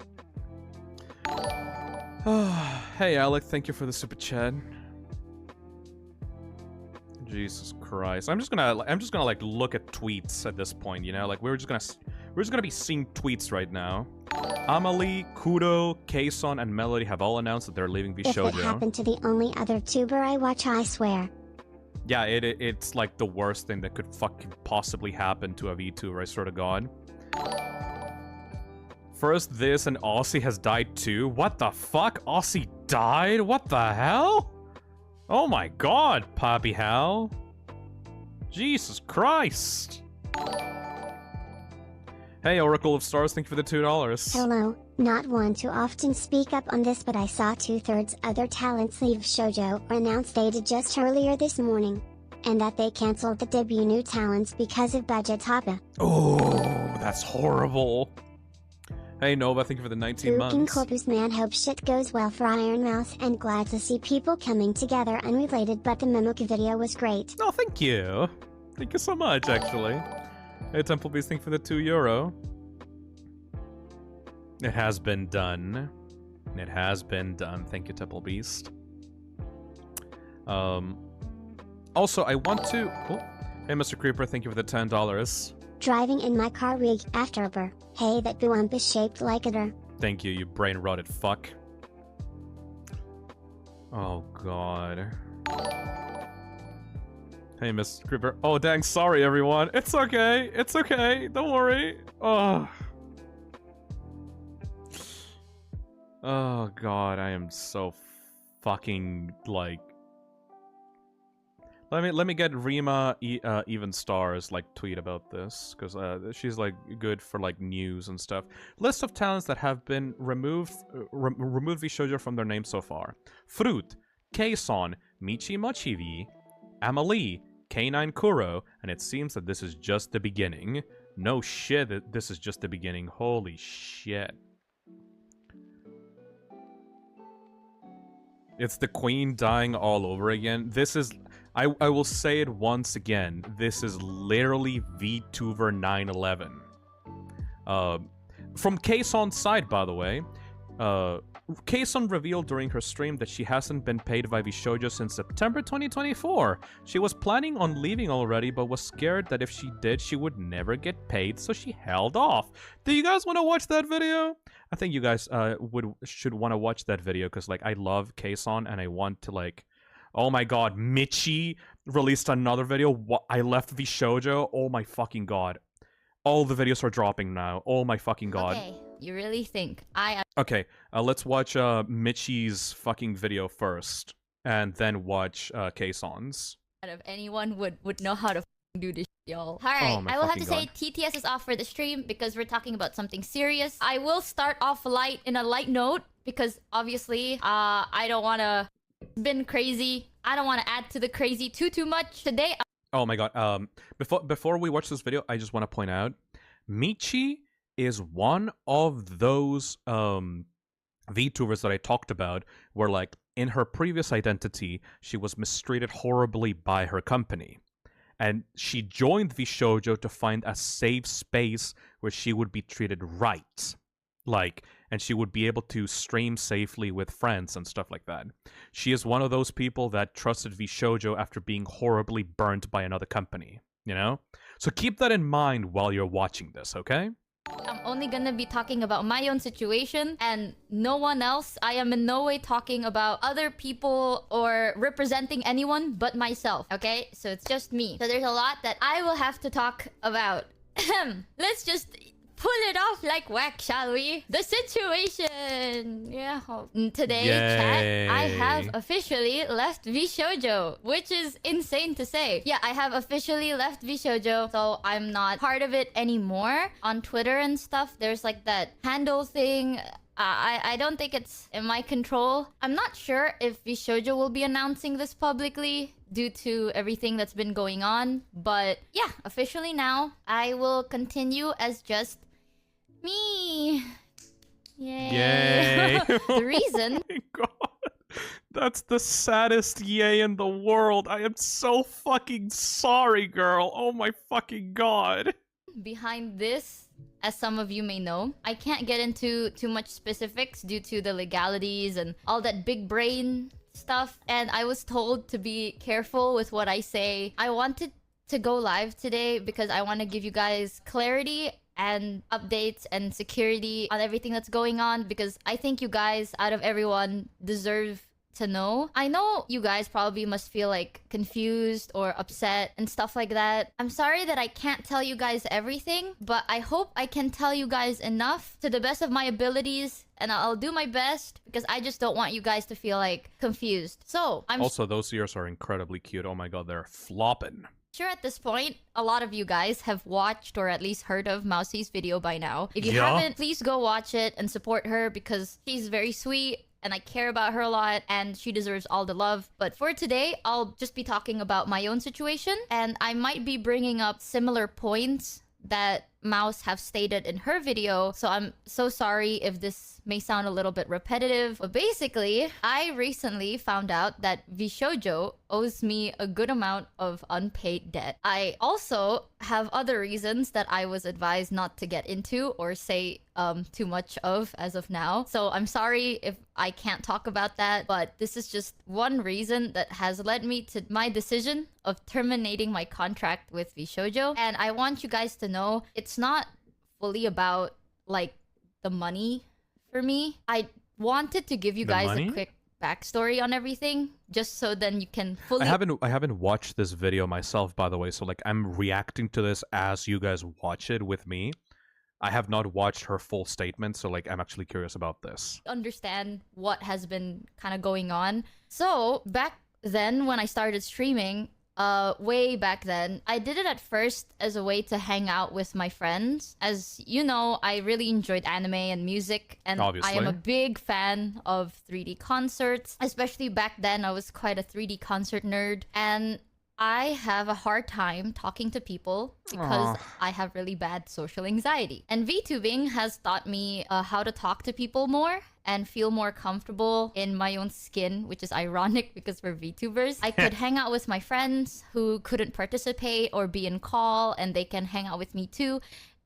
Hey, Alec, thank you for the super chat. Jesus Christ. I'm just gonna like look at tweets at this point, you know? Like we're just gonna be seeing tweets right now. Amelie, Kudo, Kason, and Melody have all announced that they're leaving If it VShojo. happened to the only other tuber I watch, I swear. Yeah, it's like the worst thing that could fucking possibly happen to a VTuber, I swear to God. First this, and Aussie has died too? What the fuck? Aussie died? What the hell? Oh my god, Poppy Hal. Jesus Christ. Hey, Oracle of Stars, thank you for the $2. Hello, not one to often speak up on this, but I saw 2/3 other talents leave Shoujo or announced they did just earlier this morning. And that they cancelled the debut new talents because of budget haba. Oh, that's horrible. Hey, Nova, thank you for the 19 Fucking months. Corpus man, hope shit goes well for Iron Mouse and glad to see people coming together unrelated, but the Memoka video was great. Oh, thank you. Thank you so much, actually. Hey, Temple Beast, thank you for the €2. It has been done. It has been done. Thank you, Temple Beast. Also, I want to... Oh. Hey, Mr. Creeper, thank you for the $10. Driving in my car rig after. Hey, that boomp is shaped like a. Thank you, you brain-rotted fuck. Oh, God. Hey, Mr. Creeper. Oh, dang, sorry, everyone. It's okay. It's okay. Don't worry. Oh. Oh, God, I am so fucking, like... Let me get Rima Even Stars like tweet about this, because she's like good for like news and stuff. List of talents that have been removed VShojo from their name so far: Fruit, Kason, Michi Mochivi, Amelie, K9 Kuro, and it seems that this is just the beginning. No shit, this is just the beginning. Holy shit. It's the queen dying all over again. This is... I will say it once again. This is literally VTuber 9/11. From Kason's side, by the way, Kason revealed during her stream that she hasn't been paid by VShojo since September 2024. She was planning on leaving already, but was scared that if she did, she would never get paid, so she held off. Do you guys want to watch that video? I think you guys should want to watch that video, because like I love Kason and I want to like... Oh my god, Michi released another video. I left VShojo. Oh my fucking god. All the videos are dropping now. Oh my fucking god. Okay, you really think Okay, let's watch Michi's fucking video first, and then watch Kason's. out of anyone would know how to do this, y'all. Alright, my I will have to fucking say TTS is off for the stream because we're talking about something serious. I will start off in a light note because obviously I don't want to spin crazy. I don't want to add to the crazy too much today. Oh my god. Before we watch this video, I just want to point out Michi is one of those VTubers that I talked about where like in her previous identity she was mistreated horribly by her company. And she joined VShojo to find a safe space where she would be treated right. Like, and she would be able to stream safely with friends and stuff like that. She is one of those people that trusted VShojo after being horribly burnt by another company, you know? So keep that in mind while you're watching this, okay? I'm only gonna be talking about my own situation and no one else. I am in no way talking about other people or representing anyone but myself, okay? So it's just me. So there's a lot that I will have to talk about. Let's just... pull it off like whack, shall we? The situation! Yeah. Today, chat, I have officially left VShojo, which is insane to say. Yeah, I have officially left VShojo, so I'm not part of it anymore. On Twitter and stuff, there's like that handle thing. I don't think it's in my control. I'm not sure if VShojo will be announcing this publicly due to everything that's been going on. But yeah, officially now, I will continue as just me. Yay. Yay. The reason... Oh my god. That's the saddest yay in the world. I am so fucking sorry, girl. Oh my fucking god. behind this, as some of you may know, I can't get into too much specifics due to the legalities and all that big brain stuff, and I was told to be careful with what I say. I wanted to go live today because I want to give you guys clarity and updates and security on everything that's going on, because I think you guys, out of everyone, deserve to know. I know you guys probably must feel like confused or upset and stuff like that. I'm sorry that I can't tell you guys everything, but I hope I can tell you guys enough to the best of my abilities, and I'll do my best, because I just don't want you guys to feel like confused. So I'm Also, those ears are incredibly cute. Oh my god, they're flopping. sure at this point, a lot of you guys have watched or at least heard of Mousie's video by now. If you Yeah. haven't, please go watch it and support her, because she's very sweet and I care about her a lot and she deserves all the love. But for today, I'll just be talking about my own situation, and I might be bringing up similar points that Mouse have stated in her video, so I'm so sorry if this may sound a little bit repetitive. But basically, I recently found out that VShojo owes me a good amount of unpaid debt. I also have other reasons that I was advised not to get into or say too much of as of now. So I'm sorry if I can't talk about that, but this is just one reason that has led me to my decision of terminating my contract with VShojo. And I want you guys to know it's not fully about like the money for me. I wanted to give you The guys money? a quick backstory on everything, just so then you can fully I haven't watched this video myself, by the way, so like I'm reacting to this as you guys watch it with me. I have not watched her full statement, so like I'm actually curious about this. understand what has been kind of going on. So back then when I started streaming, way back then, I did it at first as a way to hang out with my friends. As you know, I really enjoyed anime and music, and I am Obviously. a big fan of 3D concerts. Especially back then, I was quite a 3D concert nerd, and I have a hard time talking to people because I have really bad social anxiety. And VTubing has taught me how to talk to people more and feel more comfortable in my own skin, which is ironic because we're VTubers. I could hang out with my friends who couldn't participate or be in call, and they can hang out with me too.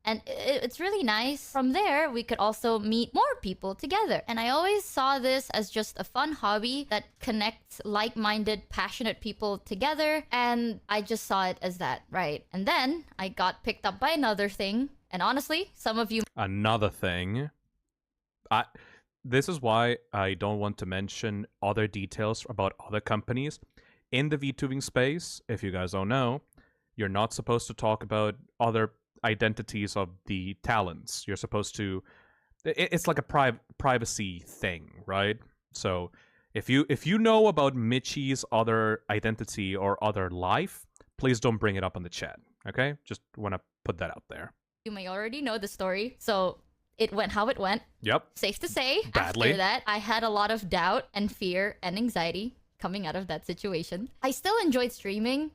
And it's really nice. From there, we could also meet more people together. And I always saw this as just a fun hobby that connects like-minded, passionate people together. And I just saw it as that, right? And then I got picked up by another thing. And honestly, some of you Another thing, this is why I don't want to mention other details about other companies. In the VTubing space, if you guys don't know, you're not supposed to talk about other identities of the talents. You're supposed to... It's like a privacy thing, right? So if you know about Michi's other identity or other life, please don't bring it up on the chat, okay? Just want to put that out there. may already know the story. So it went how it went. Yep. Safe to say, Badly. after that, I had a lot of doubt and fear and anxiety coming out of that situation. I still enjoyed streaming.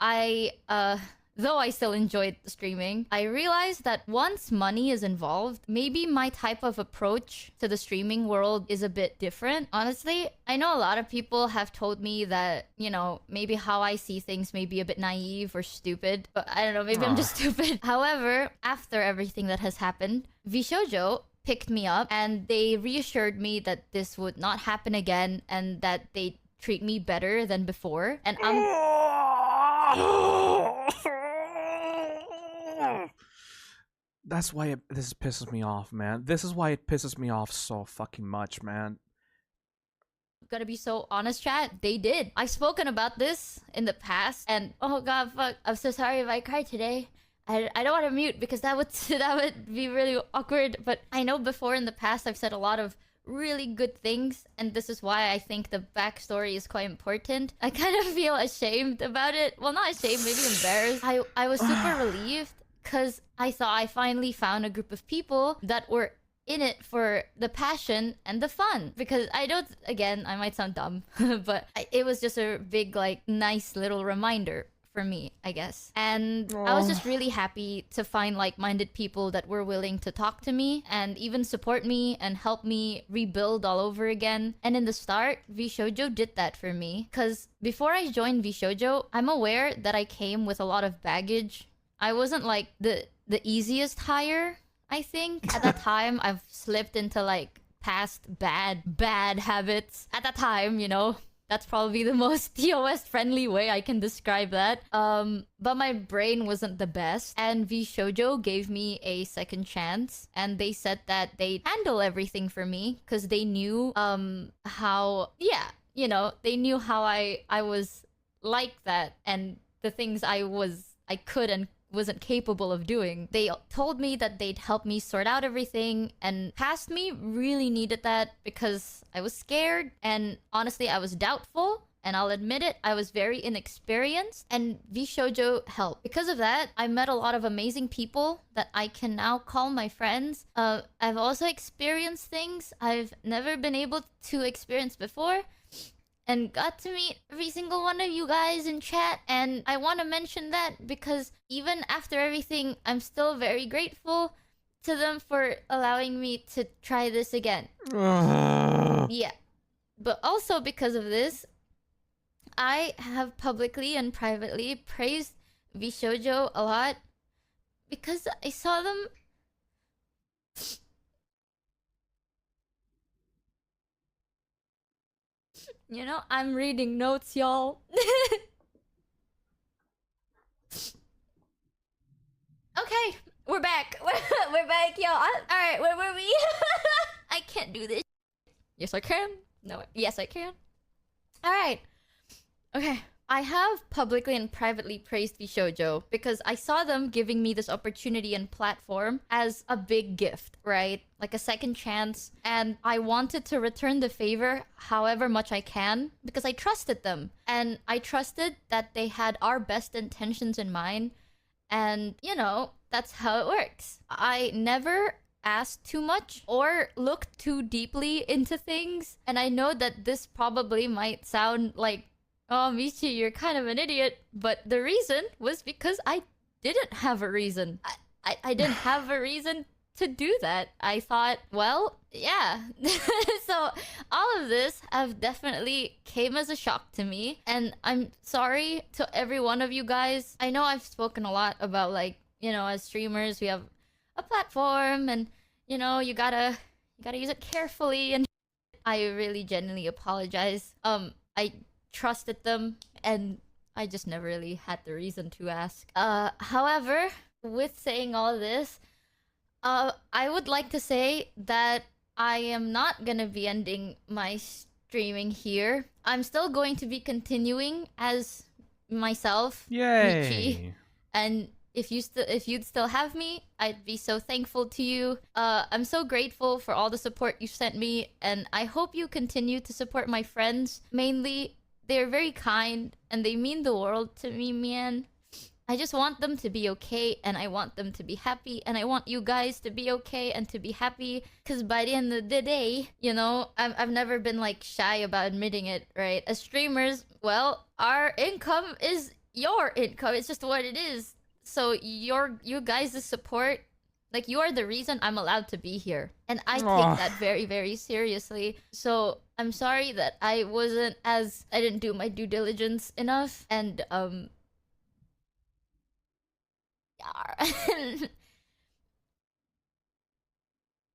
Though I still enjoyed streaming, I realized that once money is involved, maybe my type of approach to the streaming world is a bit different. Honestly, I know a lot of people have told me that, you know, maybe how I see things may be a bit naive or stupid, but I don't know, maybe I'm just stupid. However, after everything that has happened, VShojo picked me up and they reassured me that this would not happen again and that they treat me better than before. And That's why this pisses me off, man. This is why it pisses me off so fucking much, man. gonna be so honest, chat, they did. I've spoken about this in the past, and oh god, fuck, I'm so sorry if I cried today. I don't want to mute because that would be really awkward, but I know before in the past I've said a lot of really good things, and this is why I think the backstory is quite important. I kind of feel ashamed about it. Well, not ashamed, maybe embarrassed. I was super relieved because I thought I finally found a group of people that were in it for the passion and the fun. Because I don't, again, I might sound dumb, but it was just a big, like, nice little reminder for me, I guess. And I was just really happy to find like-minded people that were willing to talk to me and even support me and help me rebuild all over again. And in the start, VShojo did that for me. Because before I joined VShojo, I'm aware that I came with a lot of baggage. I wasn't like the easiest hire, I think. At that time, I've slipped into like past bad habits. At that time, you know, That's probably the most TOS friendly way I can describe that. But my brain wasn't the best, and V Shoujo gave me a second chance, and they said that they'd handle everything for me because they knew how, yeah, you know, they knew how I was like that, and the things I could and wasn't capable of doing. They told me that they'd help me sort out everything, and past me really needed that because I was scared, and honestly I was doubtful, and I'll admit it, I was very inexperienced, and V Shoujo helped. Because of that, I met a lot of amazing people that I can now call my friends. I've also experienced things I've never been able to experience before, and got to meet every single one of you guys in chat, and I want to mention that because even after everything, I'm still very grateful to them for allowing me to try this again. Yeah. But also because of this, I have publicly and privately praised V Shoujo a lot because I saw them you know, I'm reading notes, y'all. Okay, we're back. We're back, y'all. Alright, where were we? I can't do this. Yes, I can. No, yes, I can. Alright. Okay. I have publicly and privately praised V Shoujo because I saw them giving me this opportunity and platform as a big gift, right? Like a second chance. And I wanted to return the favor however much I can because I trusted them. And I trusted that they had our best intentions in mind. And, you know, that's how it works. I never asked too much or looked too deeply into things. And I know that this probably might sound like, oh, Michi, you're kind of an idiot. But the reason was because I didn't have a reason. I didn't have a reason to do that. I thought, well, yeah. So all of this have definitely came as a shock to me. And I'm sorry to every one of you guys. I know I've spoken a lot about, like, you know, as streamers, we have a platform and, you know, you gotta use it carefully. And I really genuinely apologize. I trusted them and I just never really had the reason to ask. However, with saying all this, I would like to say that I am not gonna be ending my streaming here. I'm still going to be continuing as myself, Michi. Yay! And if you'd still have me, I'd be so thankful to you. I'm so grateful for all the support you sent me, and I hope you continue to support my friends. Mainly, they're very kind and they mean the world to me, man. I just want them to be okay, and I want them to be happy, and I want you guys to be okay and to be happy. Cause by the end of the day, you know, I've never been like shy about admitting it, right? As streamers, well, our income is your income. It's just what it is. So you guys' support, like, you are the reason I'm allowed to be here. And I take that very, very seriously. So I'm sorry that I didn't do my due diligence enough. And,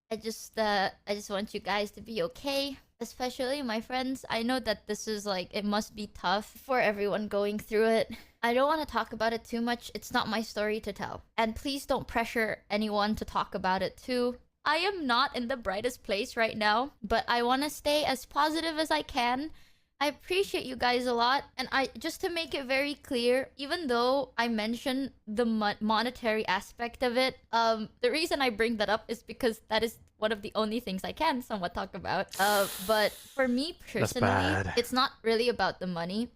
I just want you guys to be okay. Especially my friends. I know that this is like, it must be tough for everyone going through it. I don't want to talk about it too much. It's not my story to tell. And please don't pressure anyone to talk about it too. I am not in the brightest place right now, but I want to stay as positive as I can. I appreciate you guys a lot. And just to make it very clear, even though I mentioned the monetary aspect of it, the reason I bring that up is because that is one of the only things I can somewhat talk about. But for me personally, it's not really about the money.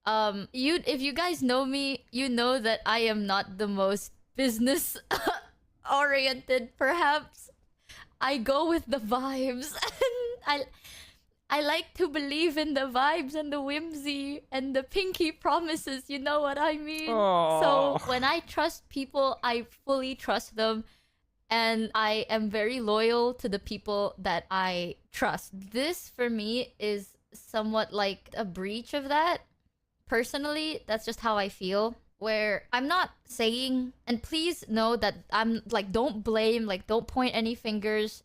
If you guys know me, you know that I am not the most business oriented, perhaps. I go with the vibes. I like to believe in the vibes and the whimsy and the pinky promises, you know what I mean? Aww. So when I trust people, I fully trust them. And I am very loyal to the people that I trust. This, for me, is somewhat like a breach of that. Personally, that's just how I feel. Where I'm not saying, and please know that I'm like, don't blame, like, don't point any fingers.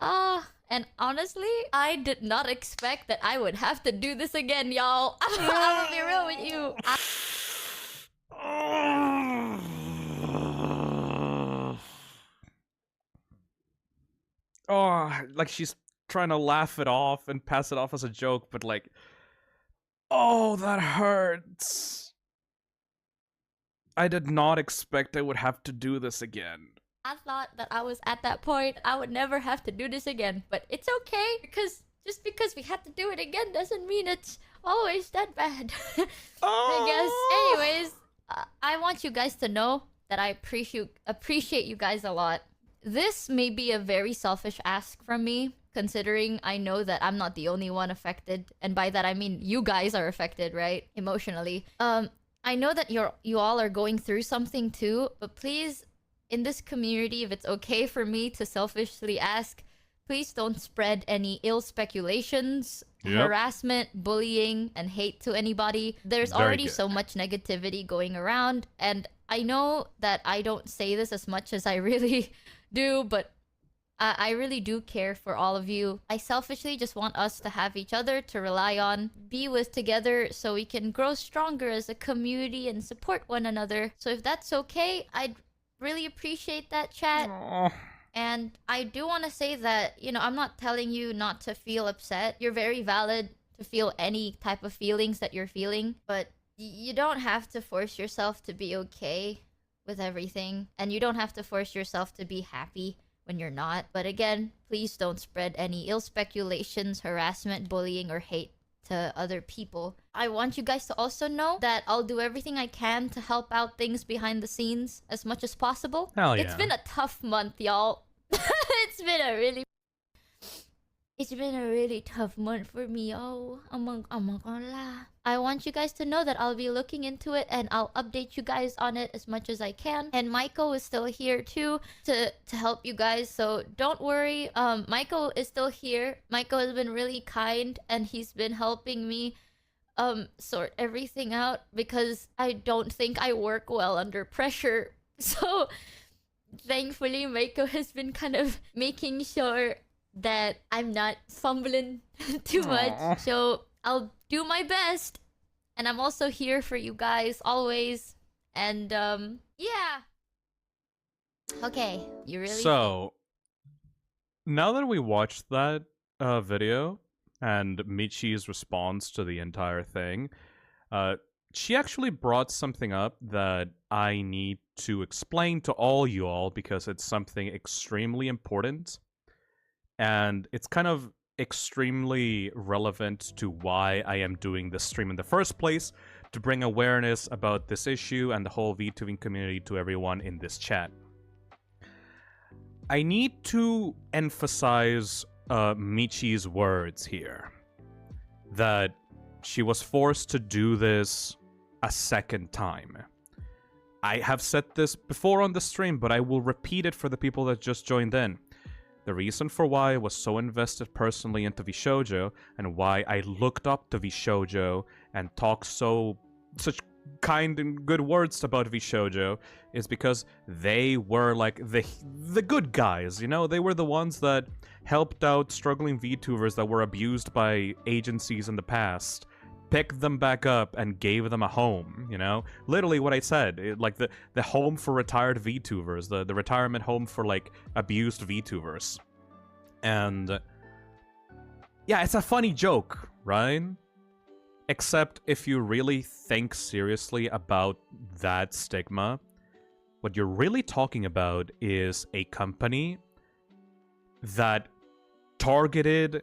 And honestly, I did not expect that I would have to do this again, y'all. I'm gonna be real with you. Oh, like she's trying to laugh it off and pass it off as a joke, but like, oh, that hurts. I did not expect I would have to do this again. I thought that I was at that point, I would never have to do this again. But it's okay, because just because we had to do it again doesn't mean it's always that bad. I guess. Anyways, I want you guys to know that I appreciate you guys a lot. This may be a very selfish ask from me, considering I know that I'm not the only one affected. And by that I mean you guys are affected, right? Emotionally. I know that you all are going through something too, but please, in this community, if it's okay for me to selfishly ask, please don't spread any ill speculations, harassment, bullying, and hate to anybody. There's already so much negativity going around, and I know that I don't say this as much as I really do, but I really do care for all of you. I selfishly just want us to have each other to rely on, be with together, so we can grow stronger as a community and support one another. So if that's okay, I'd really appreciate that, chat. Aww. And I do want to say that, you know, I'm not telling you not to feel upset. You're very valid to feel any type of feelings that you're feeling, but you don't have to force yourself to be okay with everything, and you don't have to force yourself to be happy when you're not. But again, please don't spread any ill speculations, harassment, bullying, or hate to other people. I want you guys to also know that I'll do everything I can to help out things behind the scenes as much as possible. Hell yeah. It's been a tough month, y'all. It's been a really tough month for me, y'all. I'm not gonna lie. I want you guys to know that I'll be looking into it and I'll update you guys on it as much as I can. And Michael is still here too to help you guys, so don't worry. Michael is still here. Michael has been really kind and he's been helping me sort everything out, because I don't think I work well under pressure. So thankfully Michael has been kind of making sure that I'm not fumbling too much. So I'll do my best, and I'm also here for you guys always. And yeah. Okay, you really. So now that we watched that video and Michi's response to the entire thing, she actually brought something up that I need to explain to all you all, because it's something extremely important. And it's kind of extremely relevant to why I am doing this stream in the first place, to bring awareness about this issue and the whole VTubing community to everyone in this chat. I need to emphasize Michi's words here, that she was forced to do this a second time. I have said this before on the stream, but I will repeat it for the people that just joined in. The reason for why I was so invested personally into VShojo, and why I looked up to VShojo and talked such kind and good words about VShojo, is because they were like the good guys, you know? They were the ones that helped out struggling VTubers that were abused by agencies in the past, picked them back up and gave them a home, you know? Literally what I said, like the home for retired VTubers, the retirement home for like abused VTubers. And yeah, it's a funny joke, right? Except if you really think seriously about that stigma, what you're really talking about is a company that targeted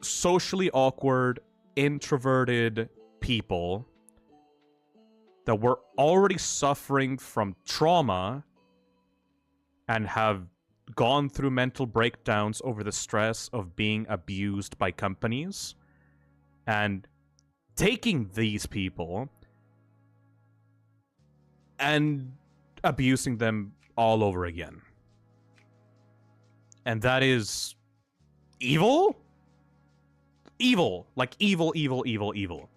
socially awkward, introverted people that were already suffering from trauma and have gone through mental breakdowns over the stress of being abused by companies, and taking these people and abusing them all over again. And that is evil? Evil. Like evil, evil, evil, evil.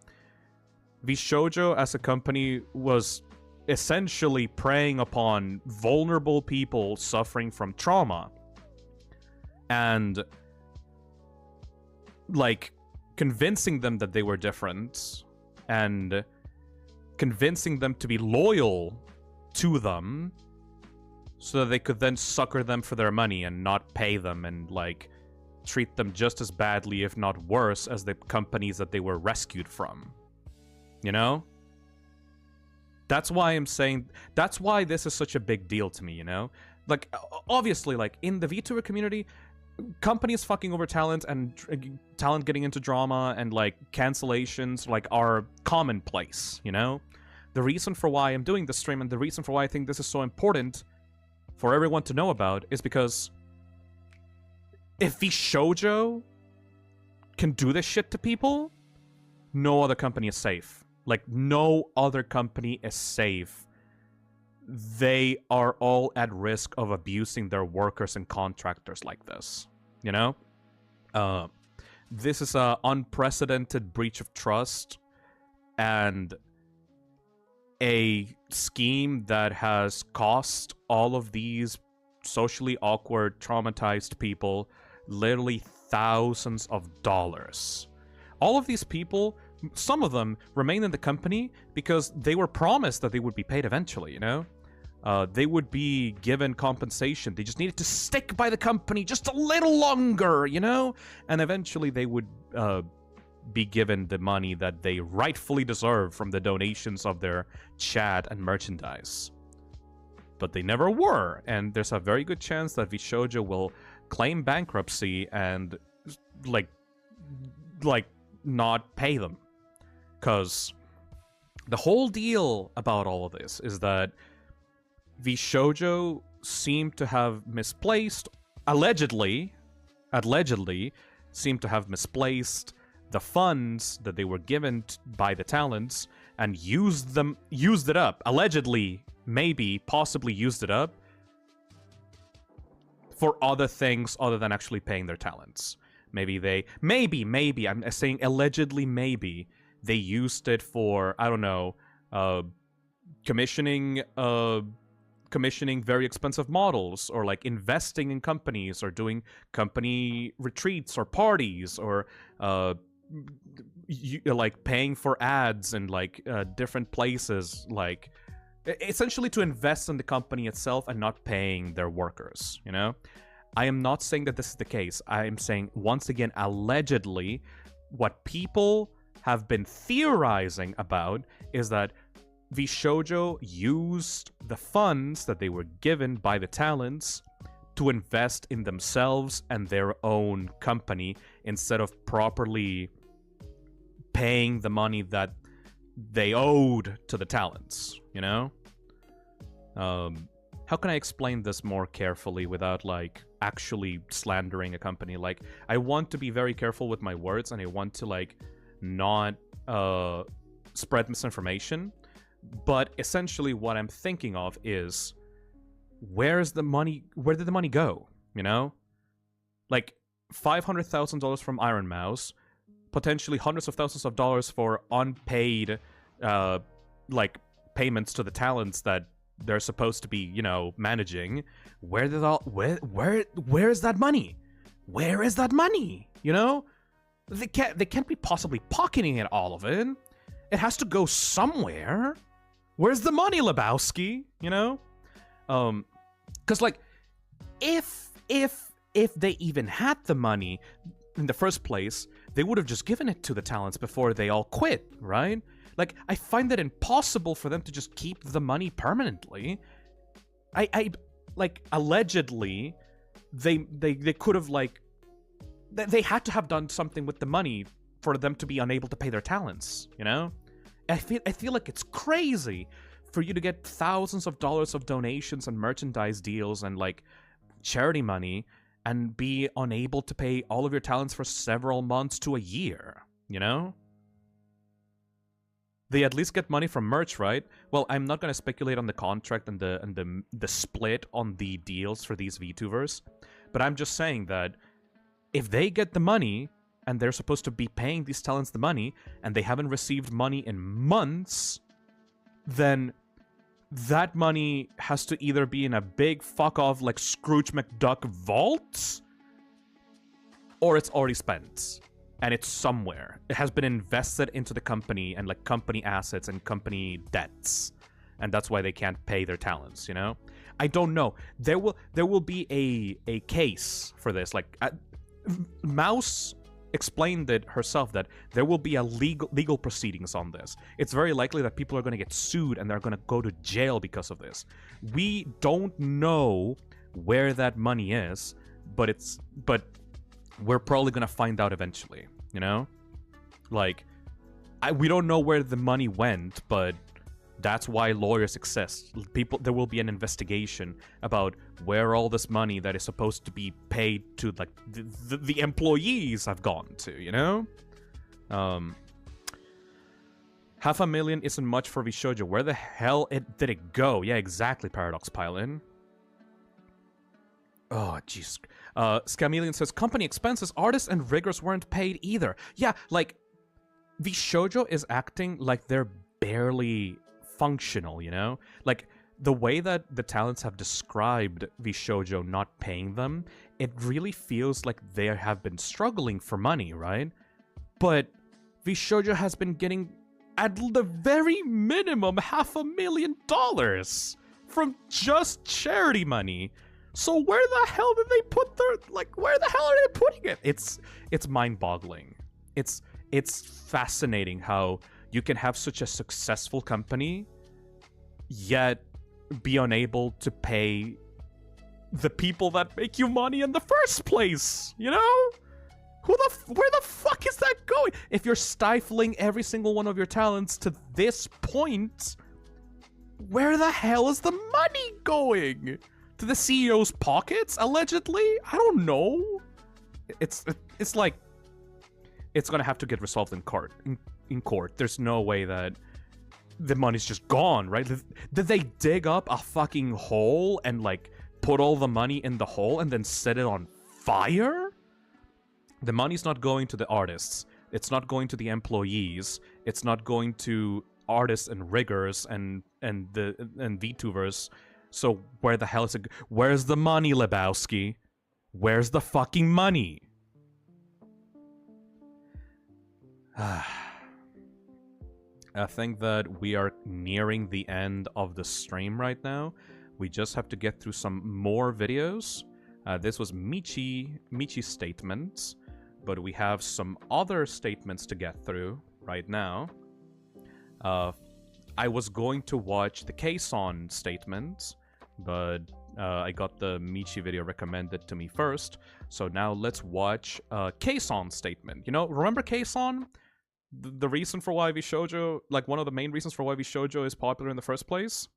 VShojo as a company was essentially preying upon vulnerable people suffering from trauma. and like convincing them that they were different and convincing them to be loyal to them so that they could then sucker them for their money and not pay them and like treat them just as badly, if not worse, as the companies that they were rescued from. You know? That's why I'm saying, that's why this is such a big deal to me, you know? Like, obviously, like, in the VTuber community, companies fucking over talent and talent getting into drama and, like, cancellations, like, are commonplace, you know? The reason for why I'm doing this stream and the reason for why I think this is so important for everyone to know about is because if VShojo can do this shit to people, no other company is safe. Like, no other company is safe. They are all at risk of abusing their workers and contractors like this. You know? This is an unprecedented breach of trust and a scheme that has cost all of these socially awkward, traumatized people literally thousands of dollars. All of these people, some of them remain in the company because they were promised that they would be paid eventually, you know? They would be given compensation. They just needed to stick by the company just a little longer, you know? And eventually they would be given the money that they rightfully deserve from the donations of their chat and merchandise. But they never were, and there's a very good chance that VShojo will claim bankruptcy and like not pay them. Because the whole deal about all of this is that VShojo seemed to have misplaced, allegedly seemed to have misplaced the funds that they were given by the talents and used it up, allegedly, maybe, possibly used it up for other things other than actually paying their talents. Maybe, I'm saying allegedly maybe, they used it for, I don't know, commissioning very expensive models, or like investing in companies, or doing company retreats or parties, or like paying for ads in like different places, like essentially to invest in the company itself and not paying their workers, you know? I am not saying that this is the case. I am saying, once again, allegedly, what people have been theorizing about is that VShojo used the funds that they were given by the talents to invest in themselves and their own company instead of properly paying the money that they owed to the talents, you know? How can I explain this more carefully without, like, actually slandering a company? Like, I want to be very careful with my words, and I want to, like, not spread misinformation. But essentially what I'm thinking of is, where did the money go, you know? Like, $500,000 from Iron Mouse, potentially hundreds of thousands of dollars for unpaid, like, payments to the talents that they're supposed to be, you know, managing. Where is that money? Where is that money? You know? They can't be possibly pocketing it, all of it. It has to go somewhere. Where's the money, Lebowski? You know? Because, like, if they even had the money in the first place, they would have just given it to the talents before they all quit, right? Like, I find it impossible for them to just keep the money permanently. I like, allegedly, they could have, like, they had to have done something with the money for them to be unable to pay their talents, you know? I feel like it's crazy for you to get thousands of dollars of donations and merchandise deals and, like, charity money and be unable to pay all of your talents for several months to a year, you know? They at least get money from merch, right? Well, I'm not going to speculate on the contract and the split on the deals for these VTubers, but I'm just saying that if they get the money and they're supposed to be paying these talents the money and they haven't received money in months, then that money has to either be in a big fuck off like Scrooge McDuck vault, or it's already spent and it's somewhere. It has been invested into the company and like company assets and company debts, and that's why they can't pay their talents, you know? I don't know. There will be a case for this. Like Mouse explained it herself that there will be a legal proceedings on this. It's very likely that people are going to get sued and they're going to go to jail because of this. We don't know where that money is, but we're probably going to find out eventually, you know? Like we don't know where the money went, but that's why lawyers exist. There will be an investigation about where all this money that is supposed to be paid to like the employees have gone to, you know? $500,000 isn't much for VShojo. Where the hell did it go? Yeah, exactly, Paradox Pylon. Oh, jeez. Scamelian says, company expenses, artists and riggers weren't paid either. Yeah, like, VShojo is acting like they're barely functional, you know? Like, the way that the talents have described VShojo not paying them, it really feels like they have been struggling for money, right? But VShojo has been getting, at the very minimum, $500,000 from just charity money. So where the hell did they put their, like, where the hell are they putting it? It's mind-boggling. It's fascinating how you can have such a successful company, yet be unable to pay the people that make you money in the first place, you know? Where the fuck is that going? If you're stifling every single one of your talents to this point, where the hell is the money going? To the CEO's pockets, allegedly? I don't know. It's like it's gonna have to get resolved in court. In court, there's no way that the money's just gone, right? Did they dig up a fucking hole and like put all the money in the hole and then set it on fire? The money's not going to the artists. It's not going to the employees. It's not going to artists and riggers and VTubers. So where the hell is it? Where's the money, Lebowski? Where's the fucking money? I think that we are nearing the end of the stream right now. We just have to get through some more videos. This was Michi's statements, but we have some other statements to get through right now. I was going to watch the Kson statement, but I got the Michi video recommended to me first. So now let's watch Kson statement. You know, remember Kson? The reason for why VShojo, like one of the main reasons for why VShojo is popular in the first place?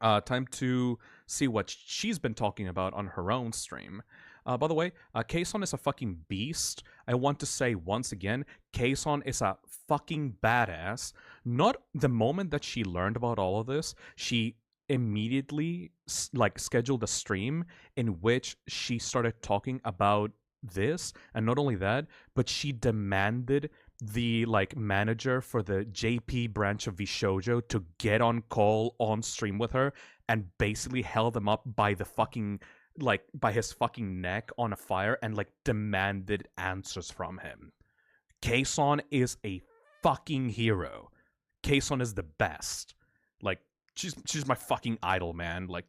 Time to see what she's been talking about on her own stream. By the way, Kson is a fucking beast. I want to say once again, Kson is a fucking badass. Not the moment that she learned about all of this, she immediately like scheduled a stream in which she started talking about this, and not only that, but she demanded the like manager for the JP branch of VShojo to get on call on stream with her and basically held him up by the fucking like by his fucking neck on a fire and like demanded answers from him. Kson is a fucking hero. Kson is the best. Like she's my fucking idol, man. Like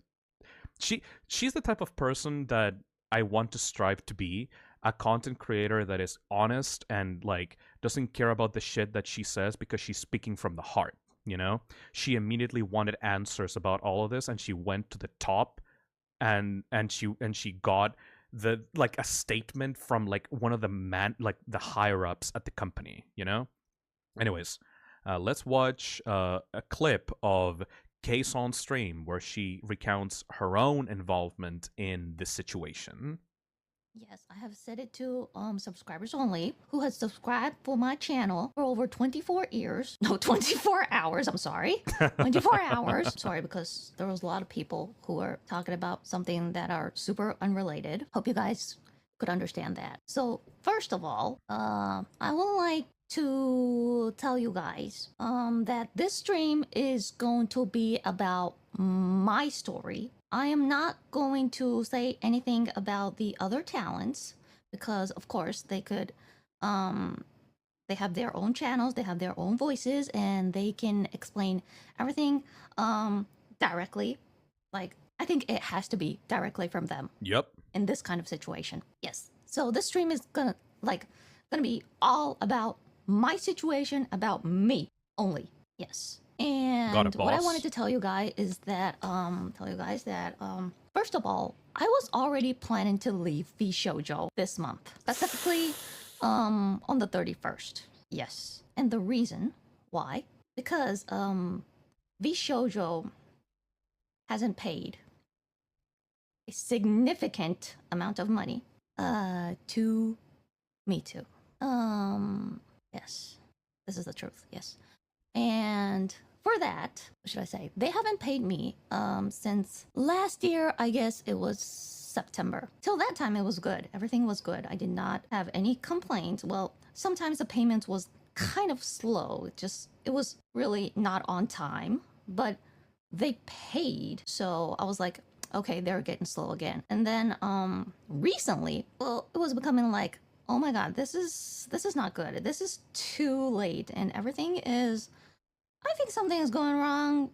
she's the type of person that I want to strive to be. A content creator that is honest and like doesn't care about the shit that she says because she's speaking from the heart, you know? She immediately wanted answers about all of this and she went to the top and she got the like a statement from like one of the the higher ups at the company, you know? Anyways, let's watch a clip of Kson's stream where she recounts her own involvement in this situation. Yes, I have set it to subscribers only who has subscribed for my channel for over 24 years. No, 24 hours, I'm sorry. 24 hours. Sorry, because there was a lot of people who were talking about something that are super unrelated. Hope you guys could understand that. So, first of all, I would like to tell you guys that this stream is going to be about my story. I am not going to say anything about the other talents because of course they could they have their own channels, they have their own voices, and they can explain everything directly. Like, I think it has to be directly from them Yep. in this kind of situation. Yes. So this stream is gonna be all about my situation, about me only. Yes. And Got it, what I boss. wanted to tell you guys is that first of all, I was already planning to leave V Shoujo this month, specifically on the 31st. Yes. And the reason why, because V Shoujo hasn't paid a significant amount of money to me too. Yes. This is the truth. Yes. And for that, what should I say? They haven't paid me since last year. I guess it was September. Till that time, it was good. Everything was good. I did not have any complaints. Well, sometimes the payment was kind of slow. It was really not on time, but they paid. So I was like, okay, they're getting slow again. And then recently, well, it was becoming like, oh my god, this is not good. This is too late, and everything is. I think something is going wrong.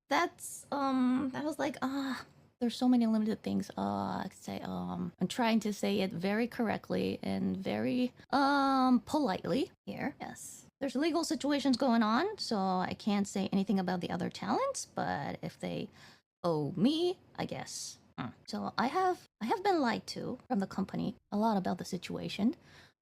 That's I was like, there's so many limited things. I could say I'm trying to say it very correctly and very politely here. Yes. There's legal situations going on, so I can't say anything about the other talents, but if they owe me, I guess. So I have been lied to from the company a lot about the situation.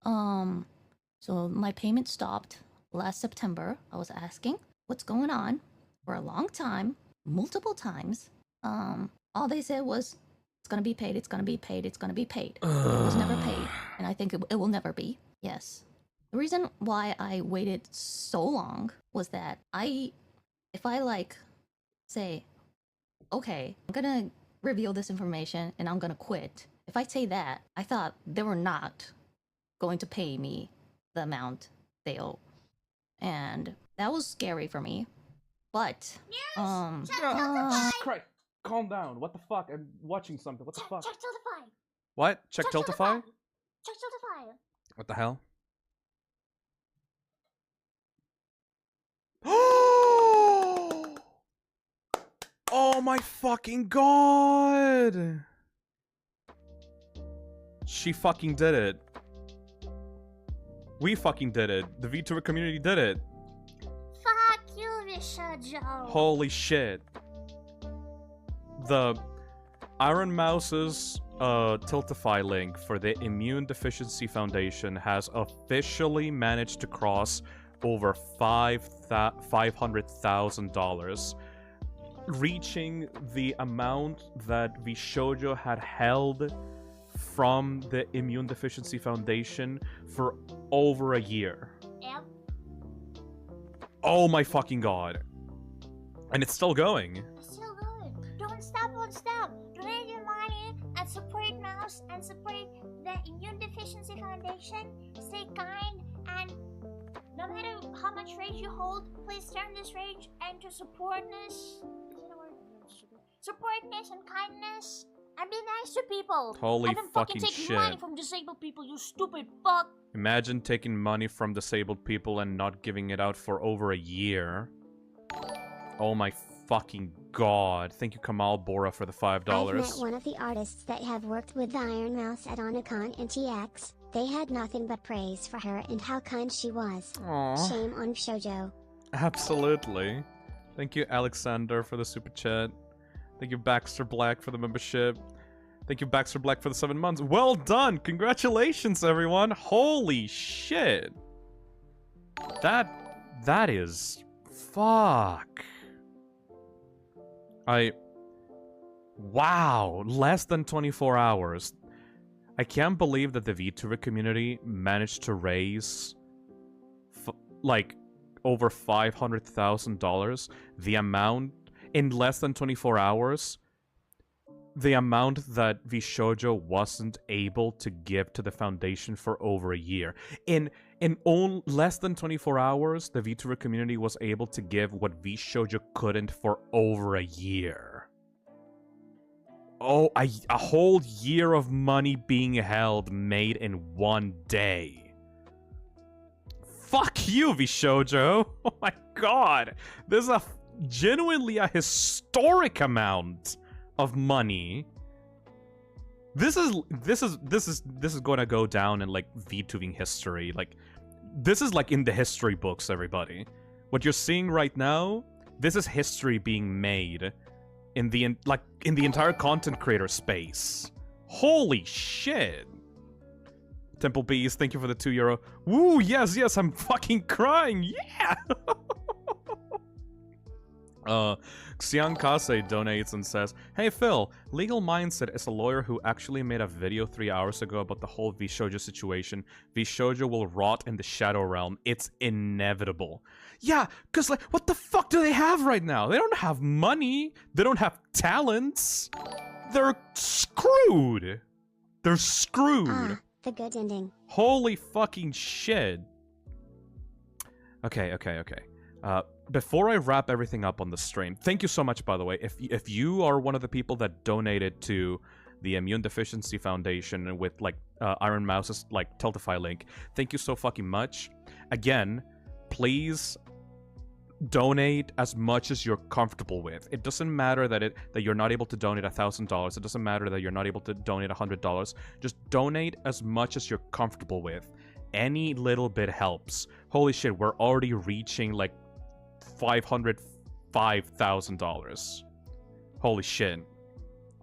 So my payment stopped last September. I was asking what's going on for a long time, multiple times. All they said was it's gonna be paid, it's gonna be paid, it's gonna be paid. It was never paid, and I think it will never be. Yes. The reason why I waited so long was that if I like say, okay, I'm gonna reveal this information and I'm gonna quit. If I say that, I thought they were not going to pay me the amount they owe. And that was scary for me. But Jesus Christ. Calm down. What the fuck? I'm watching something. What the fuck? Check Tiltify. What? Check Tiltify? Check Tiltify. What the hell? Oh my fucking god! She fucking did it. We fucking did it. The VTuber community did it. Fuck you, Vishajo. Holy shit. The Iron Mouse's Tiltify link for the Immune Deficiency Foundation has officially managed to cross over $500,000, reaching the amount that VShojo had held from the Immune Deficiency Foundation for over a year. Yep. Oh my fucking god. And it's still going. It's still good. Don't stop, don't stop. Donate your money and support Mouse and support the Immune Deficiency Foundation. Stay kind, and no matter how much rage you hold, please turn this rage into supportness. Is it a word? Supportness and kindness. And be nice to people. Holy and don't fucking take shit. money from disabled people, you stupid fuck. Imagine taking money from disabled people and not giving it out for over a year. Oh my fucking god. Thank you, Kamal Bora, for the $5. I've met one of the artists that have worked with the Iron Mouse at Onacon and TX. They had nothing but praise for her and how kind she was. Aww. Shame on Shoujo. Absolutely. Thank you, Alexander, for the super chat. Thank you, Baxter Black, for the membership. Thank you, Baxter Black, for the 7 months. Well done! Congratulations, everyone! Holy shit! That is... Fuck. Wow! Less than 24 hours. I can't believe that the VTuber community managed to raise... like, over $500,000. The amount... in less than 24 hours, the amount that VShojo wasn't able to give to the foundation for over a year. In less than 24 hours, the VTuber community was able to give what VShojo couldn't for over a year. Oh, a whole year of money being held made in one day. Fuck you, Vshoujo. Oh my god. This is genuinely a historic amount of money. This is gonna go down in like VTubing history. Like, this is like in the history books, everybody. What you're seeing right now, this is history being made in the entire content creator space. Holy shit. Temple Bees, thank you for the €2. Woo, yes, I'm fucking crying. Yeah. Xiang Kase donates and says, "Hey Phil, Legal Mindset is a lawyer who actually made a video 3 hours ago about the whole Vshoujo situation. Vshoujo will rot in the Shadow Realm. It's inevitable." Yeah, cause like, what the fuck do they have right now? They don't have money. They don't have talents. They're screwed. They're screwed. Ah, the good ending. Holy fucking shit. Okay. Before I wrap everything up on the stream, thank you so much, by the way. If you are one of the people that donated to the Immune Deficiency Foundation with like Iron Mouse's like Tiltify link, thank you so fucking much. Again, please donate as much as you're comfortable with. It doesn't matter that you're not able to donate $1,000. It doesn't matter that you're not able to donate $100. Just donate as much as you're comfortable with. Any little bit helps. Holy shit, we're already reaching like $505,000. Holy shit.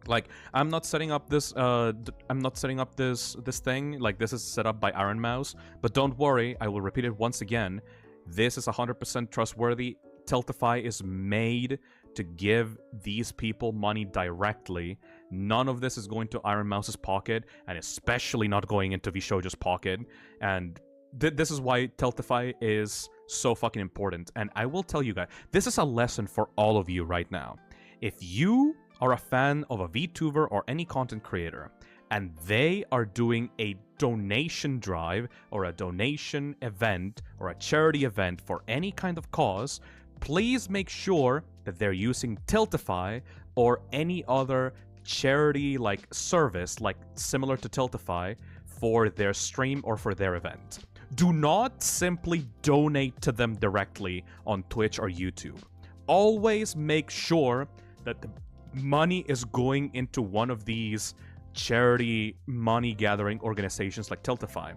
Like, I'm not setting up this this thing. Like, this is set up by Iron Mouse, but don't worry, I will repeat it once again. This is 100% trustworthy. Tiltify is made to give these people money directly. None of this is going to Iron Mouse's pocket, and especially not going into Vshoujo's pocket. And this is why Tiltify is so fucking important. And I will tell you guys, this is a lesson for all of you right now. If you are a fan of a VTuber or any content creator, and they are doing a donation drive or a donation event or a charity event for any kind of cause, please make sure that they're using Tiltify or any other charity like service like similar to Tiltify for their stream or for their event. Do not simply donate to them directly on Twitch or YouTube. Always make sure that the money is going into one of these charity money gathering organizations like Tiltify,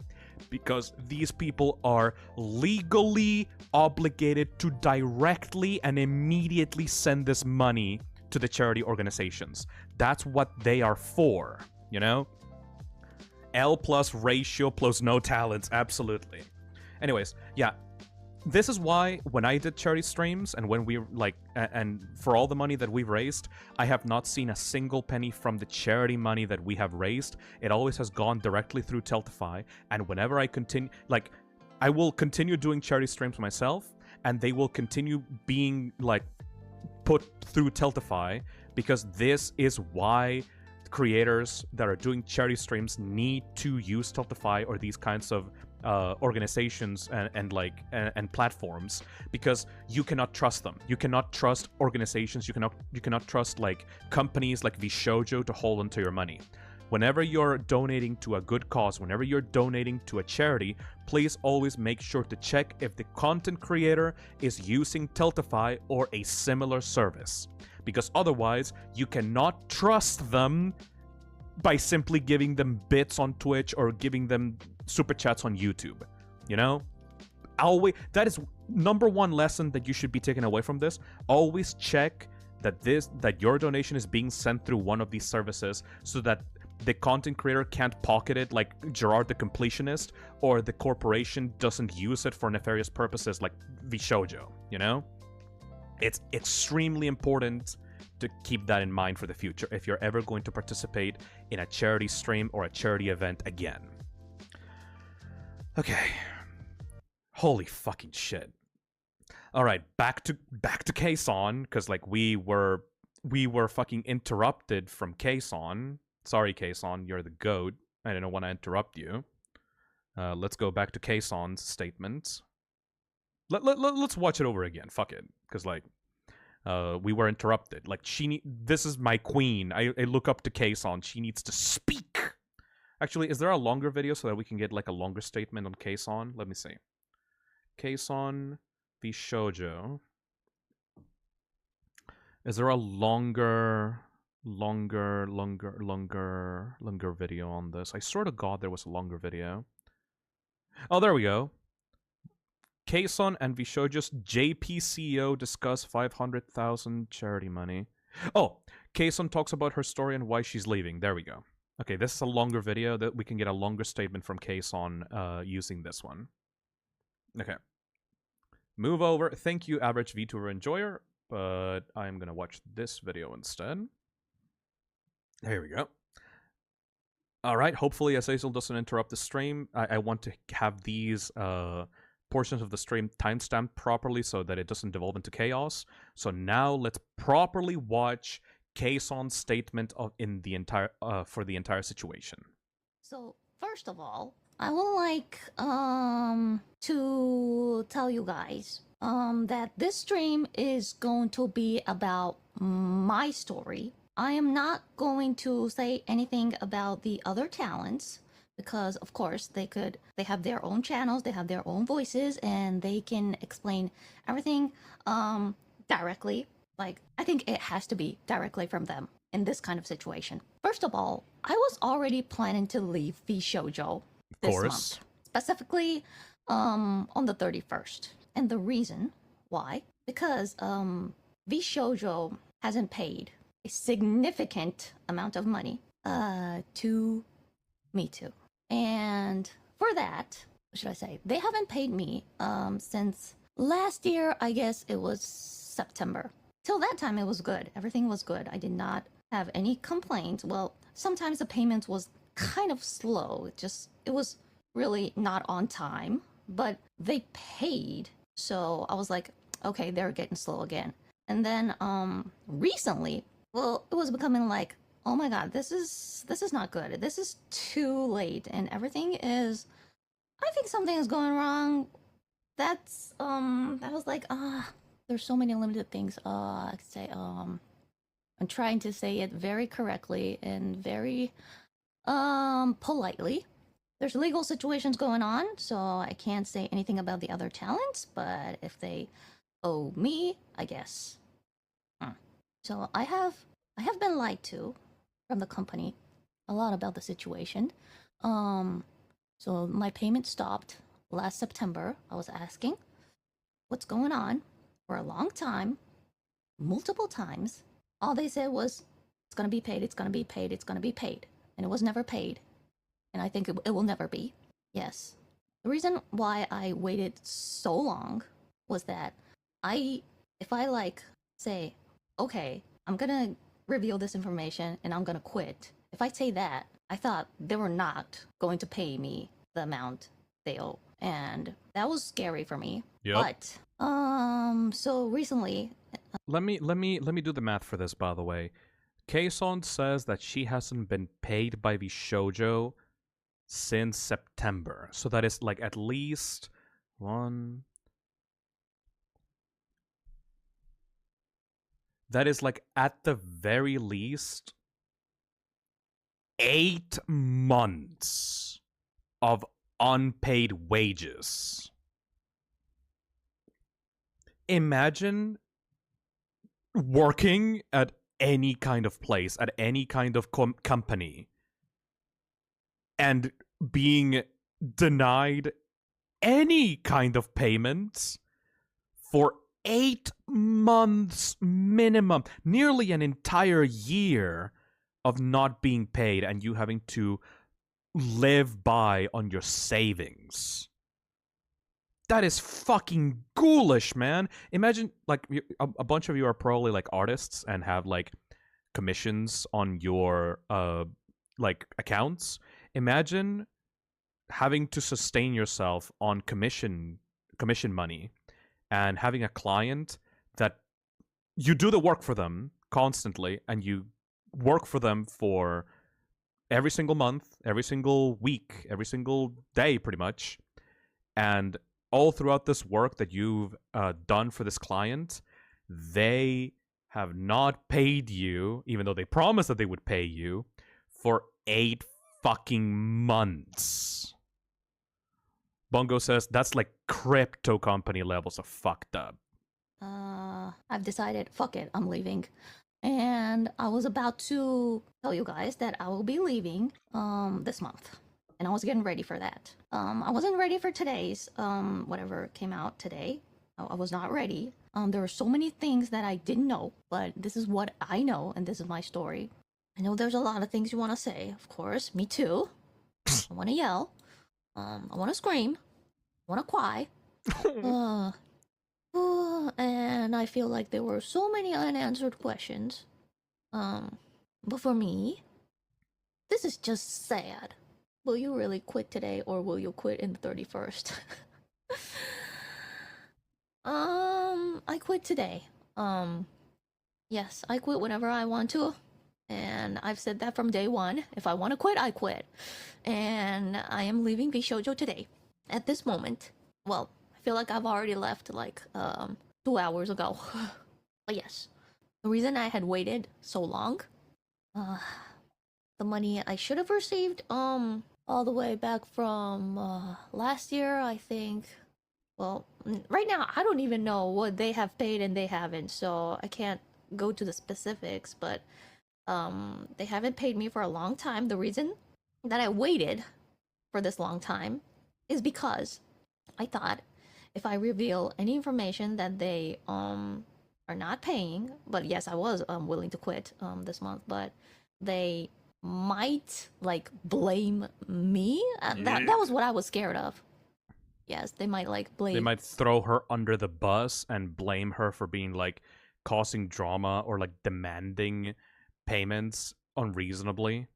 because these people are legally obligated to directly and immediately send this money to the charity organizations. That's what they are for, you know? L plus ratio plus no talents, absolutely. Anyways, yeah. This is why when I did charity streams and when we like, and for all the money that we've raised, I have not seen a single penny from the charity money that we have raised. It always has gone directly through Tiltify. And whenever I continue, like, I will continue doing charity streams myself, and they will continue being like put through Tiltify, because this is why creators that are doing charity streams need to use Tiltify or these kinds of organizations and platforms, because you cannot trust them. You cannot trust organizations. You cannot trust like companies like Vshoujo to hold onto your money. Whenever you're donating to a good cause, whenever you're donating to a charity, please always make sure to check if the content creator is using Tiltify or a similar service, because otherwise you cannot trust them by simply giving them bits on Twitch or giving them super chats on YouTube. You know? That is number one lesson that you should be taking away from this. Always check that your donation is being sent through one of these services, so that the content creator can't pocket it like Gerard the Completionist, or the corporation doesn't use it for nefarious purposes like Vshoujo, you know? It's extremely important to keep that in mind for the future if you're ever going to participate in a charity stream or a charity event again. Okay. Holy fucking shit. All right, back to Kason, because like we were fucking interrupted from Kason. Sorry, Kason, you're the goat. I didn't want to interrupt you. Let's go back to Kason's statement. Let's watch it over again. Fuck it, because like we were interrupted. Like, this is my queen. I look up to Kson. She needs to speak. Actually, is there a longer video so that we can get like a longer statement on Kson? Let me see. Kson v Shoujo. Is there a longer video on this? I swear to God there was a longer video. Oh, there we go. Kson and Vishoujo's JP CEO discuss 500,000 charity money. Oh, Kson talks about her story and why she's leaving. There we go. Okay, this is a longer video that we can get a longer statement from Kson using this one. Okay. Move over. Thank you, average VTuber enjoyer, but I'm gonna watch this video instead. There we go. Alright, hopefully Azazel doesn't interrupt the stream. I want to have these portions of the stream timestamped properly so that it doesn't devolve into chaos. So now let's properly watch Kason's statement in the entire for the entire situation. So first of all, I would like to tell you guys that this stream is going to be about my story. I am not going to say anything about the other talents because, of course, they have their own channels, they have their own voices, and they can explain everything directly. Like, I think it has to be directly from them in this kind of situation. First of all, I was already planning to leave VShoujo this month, specifically on the 31st. And the reason why, because VShoujo hasn't paid a significant amount of money to me too. And for that, what should I say? They haven't paid me since last year. I guess it was September. Till that time, it was good. Everything was good. I did not have any complaints. Well, sometimes the payment was kind of slow. It was really not on time, but they paid. So I was like, okay, they're getting slow again. And then recently, well, it was becoming like, oh my god, this is not good. This is too late, and everything is. I think something is going wrong. That's I was like, there's so many limited things. I could say I'm trying to say it very correctly and very politely. There's legal situations going on, so I can't say anything about the other talents. But if they owe me, I guess. So I have been lied to from the company a lot about the situation. So my payment stopped last September. I was asking what's going on for a long time, multiple times. All they said was it's gonna be paid, it's gonna be paid, it's gonna be paid. And it was never paid. And I think it will never be. Yes. The reason why I waited so long was that if I like say, okay, I'm gonna reveal this information and I'm gonna quit. If I say that, I thought they were not going to pay me the amount they owe. And that was scary for me. Yep. But so recently Let me do the math for this, by the way. Kson says that she hasn't been paid by VShoujo since September. So that is like at least one. That is like at the very least 8 months of unpaid wages. Imagine working at any kind of place, at any kind of company, and being denied any kind of payments for 8 months minimum, nearly an entire year of not being paid, and you having to live by on your savings. That is fucking ghoulish, man. Imagine, like, a bunch of you are probably, like, artists and have, like, commissions on your, like, accounts. Imagine having to sustain yourself on commission money and having a client that you do the work for them constantly and you work for them for every single month, every single week, every single day, pretty much. And all throughout this work that you've done for this client, they have not paid you, even though they promised that they would pay you, for 8 fucking months. Bongo says that's like crypto company levels of fucked up. I've decided, fuck it, I'm leaving. And I was about to tell you guys that I will be leaving this month. And I was getting ready for that. I wasn't ready for today's whatever came out today. I was not ready. There were so many things that I didn't know, but this is what I know, and this is my story. I know there's a lot of things you want to say, of course. Me too. I want to yell. I want to scream. I want to cry. And I feel like there were so many unanswered questions. But for me, this is just sad. Will you really quit today, or will you quit in the 31st? I quit today. Yes, I quit whenever I want to. And I've said that from day one. If I want to quit, I quit. And I am leaving VShojo today. At this moment. Well, I feel like I've already left like 2 hours ago. But yes. The reason I had waited so long, the money I should have received all the way back from last year, I think. Well, right now I don't even know what they have paid and they haven't, so I can't go to the specifics, but they haven't paid me for a long time. The reason that I waited for this long time is because I thought if I reveal any information that they are not paying, but yes, I was willing to quit this month, but they might like blame me. That was what I was scared of. Yes, they might like blame. They might throw her under the bus and blame her for being like causing drama or like demanding payments unreasonably.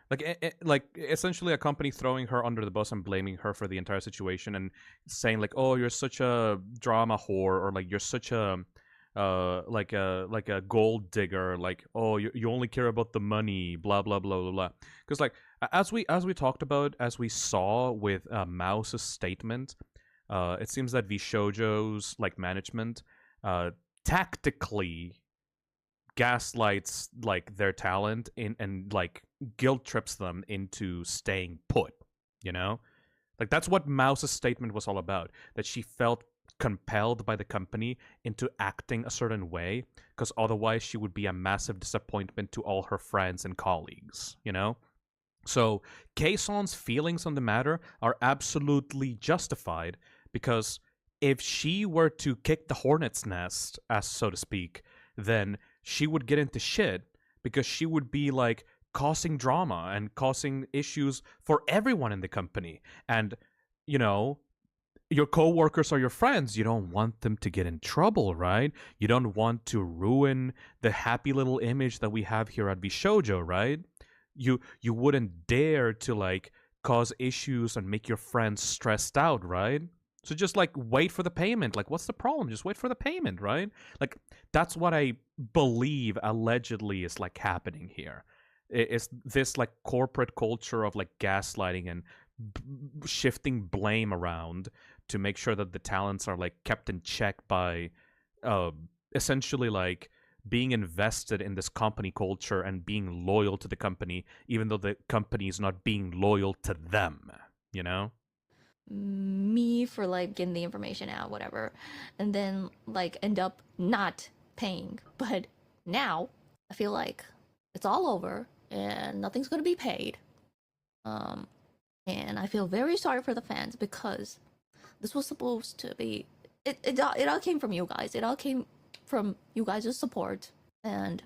Like essentially a company throwing her under the bus and blaming her for the entire situation and saying like, "Oh, you're such a drama whore," or like, "You're such a like a gold digger," like, "Oh, you only care about the money," blah blah blah blah blah. Because like as we talked about, as we saw with Mouse's statement, it seems that VShojo's like management tactically gaslights like their talent and like guilt trips them into staying put, you know? Like that's what Mouse's statement was all about, that she felt compelled by the company into acting a certain way because otherwise she would be a massive disappointment to all her friends and colleagues, you know? So Kayson's feelings on the matter are absolutely justified because if she were to kick the hornet's nest, as so to speak, then she would get into shit because she would be like causing drama and causing issues for everyone in the company. And, you know, your coworkers are your friends. You don't want them to get in trouble, right? You don't want to ruin the happy little image that we have here at VShojo, right? You wouldn't dare to like cause issues and make your friends stressed out, right? So just like wait for the payment. Like what's the problem? Just wait for the payment, right? Like that's what I believe allegedly is like happening here. It's this like corporate culture of like gaslighting and shifting blame around to make sure that the talents are like kept in check by essentially like being invested in this company culture and being loyal to the company, even though the company is not being loyal to them, you know? Me for like getting the information out, whatever, and then like end up not paying. But now I feel like it's all over and nothing's gonna be paid. And I feel very sorry for the fans because this was supposed to be it all came from you guys. It all came from you guys' support. And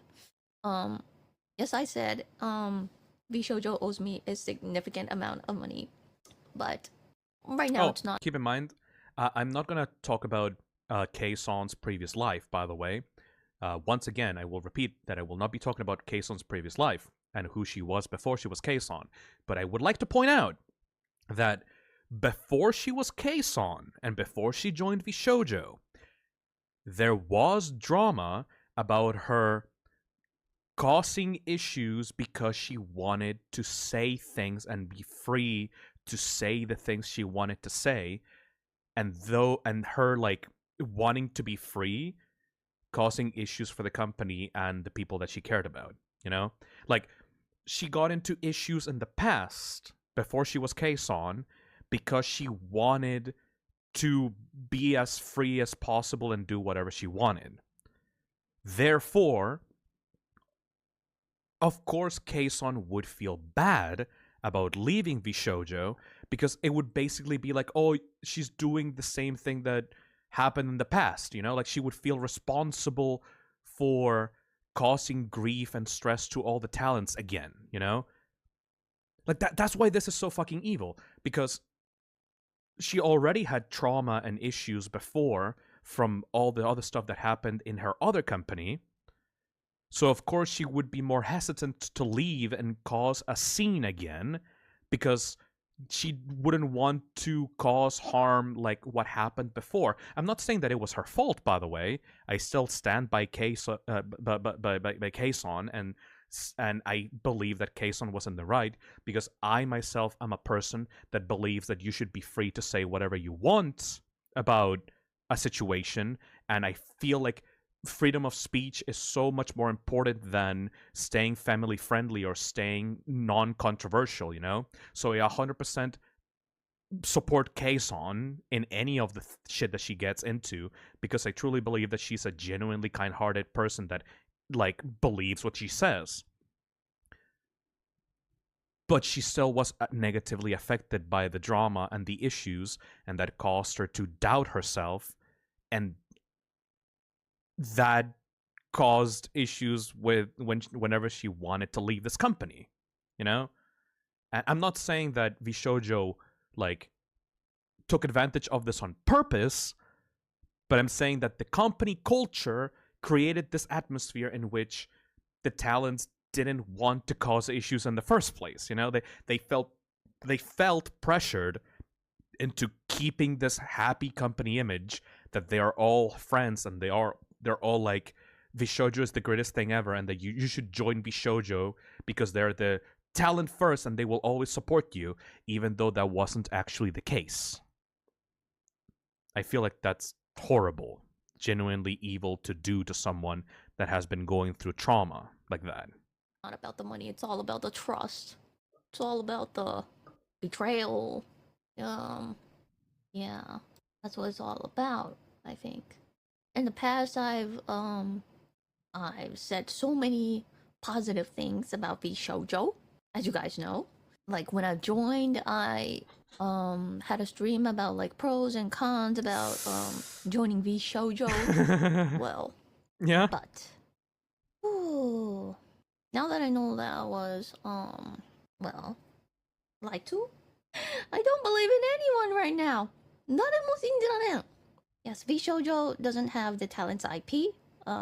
yes, I said VShojo owes me a significant amount of money, but right now it's not. Keep in mind, I'm not gonna talk about Kayson's previous life, by the way. Once again, I will repeat that I will not be talking about Kayson's previous life and who she was before she was Kayson. But I would like to point out that before she was Kayson and before she joined VShojo, there was drama about her causing issues because she wanted to say things and be free to say the things she wanted to say, and her like wanting to be free causing issues for the company and the people that she cared about, you know? Like, she got into issues in the past, before she was Kason, because she wanted to be as free as possible and do whatever she wanted. Therefore, of course, Kason would feel bad about leaving VShojo, because it would basically be like, oh, she's doing the same thing that happened in the past, you know? Like, she would feel responsible for causing grief and stress to all the talents again, you know? Like, that's why this is so fucking evil, because she already had trauma and issues before from all the other stuff that happened in her other company. So of course she would be more hesitant to leave and cause a scene again, because she wouldn't want to cause harm like what happened before. I'm not saying that it was her fault, by the way. I still stand by Kason, by Kason, and I believe that Kason was in the right, because I myself am a person that believes that you should be free to say whatever you want about a situation, and I feel like freedom of speech is so much more important than staying family friendly or staying non-controversial, you know? So I 100% support Kason in any of the shit that she gets into, because I truly believe that she's a genuinely kind-hearted person that, like, believes what she says. But she still was negatively affected by the drama and the issues, and that caused her to doubt herself, and that caused issues with whenever she wanted to leave this company, you know? And I'm not saying that VShojo, like, took advantage of this on purpose, but I'm saying that the company culture created this atmosphere in which the talents didn't want to cause issues in the first place, you know? They felt pressured into keeping this happy company image that they are all friends and they're all like, VShojo is the greatest thing ever, and that you should join VShojo because they're the talent first and they will always support you, even though that wasn't actually the case. I feel like that's horrible, genuinely evil to do to someone that has been going through trauma like that. Not about the money, it's all about the trust. It's all about the betrayal. Yeah, that's what it's all about, I think. In the past, I've said so many positive things about VShojo, as you guys know. Like, when I joined, I had a stream about, like, pros and cons about joining VShojo. Well, yeah. But ooh, now that I know that was well, lied to, I don't believe in anyone right now. 나는 Yes, VShojo doesn't have the talent's IP.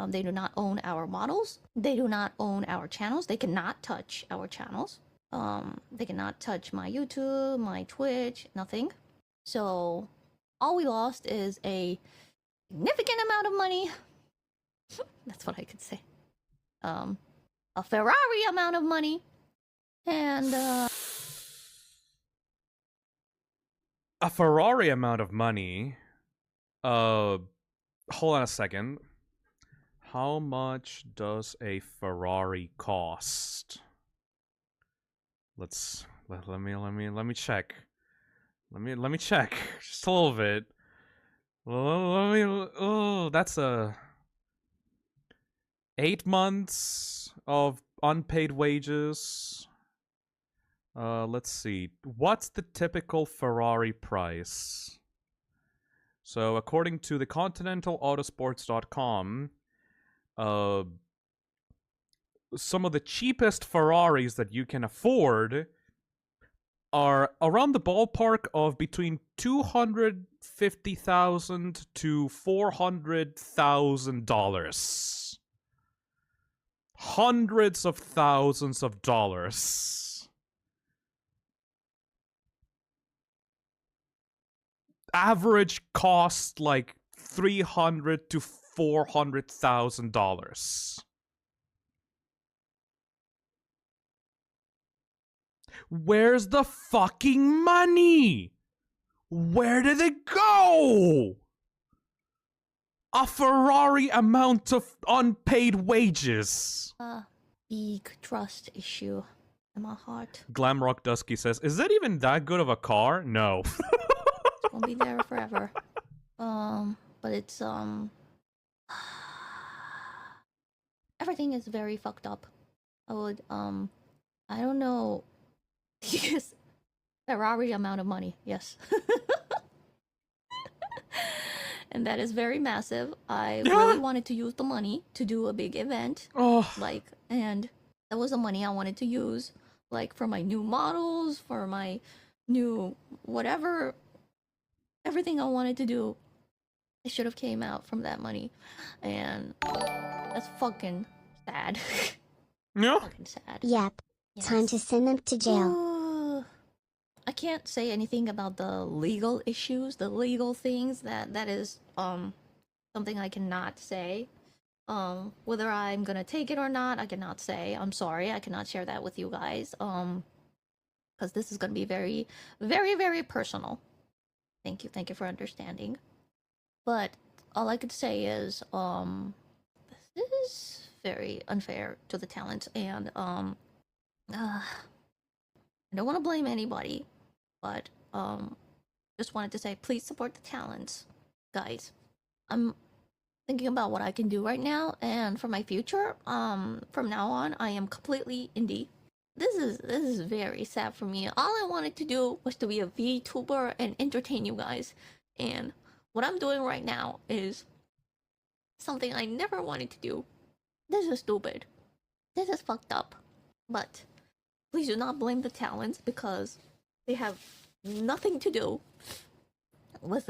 They do not own our models. They do not own our channels. They cannot touch our channels. They cannot touch my YouTube, my Twitch, nothing. So all we lost is a significant amount of money. That's what I could say. A Ferrari amount of money. And a Ferrari amount of money. Hold on a second. How much does a Ferrari cost? Let me check. Let me check just a little bit. Oh, that's 8 months of unpaid wages. Let's see. What's the typical Ferrari price? So, according to the ContinentalAutosports.com, some of the cheapest Ferraris that you can afford are around the ballpark of between $250,000 to $400,000. Hundreds of thousands of dollars. Average cost like $300,000 to $400,000. Where's the fucking money? Where did it go? a Ferrari amount of unpaid wages. Big trust issue in my heart. Glamrock Dusky says, is that even that good of a car? No. It's gonna be there forever. But it's everything is very fucked up. I would I don't know. Yes, Ferrari amount of money. Yes. And that is very massive. I really wanted to use the money to do a big event. Oh. And that was the money I wanted to use, like, for my new models, for my new whatever, everything I wanted to do. It should have came out from that money, and that's fucking sad. Yeah. Fucking sad. Yep. Time to send them to jail. I can't say anything about the legal issues, the legal things. That is something I cannot say. Whether I'm gonna take it or not, I cannot say. I'm sorry, I cannot share that with you guys. Because this is gonna be very, very, very personal. Thank you for understanding. But all I could say is, this is very unfair to the talent, and I don't want to blame anybody, but just wanted to say, please support the talents, guys. I'm thinking about what I can do right now, and for my future, from now on, I am completely indie. This is very sad for me. All I wanted to do was to be a VTuber and entertain you guys, and what I'm doing right now is something I never wanted to do. This is stupid. This is fucked up. But please do not blame the talents, because they have nothing to do with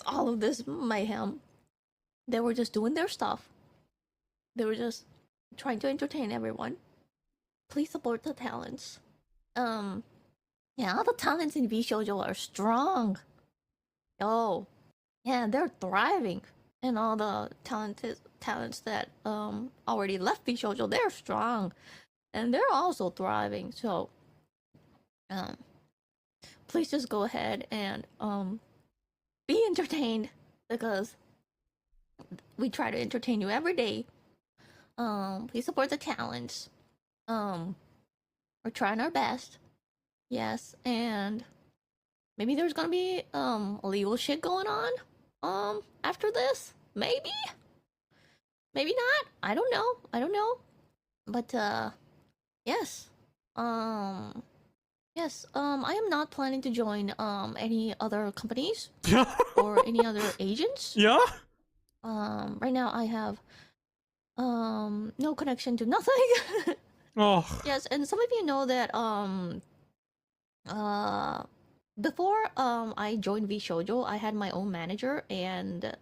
all of this mayhem. They were just doing their stuff. They were just trying to entertain everyone. Please support the talents. Yeah, all the talents in VShojo are strong. Oh, yeah, they're thriving. And all the talents that already left VShojo, they're strong. And they're also thriving. So please just go ahead and be entertained, because we try to entertain you every day. Please support the talents. We're trying our best. Yes, and maybe there's gonna be illegal shit going on after this. Maybe not. I don't know. But yes. Yes, I am not planning to join any other companies or any other agents. Yeah? Right now I have no connection to nothing. Oh. Yes, and some of you know that before I joined VShojo, I had my own manager, and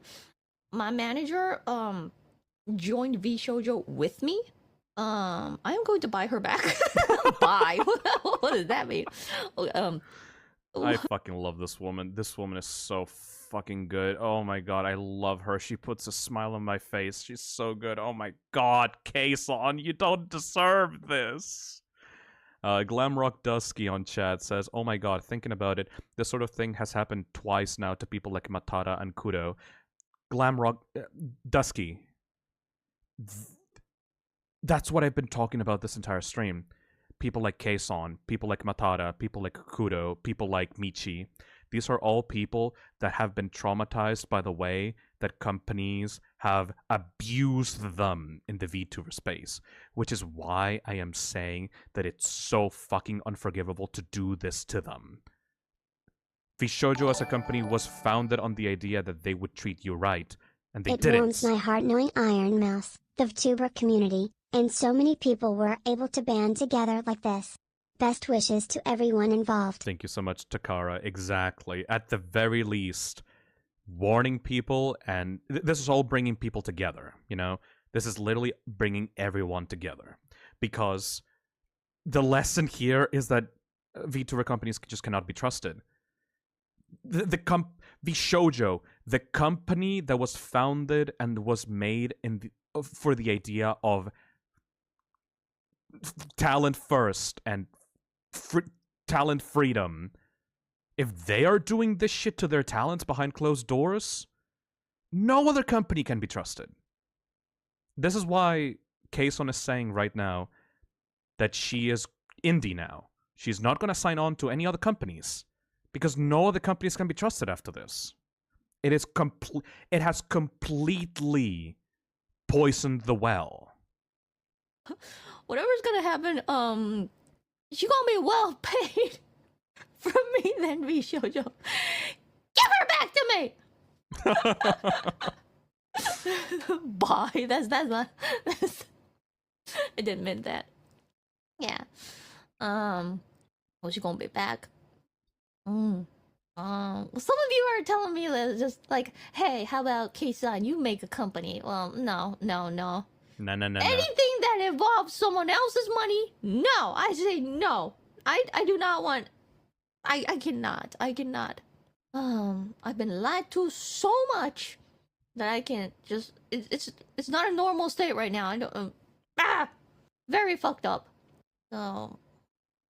my manager joined VShojo with me. I am going to buy her back. Buy? What does that mean? I fucking love this woman. This woman is so fucking good. Oh my god, I love her. She puts a smile on my face. She's so good. Oh my god, Kason, you don't deserve this. Glamrock Dusky on chat says, oh my god, thinking about it, this sort of thing has happened twice now to people like Matara and Kudo. Glamrock Dusky. That's what I've been talking about this entire stream. People like Kason, people like Matara, people like Kudo, people like Michi. These are all people that have been traumatized by the way that companies have abused them in the VTuber space, which is why I am saying that it's so fucking unforgivable to do this to them. VShojo as a company was founded on the idea that they would treat you right, and they didn't. It warms my heart knowing Iron Mouse, the VTuber community, and so many people were able to band together like this. Best wishes to everyone involved. Thank you so much, Takara. Exactly. At the very least, warning people, and this is all bringing people together, you know? This is literally bringing everyone together. Because the lesson here is that VTuber companies just cannot be trusted. VShojo, the company that was founded and was made for the idea of talent first and talent freedom, if they are doing this shit to their talents behind closed doors, No other company can be trusted. This is why Kason is saying right now that she is indie now. She's not going to sign on to any other companies because no other companies can be trusted after this. It has completely poisoned the well. Whatever's gonna happen, she gonna be well paid from me then, V Shoujo. Give her back to me! Bye. That's my. I didn't mean that. Yeah. Well, she gonna be back. Some of you are telling me that just like, hey, how about K-san, you make a company? Well, no. No. Anything that involves someone else's money, no. I say no. I do not want. I cannot. I've been lied to so much that I can't just. It's not a normal state right now. I don't. Very fucked up. So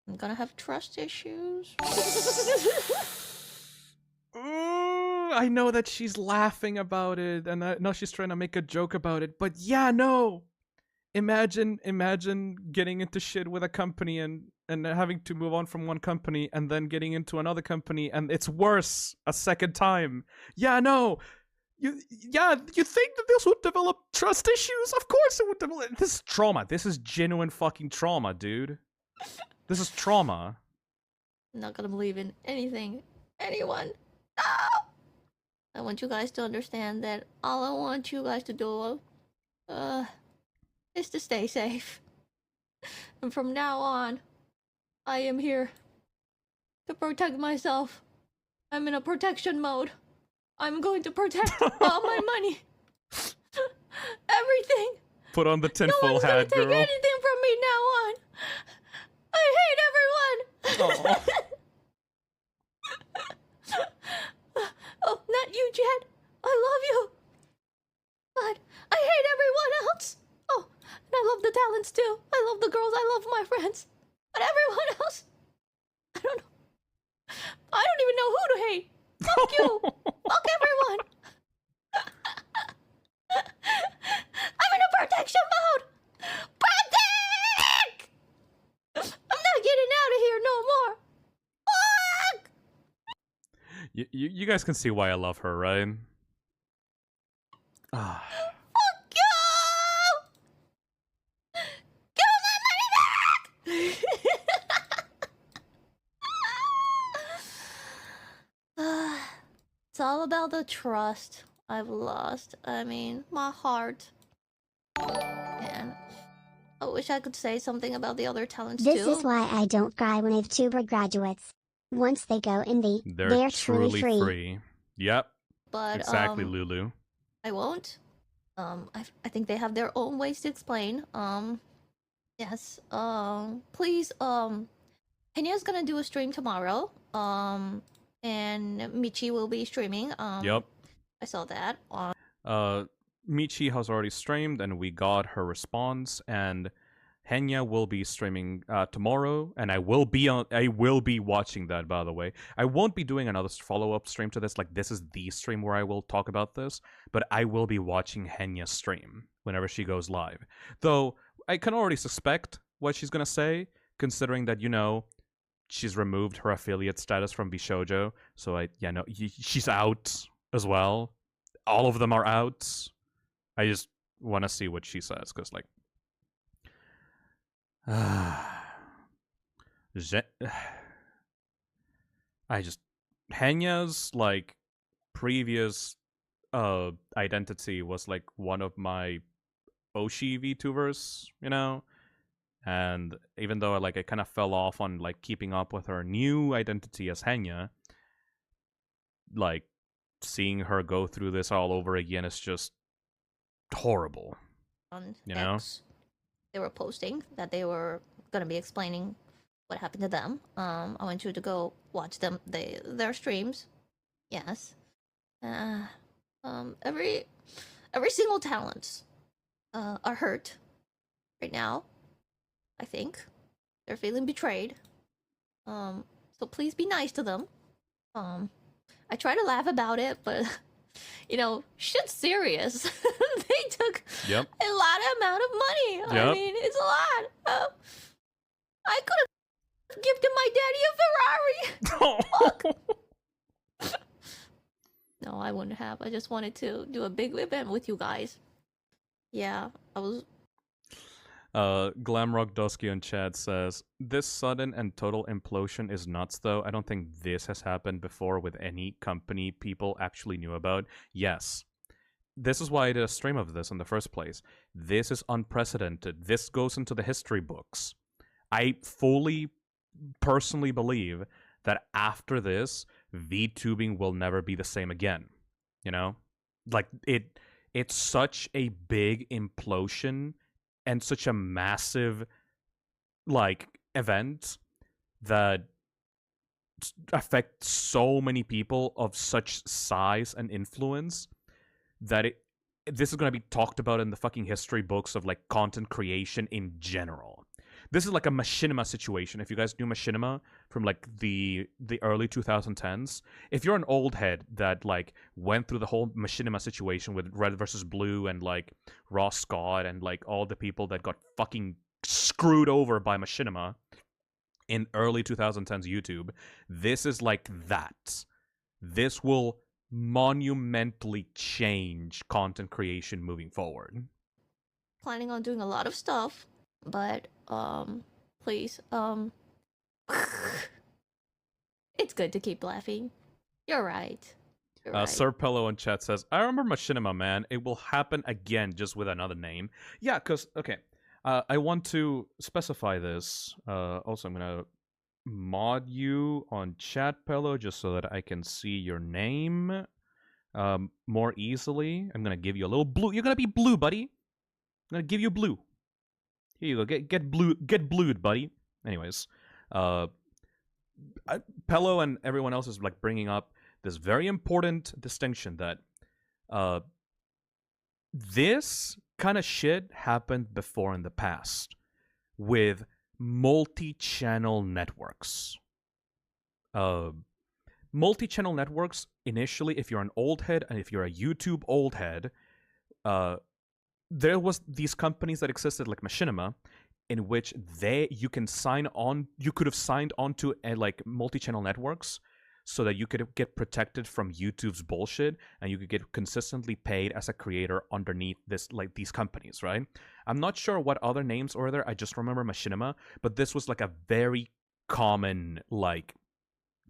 I'm gonna have trust issues. I know that she's laughing about it, and I know she's trying to make a joke about it, but yeah, no. Imagine getting into shit with a company and having to move on from one company and then getting into another company and it's worse a second time. Yeah, no. You think that this would develop trust issues? Of course it would develop. This is trauma. This is genuine fucking trauma, dude. This is trauma. I'm not gonna believe in anything, anyone. No! I want you guys to understand that all I want you guys to do, is to stay safe. And from now on, I am here to protect myself. I'm in a protection mode. I'm going to protect all my money. Everything. Put on the No tinfoil one's gonna hat, take girl. anything from me now on. I hate everyone. Oh, not you, Jet. I love you. But I hate everyone else. Oh, and I love the talents too. I love the girls. I love my friends. But everyone else, I don't know. I don't even know who to hate. Fuck you. Fuck everyone. I'm in a protection mode. Protect! I'm not getting out of here no more. Fuck! You guys can see why I love her, right? Ah. Fuck you! Give me my money back! It's all about the trust I've lost. I mean, my heart. And I wish I could say something about the other talents This too. is why I don't cry when VTuber graduates. Once they go indie, they're truly free. Yep. But Exactly, Lulu. I won't. I think they have their own ways to explain. Yes. Please. Henya's gonna do a stream tomorrow. And Michi will be streaming. Yep. I saw that. Michi has already streamed, and we got her response. And Henya will be streaming tomorrow, and I will be watching that. By the way, I won't be doing another follow-up stream to this. Like, this is the stream where I will talk about this, but I will be watching Henya stream whenever she goes live. Though I can already suspect what she's gonna say, considering that she's removed her affiliate status from Bishoujo, so she's out as well. All of them are out. I just want to see what she says, because Henya's previous identity was one of my Oshi VTubers, and even though I kind of fell off on keeping up with her new identity as Henya, seeing her go through this all over again is just horrible. On X, they were posting that they were gonna be explaining what happened to them. I want you to go watch their streams. Yes. Every single talent are hurt right now. I think they're feeling betrayed. So please be nice to them. I try to laugh about it, but shit serious. They took Yep. a lot amount of money. Yep. I mean, it's a lot. I could have gifted my daddy a Ferrari. No, I wouldn't have. I just wanted to do a big event with you guys. Yeah, I was. Glamrock Dusky on chat says, this sudden and total implosion is nuts though. I don't think this has happened before with any company people actually knew about. Yes. This is why I did a stream of this in the first place. This is unprecedented. This goes into the history books. I fully, personally believe that after this, VTubing will never be the same again. You know? Like, it's such a big implosion and such a massive, like, event that affects so many people of such size and influence that this is going to be talked about in the fucking history books of, like, content creation in general. This is like a machinima situation. If you guys knew machinima from, like, the early 2010s, if you're an old head that, like, went through the whole machinima situation with Red versus Blue and, like, Ross Scott and, like, all the people that got fucking screwed over by machinima in early 2010s YouTube, this is like that. This will monumentally change content creation moving forward. Planning on doing a lot of stuff, but please, it's good to keep laughing. You're right. You're right. Sir Pello in chat says, I remember machinima, man. It will happen again, just with another name. Yeah, because, okay, I want to specify this. Also, I'm going to mod you on chat, Pello, just so that I can see your name more easily. I'm going to give you a little blue. You're going to be blue, buddy. I'm going to give you blue. Here you go. Get blued, buddy. Anyways, Pello and everyone else is, like, bringing up this very important distinction that this kind of shit happened before in the past with multi-channel networks. Multi-channel networks, initially, if you're an old head and if you're a YouTube old head, there was these companies that existed like Machinima, in which you could have signed on to like multi-channel networks so that you could get protected from YouTube's bullshit and you could get consistently paid as a creator underneath these companies, right? I'm not sure what other names were there. I just remember Machinima, but this was like a very common like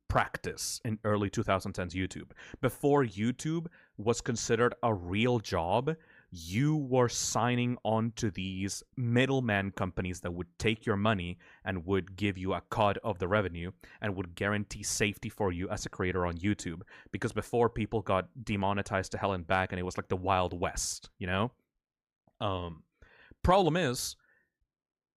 practice in early 2010s YouTube. Before YouTube was considered a real job, you were signing on to these middleman companies that would take your money and would give you a cut of the revenue and would guarantee safety for you as a creator on YouTube. Because before, people got demonetized to hell and back, and it was like the Wild West, you know? Problem is,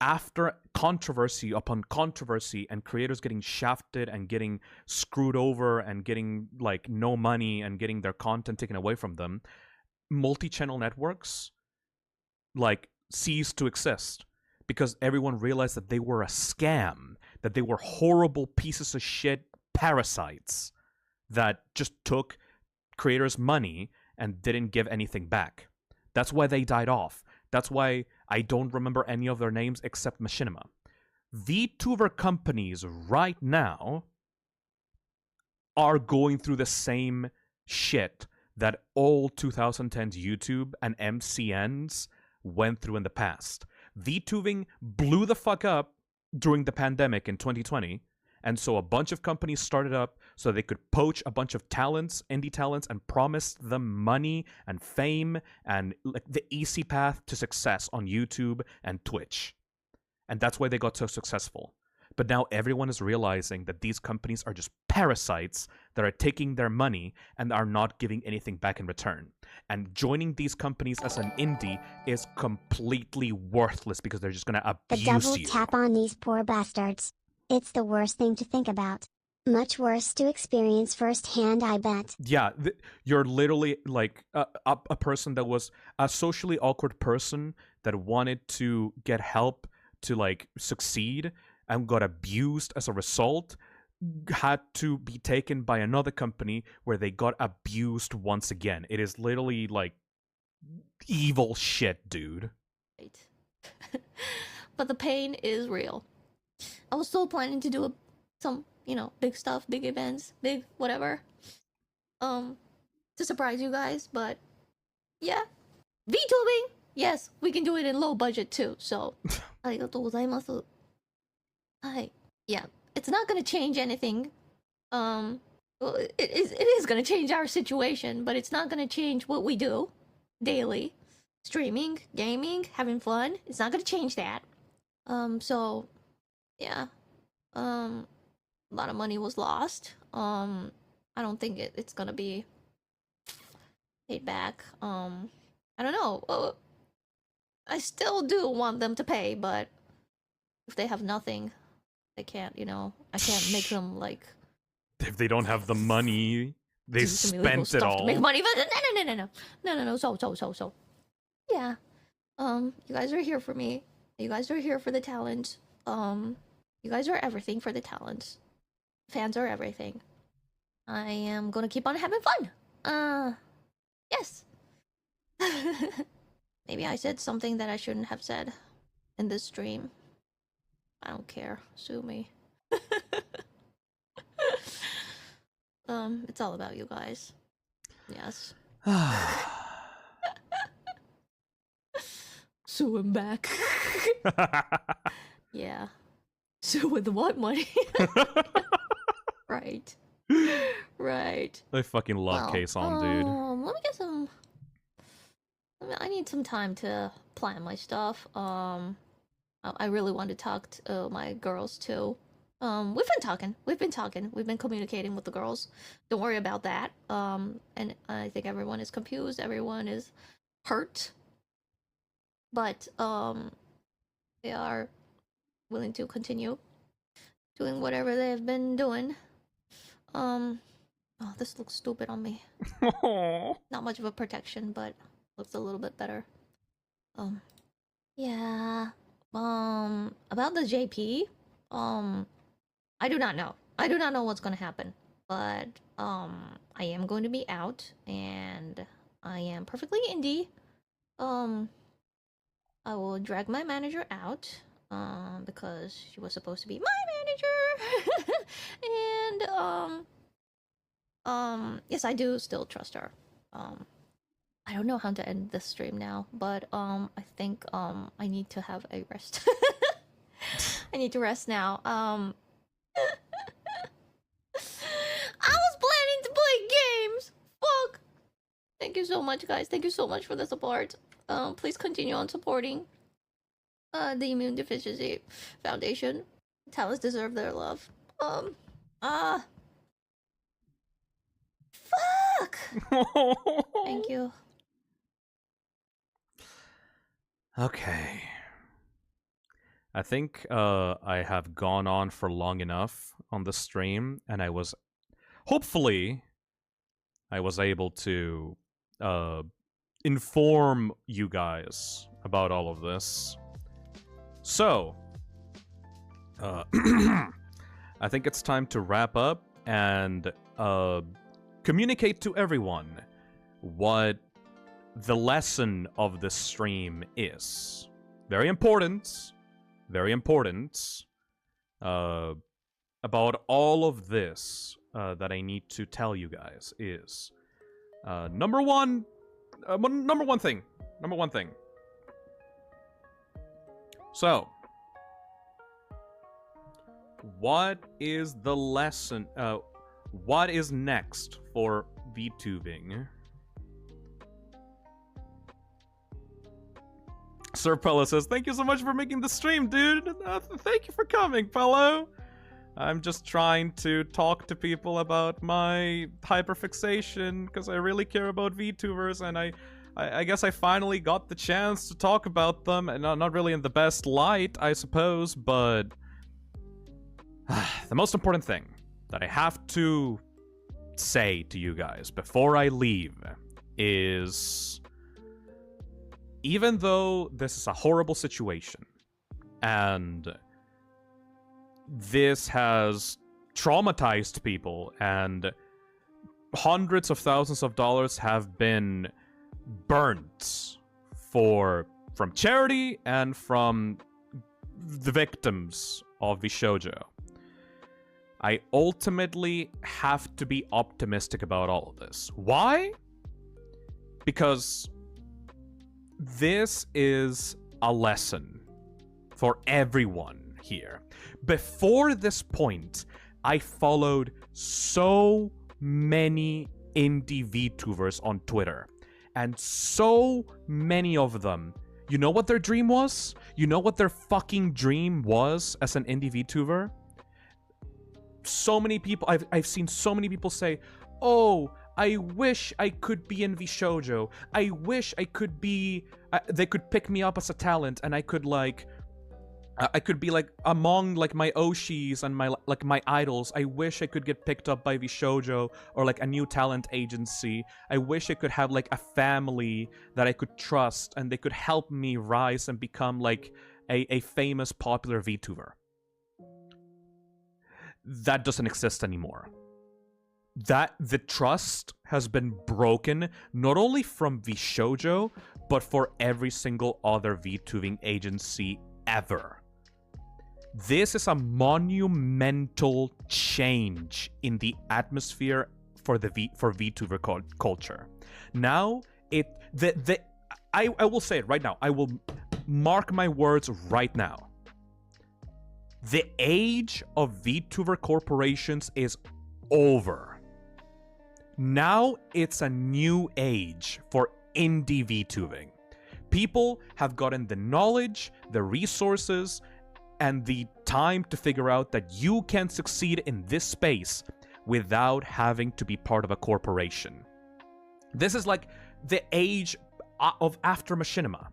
after controversy upon controversy and creators getting shafted and getting screwed over and getting like no money and getting their content taken away from them, multi-channel networks like ceased to exist because everyone realized that they were a scam, that they were horrible pieces of shit parasites that just took creators' money and didn't give anything back. That's why they died off. That's why I don't remember any of their names except Machinima. VTuber companies right now are going through the same shit that all 2010s YouTube and MCNs went through in the past. VTubing blew the fuck up during the pandemic in 2020, and so a bunch of companies started up so they could poach a bunch of talents, indie talents, and promise them money and fame and like the easy path to success on YouTube and Twitch. And that's why they got so successful. But now everyone is realizing that these companies are just parasites that are taking their money and are not giving anything back in return. And joining these companies as an indie is completely worthless because they're just going to abuse you. The double tap on these poor bastards. It's the worst thing to think about. Much worse to experience firsthand, I bet. Yeah, you're literally like a person that was a socially awkward person that wanted to get help to like succeed and got abused as a result, had to be taken by another company where they got abused once again. It is literally like evil shit, dude. Right. But the pain is real. I was still planning to do some, big stuff, big events, big whatever. To surprise you guys, but yeah. VTubing! Yes, we can do it in low budget too, so. Arigatou gozaimasu. Hi. Yeah, it's not gonna change anything. Well, it is gonna change our situation, but it's not gonna change what we do daily. Streaming, gaming, having fun. It's not gonna change that. So, yeah. A lot of money was lost. I don't think it's gonna be paid back. I don't know. I still do want them to pay, but if they have nothing, they can't, I can't make them like. If they don't have the money, they do some illegal spent it stuff all. to make money. But no. So. Yeah. You guys are here for me. You guys are here for the talent. You guys are everything for the talents. Fans are everything. I am gonna keep on having fun. Yes. Maybe I said something that I shouldn't have said in this stream. I don't care. Sue me. It's all about you guys. Yes. Sue him back. Yeah. Sue with what money? Right. Right. I fucking love K-Song, dude. Let me get some. I need some time to plan my stuff. I really want to talk to my girls too. We've been talking. We've been communicating with the girls. Don't worry about that. And I think everyone is confused. Everyone is hurt. But they are willing to continue doing whatever they have been doing. Oh, this looks stupid on me. Not much of a protection, but looks a little bit better. Yeah. About the JP, I do not know. I do not know what's gonna happen. But I am going to be out, and I am perfectly indie. I will drag my manager out, because she was supposed to be my manager. And yes, I do still trust her. I don't know how to end this stream now, but I think I need to have a rest. I need to rest now. I was planning to play games. Fuck. Thank you so much, guys. Thank you so much for the support. Please continue on supporting the Immune Deficiency Foundation. Talents deserve their love. Fuck. Thank you. Okay. I think I have gone on for long enough on the stream, and hopefully I was able to inform you guys about all of this. So, I think it's time to wrap up and communicate to everyone what the lesson of this stream is. Very important. Very important. About all of this that I need to tell you guys is number one thing. So, what is the lesson? What is next for VTubing? Sir Pello says, thank you so much for making the stream, dude. Thank you for coming, Pello. I'm just trying to talk to people about my hyperfixation because I really care about VTubers, and I guess I finally got the chance to talk about them, and not really in the best light, I suppose, but the most important thing that I have to say to you guys before I leave is, even though this is a horrible situation, and this has traumatized people, and hundreds of thousands of dollars have been burnt from charity and from the victims of Vishojo. I ultimately have to be optimistic about all of this. Why? Because this is a lesson for everyone here. Before this point, I followed so many indie VTubers on Twitter. And so many of them, you know what their dream was? You know what their fucking dream was as an indie VTuber? So many people, I've seen so many people say, oh, I wish I could be in Vishojo. I wish I could be, they could pick me up as a talent and I could like, I could be like among like my Oshis and my idols. I wish I could get picked up by Vishojo or like a new talent agency. I wish I could have like a family that I could trust and they could help me rise and become like a famous popular VTuber. That doesn't exist anymore. The trust has been broken not only from Vishojo, but for every single other VTubing agency ever. This is a monumental change in the atmosphere for VTuber culture. Now, I will say it right now. I will mark my words right now. The age of VTuber corporations is over. Now it's a new age for indie VTubing. People have gotten the knowledge, the resources, and the time to figure out that you can succeed in this space without having to be part of a corporation. This is like the age of after Machinima.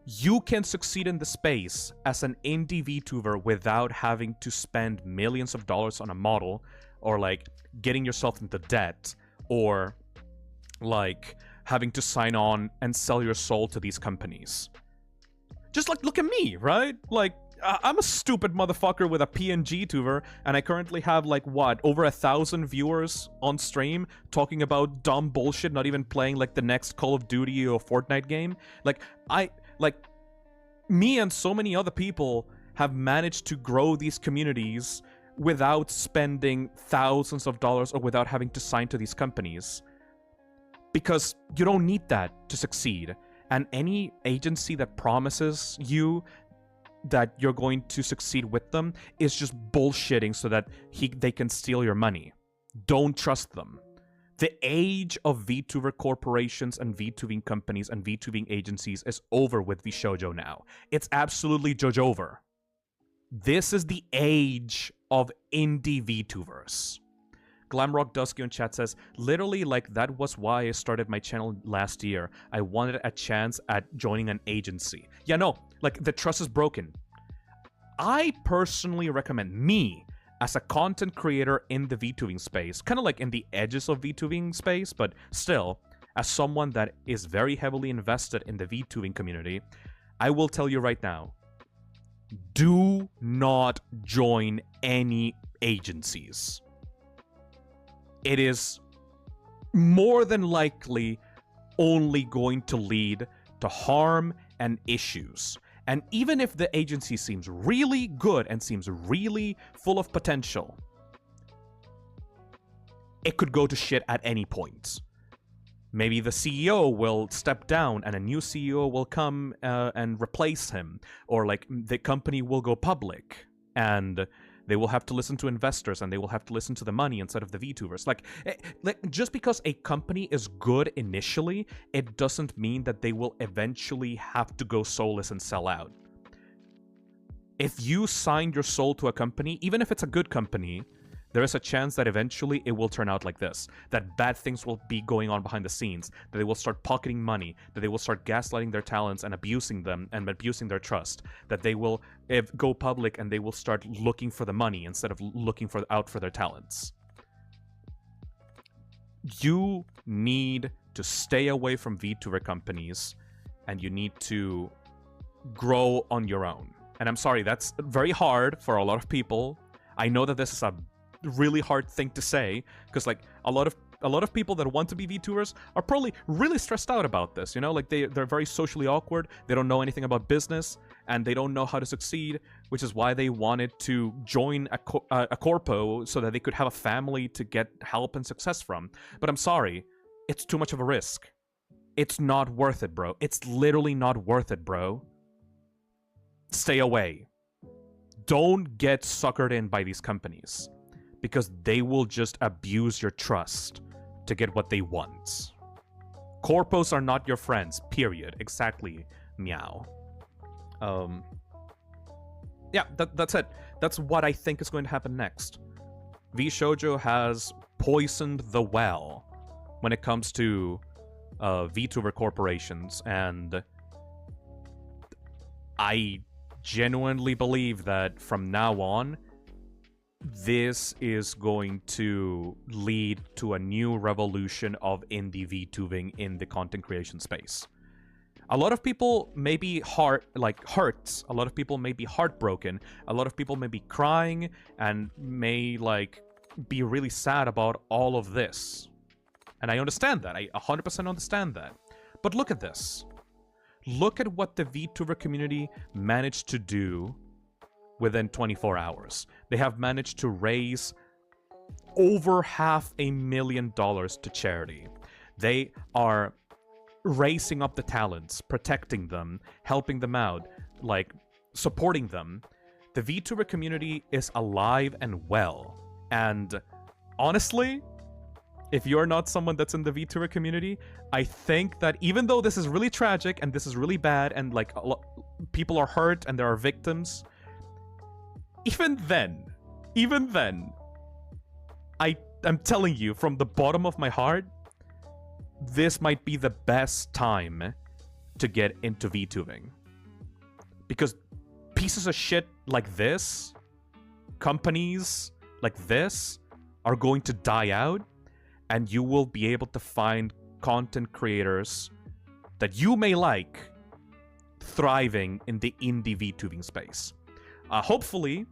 You can succeed in the space as an indie VTuber without having to spend millions of dollars on a model, or like getting yourself into debt, or like having to sign on and sell your soul to these companies. Just like, look at me, right? Like, I'm a stupid motherfucker with a PNG tuber, and I currently have, like, what, over 1,000 viewers on stream talking about dumb bullshit, not even playing, like, the next Call of Duty or Fortnite game. Me and so many other people have managed to grow these communities without spending thousands of dollars or without having to sign to these companies. Because you don't need that to succeed. And any agency that promises you that you're going to succeed with them is just bullshitting so that they can steal your money. Don't trust them. The age of VTuber corporations and VTubing companies and VTubing agencies is over with Vishojo now. It's absolutely over. This is the age of indie VTubers. Glamrock Dusky in chat says, literally, like, that was why I started my channel last year. I wanted a chance at joining an agency. Yeah, no, like, the trust is broken. I personally recommend me, as a content creator in the VTubing space, kind of like in the edges of VTubing space, but still, as someone that is very heavily invested in the VTubing community, I will tell you right now, do not join any agencies. It is more than likely only going to lead to harm and issues. And even if the agency seems really good and seems really full of potential, it could go to shit at any point. Maybe the CEO will step down and a new CEO will come and replace him. Or like the company will go public and they will have to listen to investors and they will have to listen to the money instead of the VTubers. Like, just because a company is good initially, it doesn't mean that they will eventually have to go soulless and sell out. If you signed your soul to a company, even if it's a good company, there is a chance that eventually it will turn out like this. That bad things will be going on behind the scenes. That they will start pocketing money. That they will start gaslighting their talents and abusing them and abusing their trust. That they will go public and they will start looking for the money instead of looking out for their talents. You need to stay away from VTuber companies and you need to grow on your own. And I'm sorry, that's very hard for a lot of people. I know that this is a really hard thing to say, because like a lot of people that want to be VTubers are probably really stressed out about this, you know? Like they're very socially awkward, they don't know anything about business, and they don't know how to succeed, which is why they wanted to join a corpo so that they could have a family to get help and success from. But I'm sorry, it's too much of a risk. It's not worth it, bro. It's literally not worth it, bro. Stay away. Don't get suckered in by these companies, because they will just abuse your trust to get what they want. Corpos are not your friends, period. Exactly, meow. Yeah, that's it. That's what I think is going to happen next. VShojo has poisoned the well when it comes to VTuber corporations, and I genuinely believe that from now on, this is going to lead to a new revolution of indie VTubing in the content creation space. A lot of people may be hurt. A lot of people may be heartbroken. A lot of people may be crying and may like be really sad about all of this. And I understand that. I 100% understand that. But look at this. Look at what the VTuber community managed to do within 24 hours. They have managed to raise over $500,000 to charity. They are raising up the talents, protecting them, helping them out, like supporting them. The VTuber community is alive and well. And honestly, if you're not someone that's in the VTuber community, I think that even though this is really tragic and this is really bad and like people are hurt and there are victims, even then, I'm telling you from the bottom of my heart, this might be the best time to get into VTubing. Because pieces of shit like this, companies like this, are going to die out, and you will be able to find content creators that you may like thriving in the indie VTubing space. Hopefully,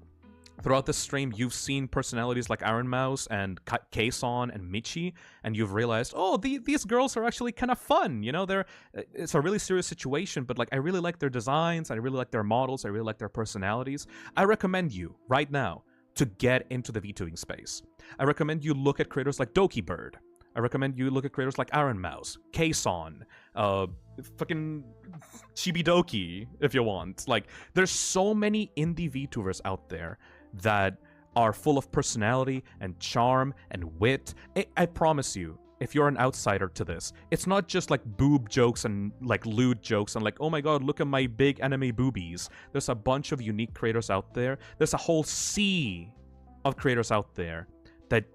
throughout this stream, you've seen personalities like Iron Mouse and Kson and Michi, and you've realized, oh, these girls are actually kind of fun. You know, it's a really serious situation, but like I really like their designs, I really like their models, I really like their personalities. I recommend you right now to get into the VTubing space. I recommend you look at creators like Doki Bird. I recommend you look at creators like Iron Mouse, Kson, fucking Chibidoki, if you want. Like, there's so many indie VTubers out there that are full of personality and charm and wit. I promise you, if you're an outsider to this, it's not just like boob jokes and like lewd jokes and like, oh my god, look at my big anime boobies. There's a bunch of unique creators out there. There's a whole sea of creators out there that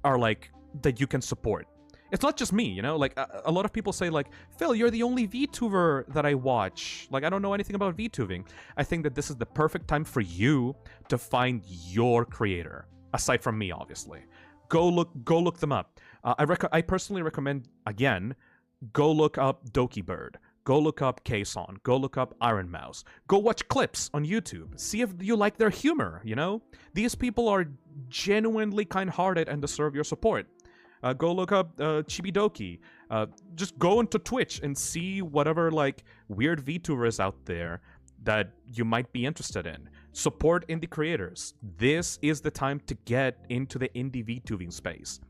are like, that you can support. It's not just me, you know? Like, a lot of people say, like, Phil, you're the only VTuber that I watch. Like, I don't know anything about VTubing. I think that this is the perfect time for you to find your creator. Aside from me, obviously. Go look them up. I personally recommend, again, go look up Doki Bird. Go look up Kson. Go look up Iron Mouse. Go watch clips on YouTube. See if you like their humor, you know? These people are genuinely kind-hearted and deserve your support. Go look up Chibidoki. Just go into Twitch and see whatever like weird VTubers out there that you might be interested in. Support indie creators. This is the time to get into the indie VTubing space.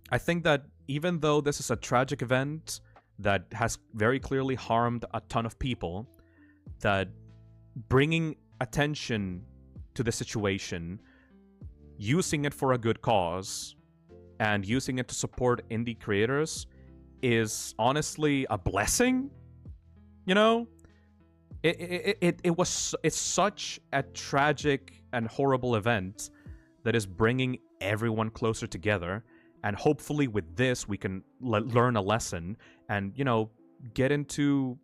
I think that even though this is a tragic event that has very clearly harmed a ton of people, that bringing attention to the situation, using it for a good cause, and using it to support indie creators is honestly a blessing. You know, it's such a tragic and horrible event that is bringing everyone closer together, and hopefully with this we can learn a lesson and, you know, get into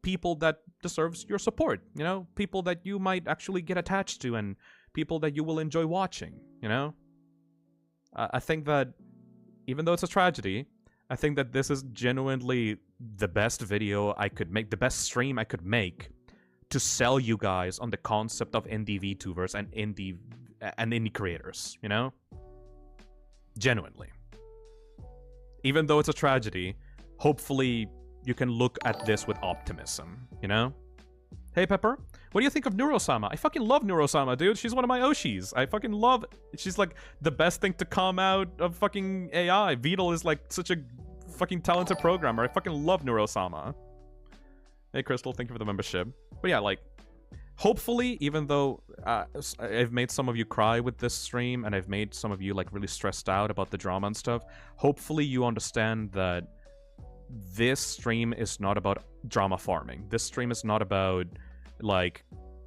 people that deserves your support, you know, people that you might actually get attached to and people that you will enjoy watching, you know? I think that even though it's a tragedy, I think that this is genuinely the best video I could make, the best stream I could make to sell you guys on the concept of indie VTubers and indie creators, you know? Genuinely. Even though it's a tragedy, hopefully you can look at this with optimism, you know? Hey, Pepper, what do you think of Neurosama? I fucking love Neurosama, dude. She's one of my Oshis. I fucking love... She's like the best thing to come out of fucking AI. Beetle is like such a fucking talented programmer. I fucking love Neurosama. Hey, Crystal, thank you for the membership. But yeah, like, hopefully, even though I've made some of you cry with this stream, and I've made some of you like really stressed out about the drama and stuff, hopefully you understand that this stream is not about drama farming. This stream is not about like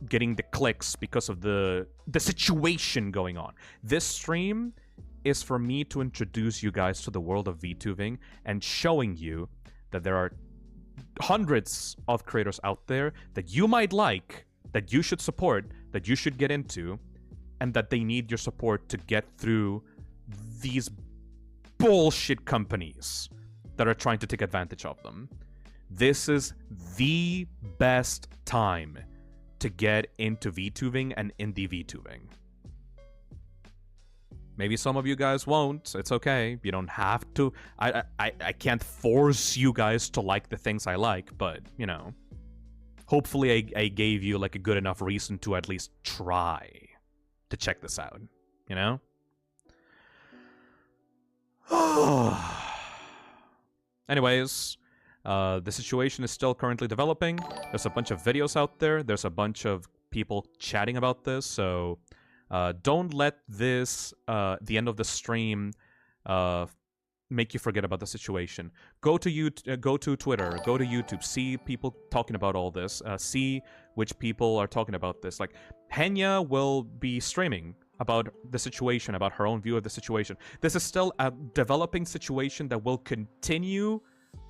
getting the clicks because of the situation going on. This stream is for me to introduce you guys to the world of VTubing and showing you that there are hundreds of creators out there that you might like, that you should support, that you should get into, and that they need your support to get through these bullshit companies that are trying to take advantage of them. This is the best time to get into VTubing and indie VTubing. Maybe some of you guys won't. It's okay. You don't have to. I can't force you guys to like the things I like, but, you know, hopefully I gave you like a good enough reason to at least try to check this out, you know? Anyways, the situation is still currently developing. There's a bunch of videos out there. There's a bunch of people chatting about this, so don't let this, the end of the stream, make you forget about the situation. Go to Twitter, go to YouTube, see people talking about all this, see which people are talking about this. Like, Henya will be streaming about the situation, about her own view of the situation. This is still a developing situation that will continue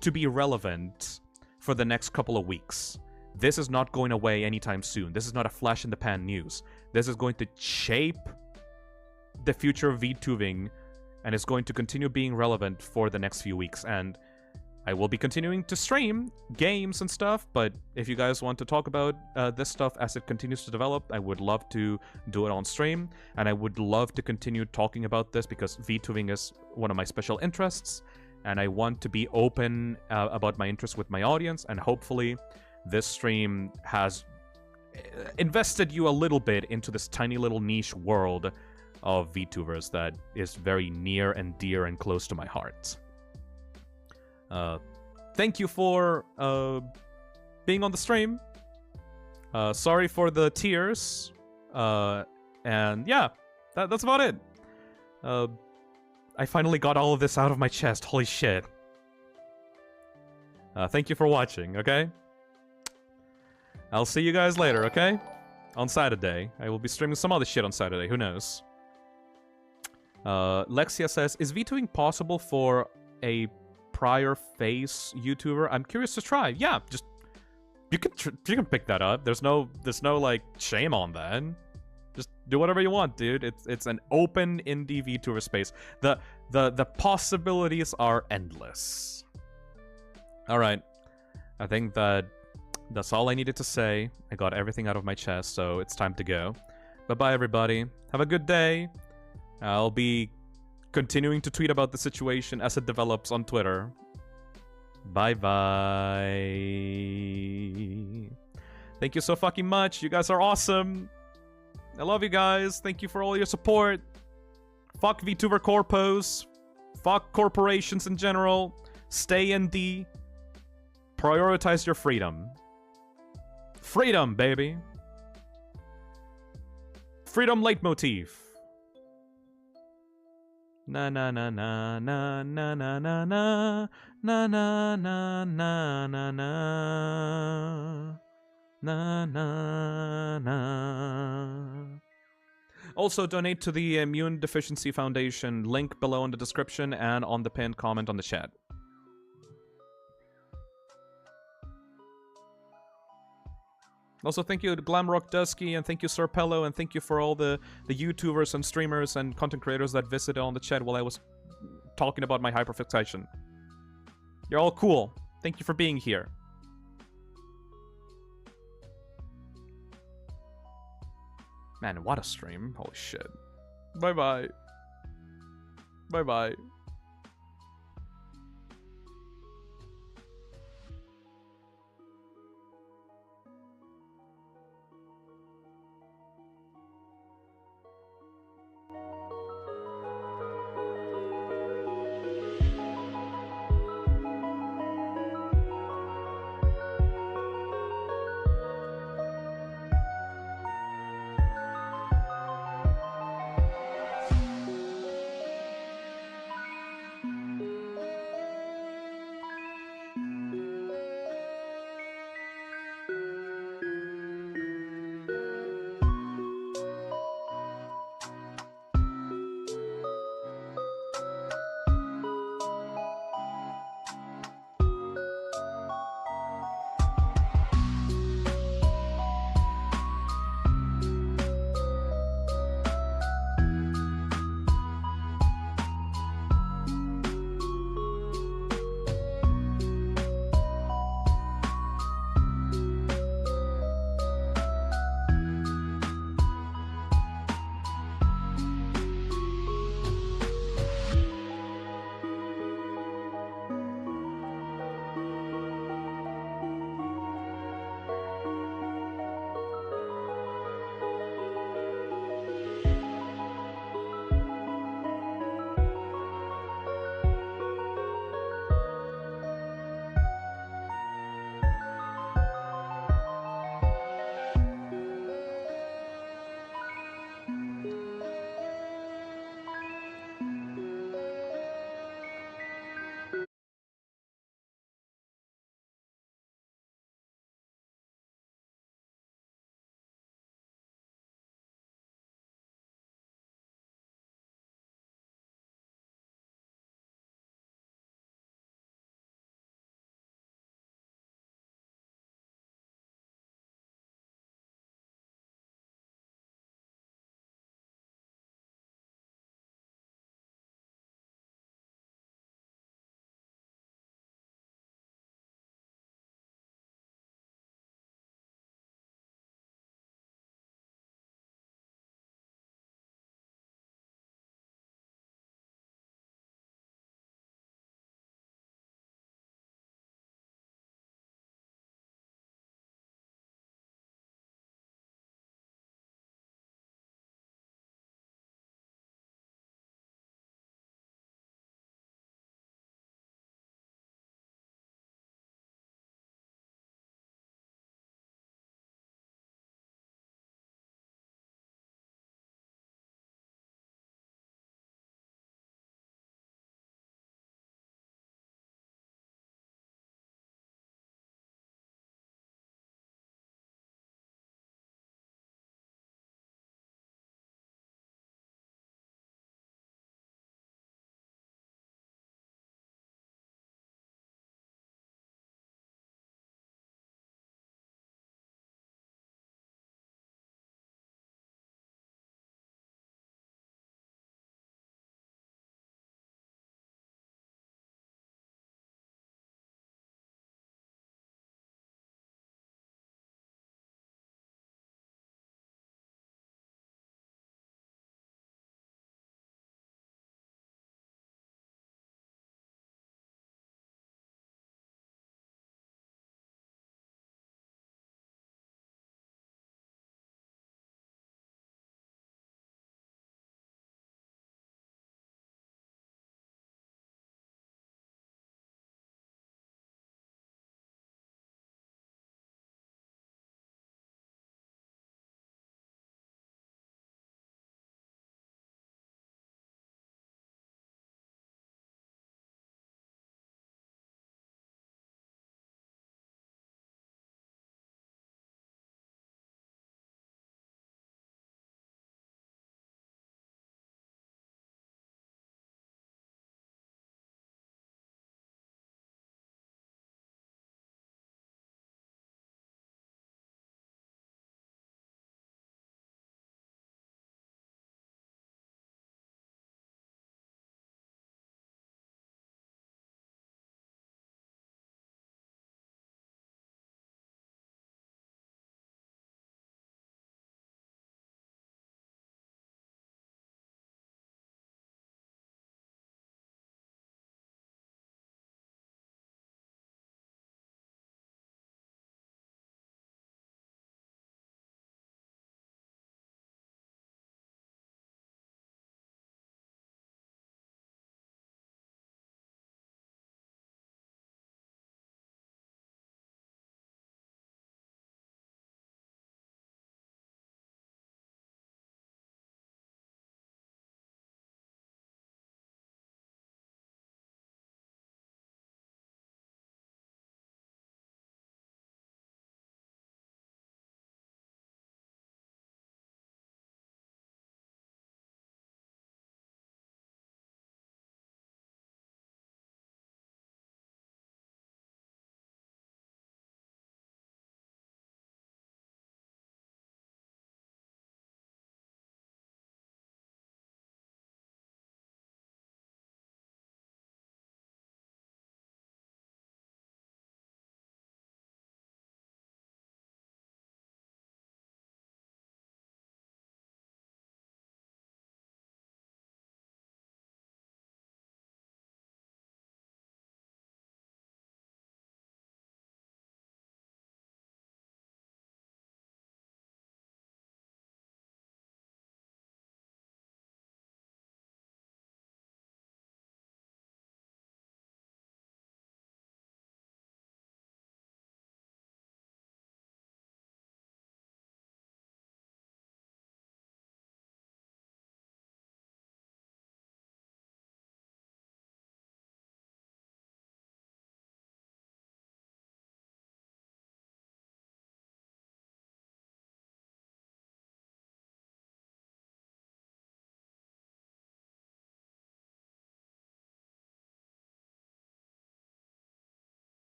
to be relevant for the next couple of weeks. This is not going away anytime soon. This is not a flash in the pan news. This is going to shape the future of VTubing, and it's going to continue being relevant for the next few weeks. And I will be continuing to stream games and stuff, but if you guys want to talk about this stuff as it continues to develop, I would love to do it on stream, and I would love to continue talking about this because VTubing is one of my special interests, and I want to be open about my interests with my audience, and hopefully this stream has invested you a little bit into this tiny little niche world of VTubers that is very near and dear and close to my heart. Thank you for being on the stream. Sorry for the tears. And yeah, that's about it. I finally got all of this out of my chest. Holy shit. Thank you for watching, okay? I'll see you guys later, okay? On Saturday. I will be streaming some other shit on Saturday, who knows? Lexia says, is VTubing possible for a prior face YouTuber? I'm curious to try. Yeah, just you can pick that up. There's no like shame on that. Just do whatever you want, dude. It's an open indie VTuber space. The possibilities are endless. All right, I think that's all I needed to say. I got everything out of my chest, so it's time to go. Bye-bye, everybody. Have a good day. I'll be continuing to tweet about the situation as it develops on Twitter. Bye-bye. Thank you so fucking much. You guys are awesome. I love you guys. Thank you for all your support. Fuck VTuber corpos. Fuck corporations in general. Stay indie. Prioritize your freedom. Freedom, baby. Freedom leitmotif. Na na na na na na na na na na na na na na na na na. Also, donate to the Immune Deficiency Foundation. Link below in the description and on the pinned comment on the chat. Also, thank you to Glamrock Dusky, and thank you Sir Pello, and thank you for all the YouTubers and streamers and content creators that visited on the chat while I was talking about my hyperfixation. You're all cool. Thank you for being here. Man, what a stream. Holy shit. Bye-bye. Bye-bye.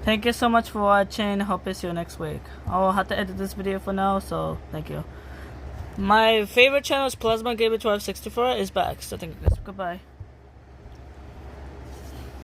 Thank you so much for watching. Hope to see you next week. I'll have to edit this video for now, so thank you. My favorite channel is Plasma Gamer 1264 is back, so thank you guys. Goodbye.